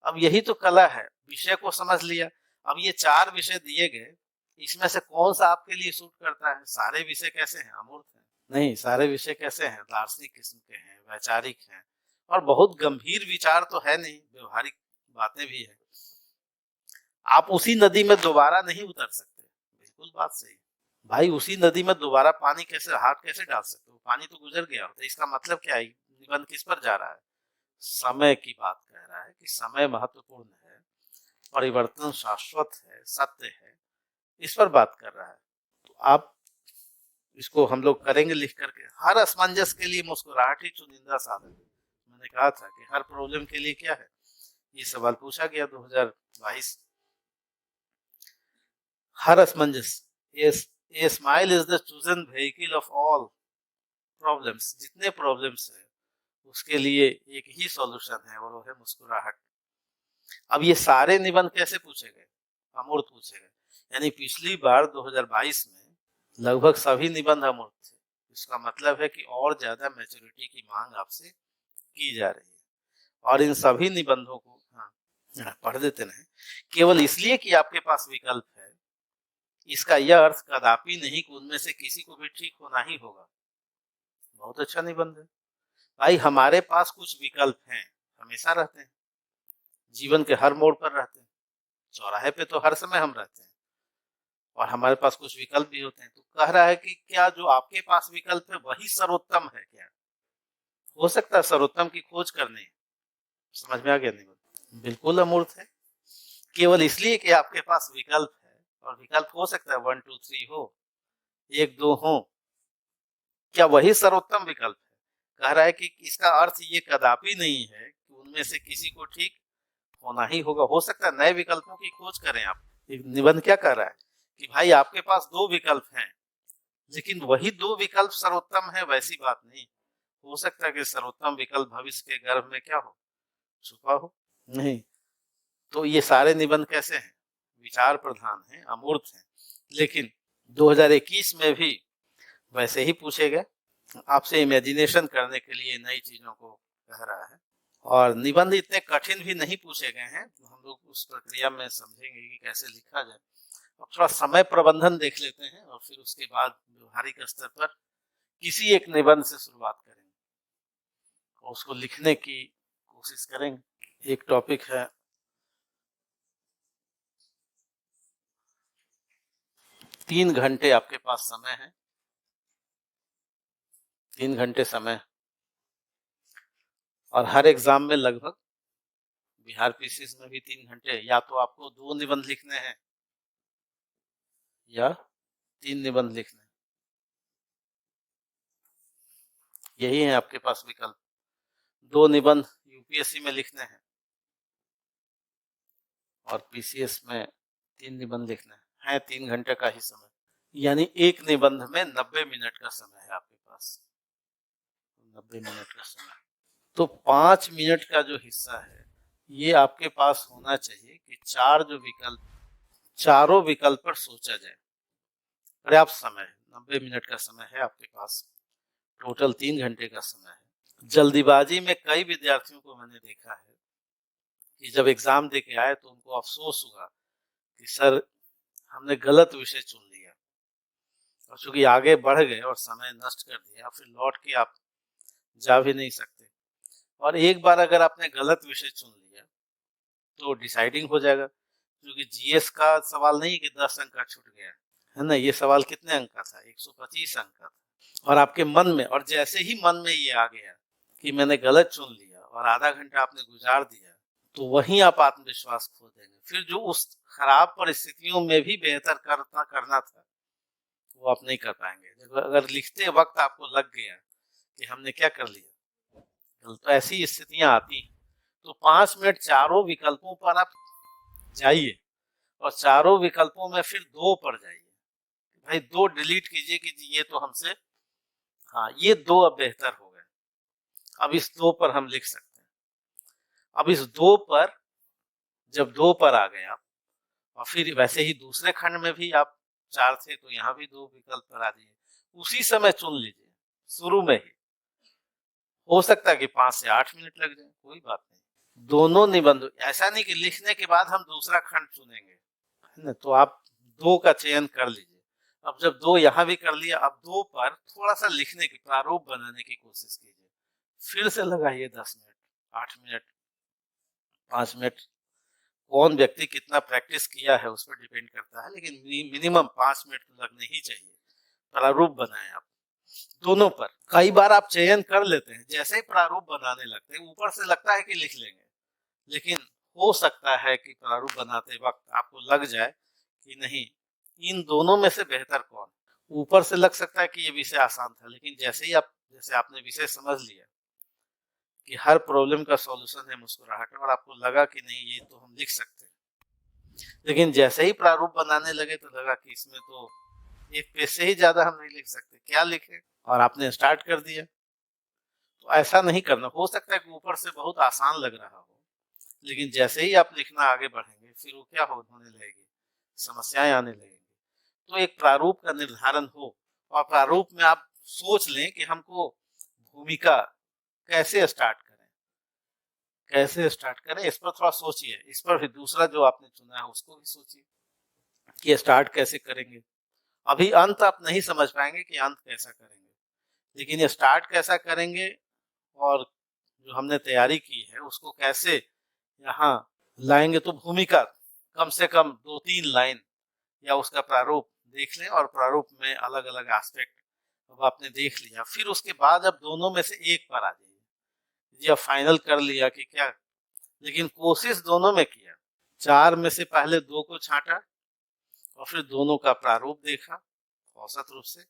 अब यही तो कला है, विषय को समझ लिया। अब ये 4 विषय दिए गए, इसमें से कौन सा आपके लिए सूट करता है? सारे विषय कैसे हैं, अमूर्त हैं? नहीं, सारे विषय कैसे हैं, दार्शनिक किस्म के हैं, वैचारिक हैं, और बहुत गंभीर विचार तो है नहीं, व्यवहारिक बातें भी है। आप उसी नदी में दोबारा नहीं उतर सकते, बिल्कुल बात सही भाई। उसी नदी में दोबारा पानी कैसे, हाथ कैसे डाल सकते हो, पानी तो गुजर गया होता है। इसका मतलब क्या है, निबंध किस पर जा रहा है? समय की बात कह रहा है कि समय महत्वपूर्ण है, परिवर्तन शाश्वत है, सत्य है, इस पर बात कर रहा है। तो आप इसको हम लोग करेंगे लिख करके। हर असमंजस के लिए मुस्कुराहट ही चुनिंदा साधन है। मैंने कहा था कि हर प्रॉब्लम के लिए क्या है, ये सवाल पूछा गया 2022। हर असमंजस, a smile is the chosen vehicle of all problems. जितने प्रॉब्लम्स है उसके लिए एक ही सॉल्यूशन है और वो है मुस्कुराहट। अब ये सारे निबंध कैसे पूछे गए? अमूर्त पूछे गए। यानी पिछली बार 2022 में लगभग सभी निबंध अमूर्त थे। इसका मतलब है कि और ज्यादा मैच्योरिटी की मांग आपसे की जा रही है। और इन सभी निबंधों को पढ़ देते नहीं केवल इसलिए कि आपके पास विकल्प है, इसका यह अर्थ कदापि नहीं कि उनमें से किसी को भी ठीक होना ही होगा। बहुत अच्छा निबंध है भाई। हमारे पास कुछ विकल्प हैं, हमेशा रहते हैं, जीवन के हर मोड़ पर रहते हैं, चौराहे पे तो हर समय हम रहते हैं, और हमारे पास कुछ विकल्प भी होते हैं। तो कह रहा है कि क्या जो आपके पास विकल्प है वही सर्वोत्तम है? क्या हो सकता है सर्वोत्तम की खोज करनी? समझ में आ गया निबंध? बिल्कुल अमूर्त है। केवल इसलिए कि आपके पास विकल्प है, और विकल्प हो सकता है 1 2 3 हो, 1 2 हो, क्या वही सर्वोत्तम विकल्प है? कह रहा है कि इसका अर्थ ये कदापि नहीं है कि उनमें से किसी को ठीक होना ही होगा। हो सकता है नए विकल्पों की खोज करें आप। निबंध क्या कह रहा है कि भाई आपके पास 2 विकल्प हैं, लेकिन वही 2 विकल्प सर्वोत्तम है, वैसी बात नहीं। हो सकता है कि सर्वोत्तम विकल्प भविष्य के गर्भ में क्या हो, छुपा हो। नहीं तो ये सारे निबंध कैसे हैं? विचार प्रधान हैं, अमूर्त हैं, लेकिन 2021 में भी वैसे ही पूछे गए। आपसे इमेजिनेशन करने के लिए नई चीजों को कह रहा है। और निबंध इतने कठिन भी नहीं पूछे गए हैं, तो हम लोग उस प्रक्रिया में समझेंगे कि कैसे लिखा जाए। अब थोड़ा समय प्रबंधन देख लेते हैं और फिर उसके बाद व्यवहारिक स्तर पर किसी एक निबंध से शुरुआत करेंगे और उसको लिखने की कोशिश करेंगे। एक टॉपिक है 3 घंटे आपके पास समय है, 3 घंटे समय, और हर एग्जाम में लगभग, बिहार पीसीएस में भी 3 घंटे। या तो आपको 2 निबंध लिखने हैं या 3 निबंध लिखने हैं, यही है आपके पास विकल्प। 2 निबंध यूपीएससी में लिखने हैं और पीसीएस में 3 निबंध लिखने हैं। 3 घंटे का ही समय, यानी एक निबंध में 90 मिनट का समय है आपके पास। 90 मिनट का समय, तो 5 मिनट का जो हिस्सा है ये आपके पास होना चाहिए कि 4 जो विकल्प, चारों विकल्प पर सोचा जाए। पर्याप्त समय है, 90 मिनट का समय है आपके पास, टोटल 3 घंटे का समय है। जल्दीबाजी में कई विद्यार्थियों को मैंने देखा है कि जब एग्जाम दे के आए तो उनको अफसोस हुआ कि सर हमने गलत विषय चुन लिया, और चूंकि आगे बढ़ गए और समय नष्ट कर दिया, फिर लौट के आप जा भी नहीं सकते। और एक बार अगर आपने गलत विषय चुन लिया तो डिसाइडिंग हो जाएगा, क्योंकि जीएस का सवाल नहीं कि 10 अंक का छूट गया है ना, ये सवाल कितने अंक का था, 125 अंक का था। और आपके मन में, और जैसे ही मन में ये आ गया कि मैंने गलत चुन लिया और आधा घंटा आपने गुजार दिया, तो वहीं आप आत्मविश्वास खो देंगे। फिर जो उस खराब परिस्थितियों में भी बेहतर करना था वो आप नहीं कर पाएंगे। अगर लिखते वक्त आपको लग गया कि हमने क्या कर लिया, तो ऐसी स्थितियां आती हैं। तो 5 मिनट चारों विकल्पों पर आप जाइए, और चारों विकल्पों में फिर 2 पर जाइए। भाई 2 डिलीट कीजिए कि ये तो हमसे, हाँ ये 2 अब बेहतर हो गए, अब इस 2 पर हम लिख सकते हैं। अब इस 2 पर, जब 2 पर आ गए आप, और फिर वैसे ही दूसरे खंड में भी आप 4 थे तो यहाँ भी 2 विकल्प पर आ जाइए, उसी समय चुन लीजिए शुरू में ही। हो सकता है कि 5 से 8 मिनट लग जाए, कोई बात नहीं। दोनों निबंध, ऐसा नहीं कि लिखने के बाद हम दूसरा खंड चुनेंगे, है ना, तो आप 2 का चयन कर लीजिए। अब जब 2 यहाँ भी कर लिया, अब 2 पर थोड़ा सा लिखने की, प्रारूप बनाने की कोशिश कीजिए। फिर से लगाइए 10 मिनट, 8 मिनट, 5 मिनट। कौन व्यक्ति कितना प्रैक्टिस किया है उस पर डिपेंड करता है, लेकिन मिनिमम 5 मिनट तो लगने ही चाहिए। प्रारूप बनाएं आप। दोनों पर कई बार आप चयन कर लेते हैं, जैसे ही प्रारूप बनाने लगते हैं ऊपर से लगता है कि लिख लेंगे, लेकिन हो सकता है कि प्रारूप बनाते वक्त आपको लग जाए कि नहीं, इन दोनों में से बेहतर कौन। ऊपर से लग सकता है कि ये विषय आसान था, लेकिन जैसे आपने विषय समझ लिया कि हर प्रॉब्लम का सॉल्यूशन है मुस्कुराहट, और आपको लगा कि नहीं ये तो हम लिख सकते हैं, लेकिन जैसे ही प्रारूप बनाने लगे तो लगा कि इसमें तो एक पेज से ही ज्यादा हम नहीं लिख सकते, क्या लिखे, और आपने स्टार्ट कर दिया। तो ऐसा नहीं करना। हो सकता है कि ऊपर से बहुत आसान लग रहा हो, लेकिन जैसे ही आप लिखना आगे बढ़ेंगे फिर वो क्या होने लगेगी, समस्याएं आने लगेंगी। तो एक प्रारूप का निर्धारण हो, और प्रारूप में आप सोच लें कि हमको भूमिका कैसे स्टार्ट करें, इस पर थोड़ा सोचिए। इस पर भी दूसरा जो आपने चुना है उसको भी सोचिए कि स्टार्ट कैसे करेंगे। अभी अंत आप नहीं समझ पाएंगे कि अंत कैसा करेंगे, लेकिन ये स्टार्ट कैसा करेंगे और जो हमने तैयारी की है उसको कैसे यहाँ लाएंगे। तो भूमिका कम से कम 2-3 लाइन या उसका प्रारूप देख लें, और प्रारूप में अलग अलग एस्पेक्ट अब आपने देख लिया, फिर उसके बाद अब दोनों में से एक पर आ जाइए जी। अब फाइनल कर लिया कि क्या, लेकिन कोशिश दोनों में किया। 4 में से पहले 2 को छांटा, और फिर दोनों का प्रारूप देखा औसत रूप से,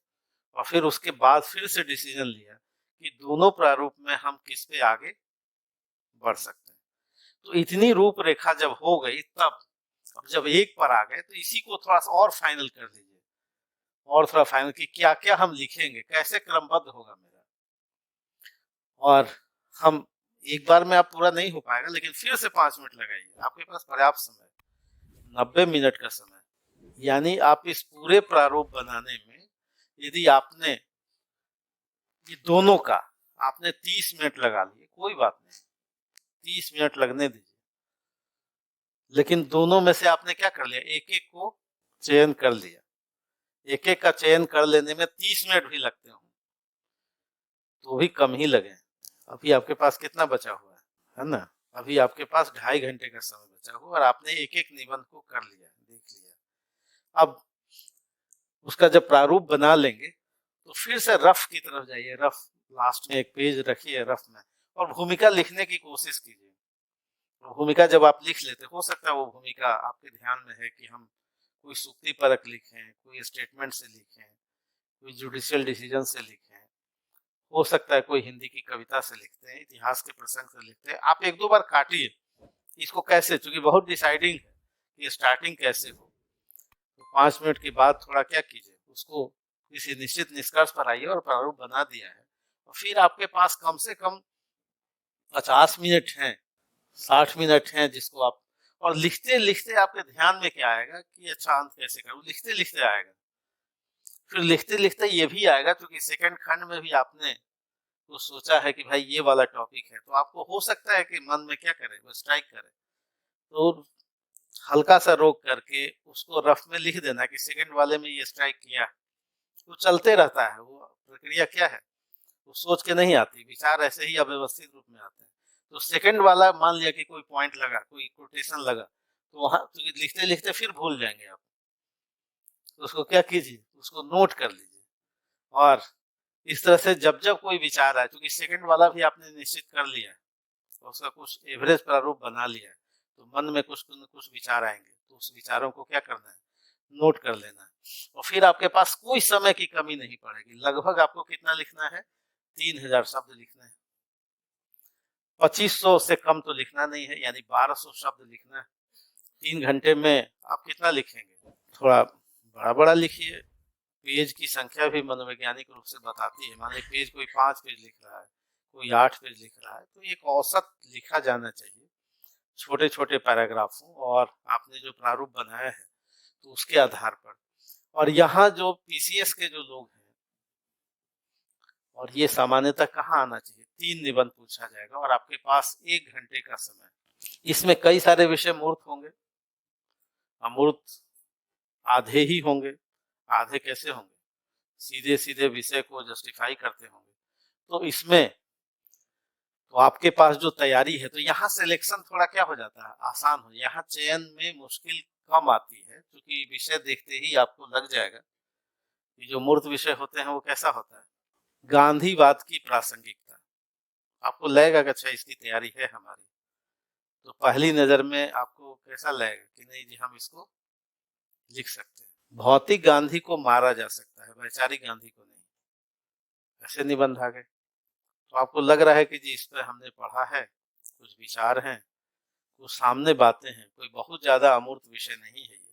और फिर उसके बाद फिर से डिसीजन लिया कि दोनों प्रारूप में हम किस पे आगे बढ़ सकते हैं। तो इतनी रूपरेखा जब हो गई तब अब जब एक पर आ गए तो इसी को थोड़ा सा और फाइनल कर दीजिए, और थोड़ा फाइनल कि क्या क्या हम लिखेंगे, कैसे क्रमबद्ध होगा मेरा। और हम एक बार में आप पूरा नहीं हो पाएगा, लेकिन फिर से 5 मिनट लगाइए, आपके पास पर्याप्त समय, 90 मिनट का समय। यानी आप इस पूरे प्रारूप बनाने में यदि आपने ये दोनों का आपने 30 मिनट लगा लिए, कोई बात नहीं, 30 मिनट लगने दीजिए, लेकिन दोनों में से आपने क्या कर लिया, एक एक को चयन कर लिया। एक एक का चयन कर लेने में 30 मिनट भी लगते हों तो भी कम ही लगे। अभी आपके पास कितना बचा हुआ है ना, अभी आपके पास 2.5 घंटे का समय बचा हुआ, और आपने एक एक निबंध को कर लिया, देख लिया। अब उसका जब प्रारूप बना लेंगे तो फिर से रफ की तरफ जाइए, रफ लास्ट में एक पेज रखिए रफ में, और भूमिका लिखने की कोशिश कीजिए। भूमिका जब आप लिख लेते, हो सकता है वो भूमिका आपके ध्यान में है कि हम कोई सूक्ति परक लिखें, कोई स्टेटमेंट से लिखें, कोई जुडिशियल डिसीजन से लिखें, हो सकता है कोई हिंदी की कविता से लिखते हैं, इतिहास के प्रसंग से लिखते हैं। आप 1-2 बार काटिए इसको कैसे, क्योंकि बहुत डिसाइडिंग है कि स्टार्टिंग कैसे हो। तो 5 मिनट के बाद थोड़ा क्या कीजिए, उसको किसी निश्चित निष्कर्ष पर आइए, और प्रारूप बना दिया है और फिर आपके पास कम से कम 50 मिनट हैं, 60 मिनट हैं जिसको आप, और लिखते लिखते आपके ध्यान में क्या आएगा कि अच्छा अंत कैसे करूं, लिखते लिखते आएगा। फिर लिखते लिखते ये भी आएगा क्योंकि सेकंड खंड में भी आपने तो सोचा है कि भाई ये वाला टॉपिक है, तो आपको हो सकता है कि मन में क्या करे, वो स्ट्राइक करे, तो हल्का सा रोक करके उसको रफ में लिख देना कि सेकंड वाले में ये स्ट्राइक किया। तो चलते रहता है, वो प्रक्रिया क्या है, वो सोच के नहीं आती, विचार ऐसे ही अव्यवस्थित रूप में आते हैं। तो सेकंड वाला मान लिया कि कोई पॉइंट लगा, कोई कोटेशन लगा, तो वहां तो लिखते लिखते फिर भूल जाएंगे आप, तो उसको क्या कीजिए, उसको नोट कर लीजिए। और इस तरह से जब जब कोई विचार आए, क्योंकि सेकंड वाला भी आपने निश्चित कर लिया है, तो उसका कुछ एवरेज प्रारूप बना लिया है, तो मन में कुछ न कुछ विचार आएंगे, तो उस विचारों को क्या करना है, नोट कर लेना है। और फिर आपके पास कोई समय की कमी नहीं पड़ेगी। लगभग आपको कितना लिखना है, 3000 शब्द लिखना है। 2500 से कम तो लिखना नहीं है, यानी 1200 शब्द लिखना है। 3 घंटे में आप कितना लिखेंगे, थोड़ा बड़ा बड़ा लिखिए। पेज की संख्या भी मनोवैज्ञानिक रूप से बताती है। मान लीजिए पेज कोई 5 पेज लिख रहा है, कोई 8 पेज लिख रहा है, तो एक औसत लिखा जाना चाहिए छोटे छोटे पैराग्राफों, और आपने जो प्रारूप बनाया है तो उसके आधार पर। और यहाँ जो पीसीएस के जो लोग हैं, और ये सामान्यतः कहाँ आना चाहिए, 3 निबंध पूछा जाएगा और आपके पास 1 घंटे का समय। इसमें कई सारे विषय मूर्त होंगे, अमूर्त आधे ही होंगे। आधे कैसे होंगे, सीधे सीधे विषय को जस्टिफाई करते होंगे। तो इसमें तो आपके पास जो तैयारी है, तो यहाँ सिलेक्शन थोड़ा क्या हो जाता है, आसान हो। यहाँ चयन में मुश्किल कम आती है, क्योंकि विषय देखते ही आपको लग जाएगा कि जो मूर्त विषय होते हैं वो कैसा होता है, गांधीवाद की प्रासंगिकता। आपको लगेगा कि अच्छा इसकी तैयारी है हमारी, तो पहली नजर में आपको कैसा लगेगा कि नहीं जी हम इसको लिख सकते हैं। भौतिक गांधी को मारा जा सकता है, वैचारिक गांधी को नहीं। ऐसे निबंध आ गए, तो आपको लग रहा है कि जी इस पर हमने पढ़ा है, कुछ विचार हैं, कुछ सामने बातें हैं, कोई बहुत ज्यादा अमूर्त विषय नहीं है ये,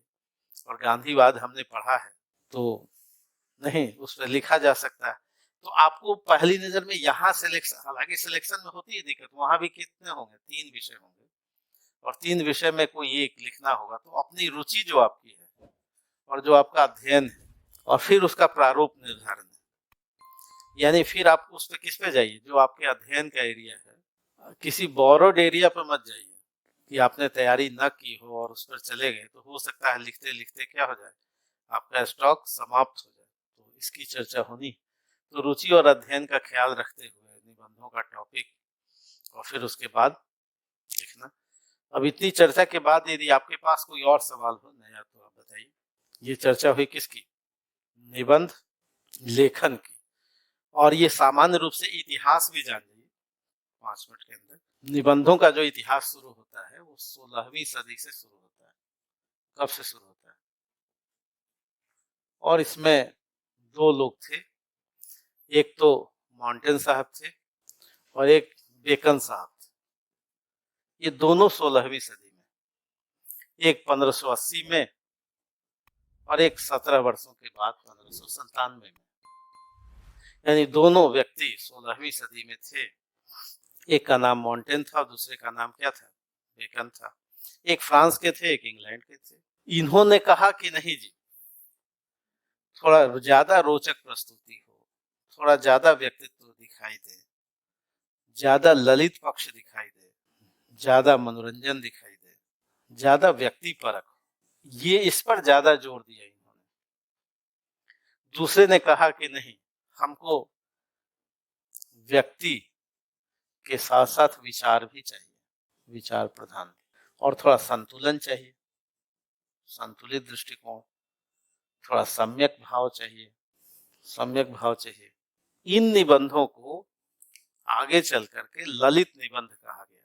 और गांधीवाद हमने पढ़ा है, तो नहीं उस पर लिखा जा सकता है। तो आपको पहली नजर में यहाँ सिलेक्शन, हालांकि सिलेक्शन में होती है दिक्कत, वहां भी कितने होंगे, 3 विषय होंगे, और 3 विषय में कोई एक लिखना होगा, तो अपनी रुचि जो आपकी है और जो आपका अध्ययन है और फिर उसका प्रारूप निर्धारण है, यानी फिर आप उस पर किस पे जाइए, जो आपके अध्ययन का एरिया है। किसी बोरोड एरिया पर मत जाइए कि आपने तैयारी न की हो और उस पर चले गए, तो हो सकता है लिखते लिखते क्या हो जाए, आपका स्टॉक समाप्त हो जाए। तो इसकी चर्चा होनी, तो रुचि और अध्ययन का ख्याल रखते हुए निबंधों का टॉपिक और फिर उसके बाद लिखना। अब इतनी चर्चा के बाद यदि आपके पास कोई और सवाल हो नया तो आप बताइए। ये चर्चा हुई किसकी, निबंध लेखन की, और ये सामान्य रूप से इतिहास भी जान लीजिए 5 मिनट के अंदर। निबंधों का जो इतिहास शुरू होता है वो 16वीं सदी से शुरू होता है। कब से शुरू होता है, और इसमें 2 लोग थे, एक तो माउंटेन साहब थे और एक बेकन साहब थे। ये दोनों 16वीं सदी में, एक 1580 में और एक 17 वर्षों के बाद 1597 में, यानी दोनों व्यक्ति 16वीं सदी में थे। एक का नाम माउंटेन था, दूसरे का नाम क्या था, बेकन था। एक फ्रांस के थे, एक इंग्लैंड के थे। इन्होंने कहा कि नहीं जी, थोड़ा ज्यादा रोचक प्रस्तुति हो, थोड़ा ज्यादा व्यक्तित्व दिखाई दे, ज्यादा ललित पक्ष दिखाई दे, ज्यादा मनोरंजन दिखाई दे, ज्यादा व्यक्ति परक हो, ये इस पर ज्यादा जोर दिया इन्होंने। दूसरे ने कहा कि नहीं, हमको व्यक्ति के साथ साथ विचार भी चाहिए, विचार प्रधान, और थोड़ा संतुलन चाहिए, संतुलित दृष्टिकोण, थोड़ा सम्यक भाव चाहिए, सम्यक भाव चाहिए। इन निबंधों को आगे चल करके ललित निबंध कहा गया।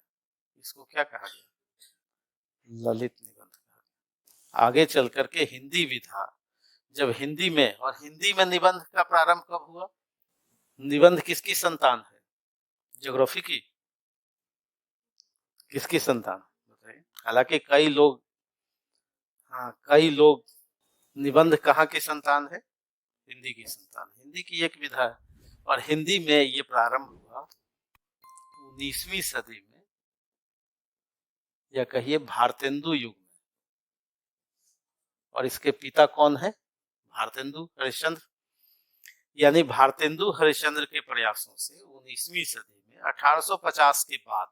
इसको क्या कहा गया, ललित निबंध कहा गया। आगे चल करके हिंदी विधा, जब हिंदी में, और हिंदी में निबंध का प्रारंभ कब हुआ, निबंध किसकी संतान है, ज्योग्राफी की, किसकी संतान बताइए। हालांकि कई लोग, हाँ कई लोग, निबंध कहाँ की संतान है, हिंदी की संतान, हिंदी की एक विधा है, और हिंदी में ये प्रारंभ हुआ 19वीं सदी में, या कहिए भारतेंदु युग में। और इसके पिता कौन है, भारतेंदु हरिश्चंद्र। यानी भारतेंदु हरिश्चंद्र के प्रयासों से 19वीं सदी में 1850 के बाद,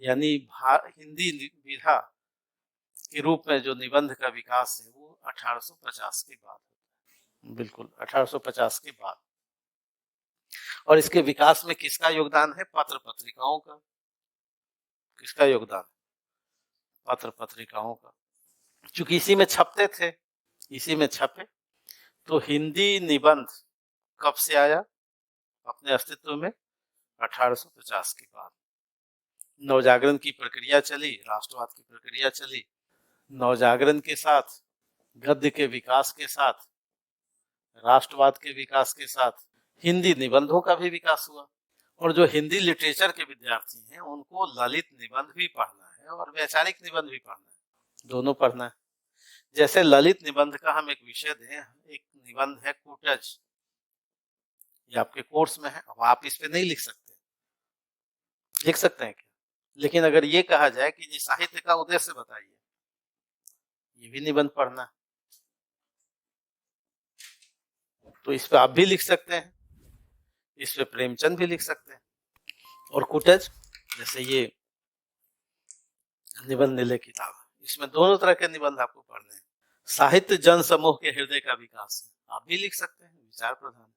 यानी हिंदी विधा के रूप में जो निबंध का विकास है वो 1850 के बाद होता है, बिल्कुल 1850 के बाद। और इसके विकास में किसका योगदान है, पत्र पत्रिकाओं का। किसका योगदान, पत्र पत्रिकाओं का, क्योंकि इसी में छपते थे, इसी में छपे। तो हिंदी निबंध कब से आया अपने अस्तित्व में, 1850 के बाद। नवजागरण की प्रक्रिया चली, राष्ट्रवाद की प्रक्रिया चली, नवजागरण के साथ, गद्य के विकास के साथ, राष्ट्रवाद के विकास के साथ हिंदी निबंधों का भी विकास हुआ। और जो हिंदी लिटरेचर के विद्यार्थी हैं उनको ललित निबंध भी पढ़ना है और वैचारिक निबंध भी पढ़ना है, दोनों पढ़ना है। जैसे ललित निबंध का हम एक विषय दें, एक निबंध है कूटज, ये आपके कोर्स में है, अब आप इस पे नहीं लिख सकते, लिख सकते हैं क्या, लेकिन अगर ये कहा जाए कि जी साहित्य का उद्देश्य बताइए, ये भी निबंध पढ़ना, तो इस पे आप भी लिख सकते हैं, इस पे प्रेमचंद भी लिख सकते हैं। और कुटज, जैसे ये निबंध निलय किताब, इसमें दोनों तरह के निबंध आपको पढ़ने हैं। साहित्य जन समूह के हृदय का विकास है, आप भी लिख सकते हैं, विचार प्रधान।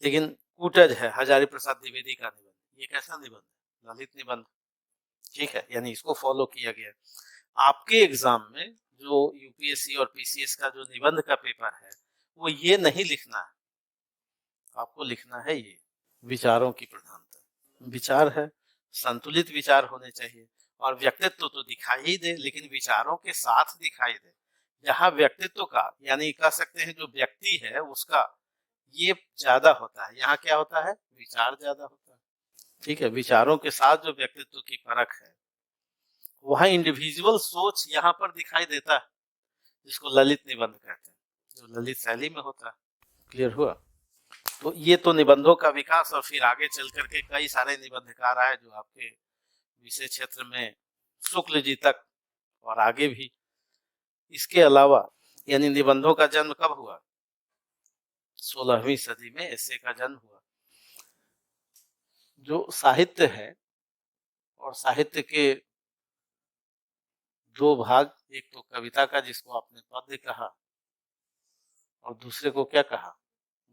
लेकिन कुटज है हजारी प्रसाद द्विवेदी का निबंध, ये कैसा निबंध, ललित निबंध, ठीक है, यानी इसको फॉलो किया गया। आपके एग्जाम में जो यूपीएससी और पीसीएस का जो निबंध का पेपर है, वो ये नहीं लिखना है आपको लिखना है ये विचारों की प्रधानता। विचार है, संतुलित विचार होने चाहिए, और व्यक्तित्व तो दिखाई ही दे, लेकिन विचारों के साथ दिखाई दे। यहाँ व्यक्तित्व का, यानी कह सकते हैं जो व्यक्ति है उसका ये ज्यादा होता है, यहाँ क्या होता है, विचार ज्यादा होता है। ठीक है, विचारों के साथ जो व्यक्तित्व की परख है, वहाँ इंडिविजुअल सोच यहाँ पर दिखाई देता है, जिसको ललित निबंध कहते हैं, जो ललित शैली में होता है। क्लियर हुआ? तो ये तो निबंधों का विकास, और फिर आगे चल करके कई सारे निबंधकार आए जो आपके विषय क्षेत्र में शुक्ल जी तक और आगे भी। इसके अलावा यानी निबंधों का जन्म कब हुआ? 16वीं सदी में एसे का जन्म हुआ। जो साहित्य है, और साहित्य के दो भाग, एक तो कविता का जिसको आपने पद्य कहा, और दूसरे को क्या कहा,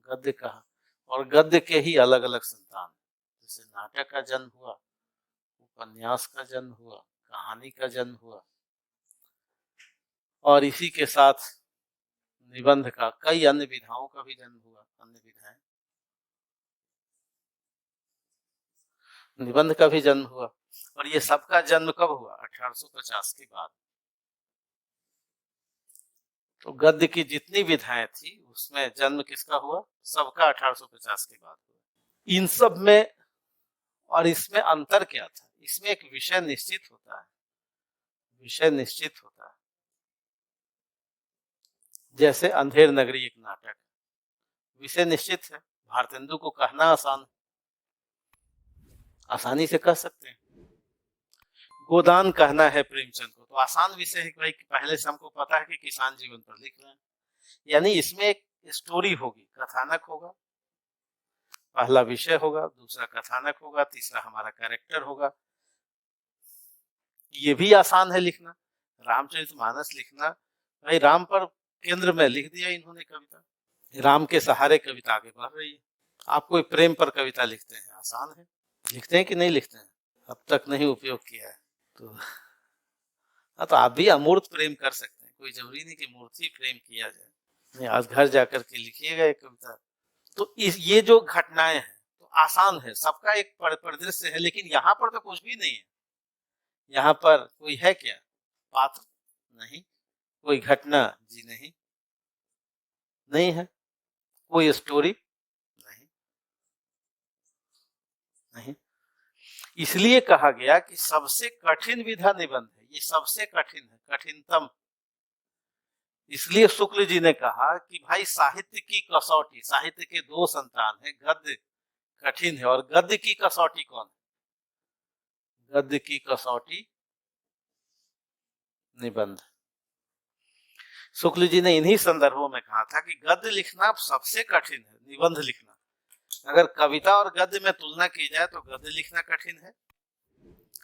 गद्य कहा। और गद्य के ही अलग अलग संतान, जैसे नाटक का जन्म हुआ, उपन्यास का जन्म हुआ, कहानी का जन्म हुआ, और इसी के साथ निबंध का, कई अन्य विधाओं का भी जन्म हुआ। अन्य विधाएं, निबंध का भी जन्म हुआ। और ये सबका जन्म कब हुआ? 1850 के बाद। तो गद्य की जितनी विधाएं थी उसमें जन्म किसका हुआ? सबका 1850 के बाद हुआ। इन सब में और इसमें अंतर क्या था? इसमें एक विषय निश्चित होता है, विषय निश्चित होता है। जैसे अंधेर नगरी एक नाटक, विषय निश्चित है, भारतेंदु को कहना आसान, आसानी से कह सकते हैं। गोदान कहना है प्रेमचंद को, तो आसान विषय है कि भाई पहले से हमको पता है कि किसान जीवन पर लिख रहे हैं। यानी इसमें एक स्टोरी होगी, कथानक होगा, पहला विषय होगा, दूसरा कथानक होगा, तीसरा हमारा कैरेक्टर होगा। ये भी आसान है लिखना। रामचरितमानस लिखना, भाई राम पर केंद्र में लिख दिया इन्होंने कविता, राम के सहारे कविता आगे बढ़ रही है। आप कोई प्रेम पर कविता लिखते हैं, आसान है। लिखते हैं कि नहीं लिखते हैं? अब तक नहीं उपयोग किया है तो हाँ, तो आप भी अमूर्त प्रेम कर सकते हैं, कोई जरूरी नहीं कि मूर्ति प्रेम किया जाए। नहीं, आज घर जाकर के लिखिएगा एक कविता। तो ये जो घटनाएं हैं तो आसान है, सबका एक परिदृश्य है, लेकिन यहाँ पर तो कुछ भी नहीं है। यहाँ पर कोई है क्या? पात्र नहीं, कोई घटना जी नहीं, नहीं है, कोई स्टोरी नहीं, नहीं। इसलिए कहा गया कि सबसे कठिन विधा निबंध है, ये सबसे कठिन है, कठिनतम। इसलिए शुक्ल जी ने कहा कि भाई साहित्य की कसौटी, साहित्य के दो संतान है, गद्य कठिन है और गद्य की कसौटी कौन है? गद्य की कसौटी निबंध। शुक्ल जी ने इन्हीं संदर्भों में कहा था कि गद्य लिखना सबसे कठिन है, निबंध लिखना, अगर कविता और गद्य में तुलना की जाए तो गद्य लिखना कठिन है।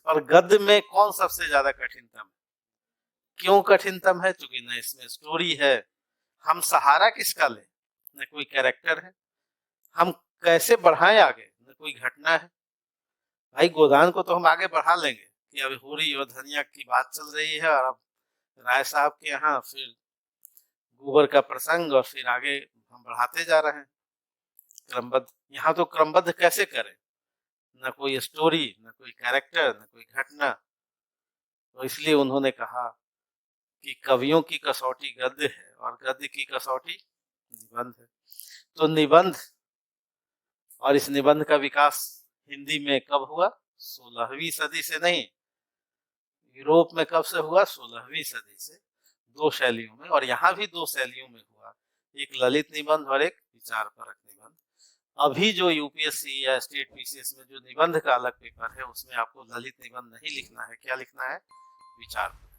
और गद्य में कौन सबसे ज्यादा कठिनतम है? क्यों कठिनतम है? क्योंकि न इसमें स्टोरी है, हम सहारा किसका लें, न कोई कैरेक्टर है, हम कैसे बढ़ाएं आगे, न कोई घटना है। भाई गोदान को तो हम आगे बढ़ा लेंगे कि अभी होरी और धनिया की बात चल रही है, और अब राय साहब के यहाँ फिर गोबर का प्रसंग, और फिर आगे हम बढ़ाते जा रहे हैं क्रमबद्ध। यहाँ तो क्रमबद्ध कैसे करें? न कोई स्टोरी, न कोई कैरेक्टर, न कोई घटना। तो इसलिए उन्होंने कहा कि कवियों की कसौटी गद्य है और गद्य की कसौटी निबंध है। तो निबंध, और इस निबंध का विकास हिंदी में कब हुआ? 16वीं सदी से नहीं, यूरोप में कब से हुआ? 16वीं सदी से, दो शैलियों में। और यहाँ भी दो शैलियों में हुआ, एक ललित निबंध और एक विचार परक निबंध। अभी जो यूपीएससी या स्टेट पीसीएस में जो निबंध का अलग पेपर है, उसमें आपको ललित निबंध नहीं लिखना है, क्या लिखना है? विचार परक।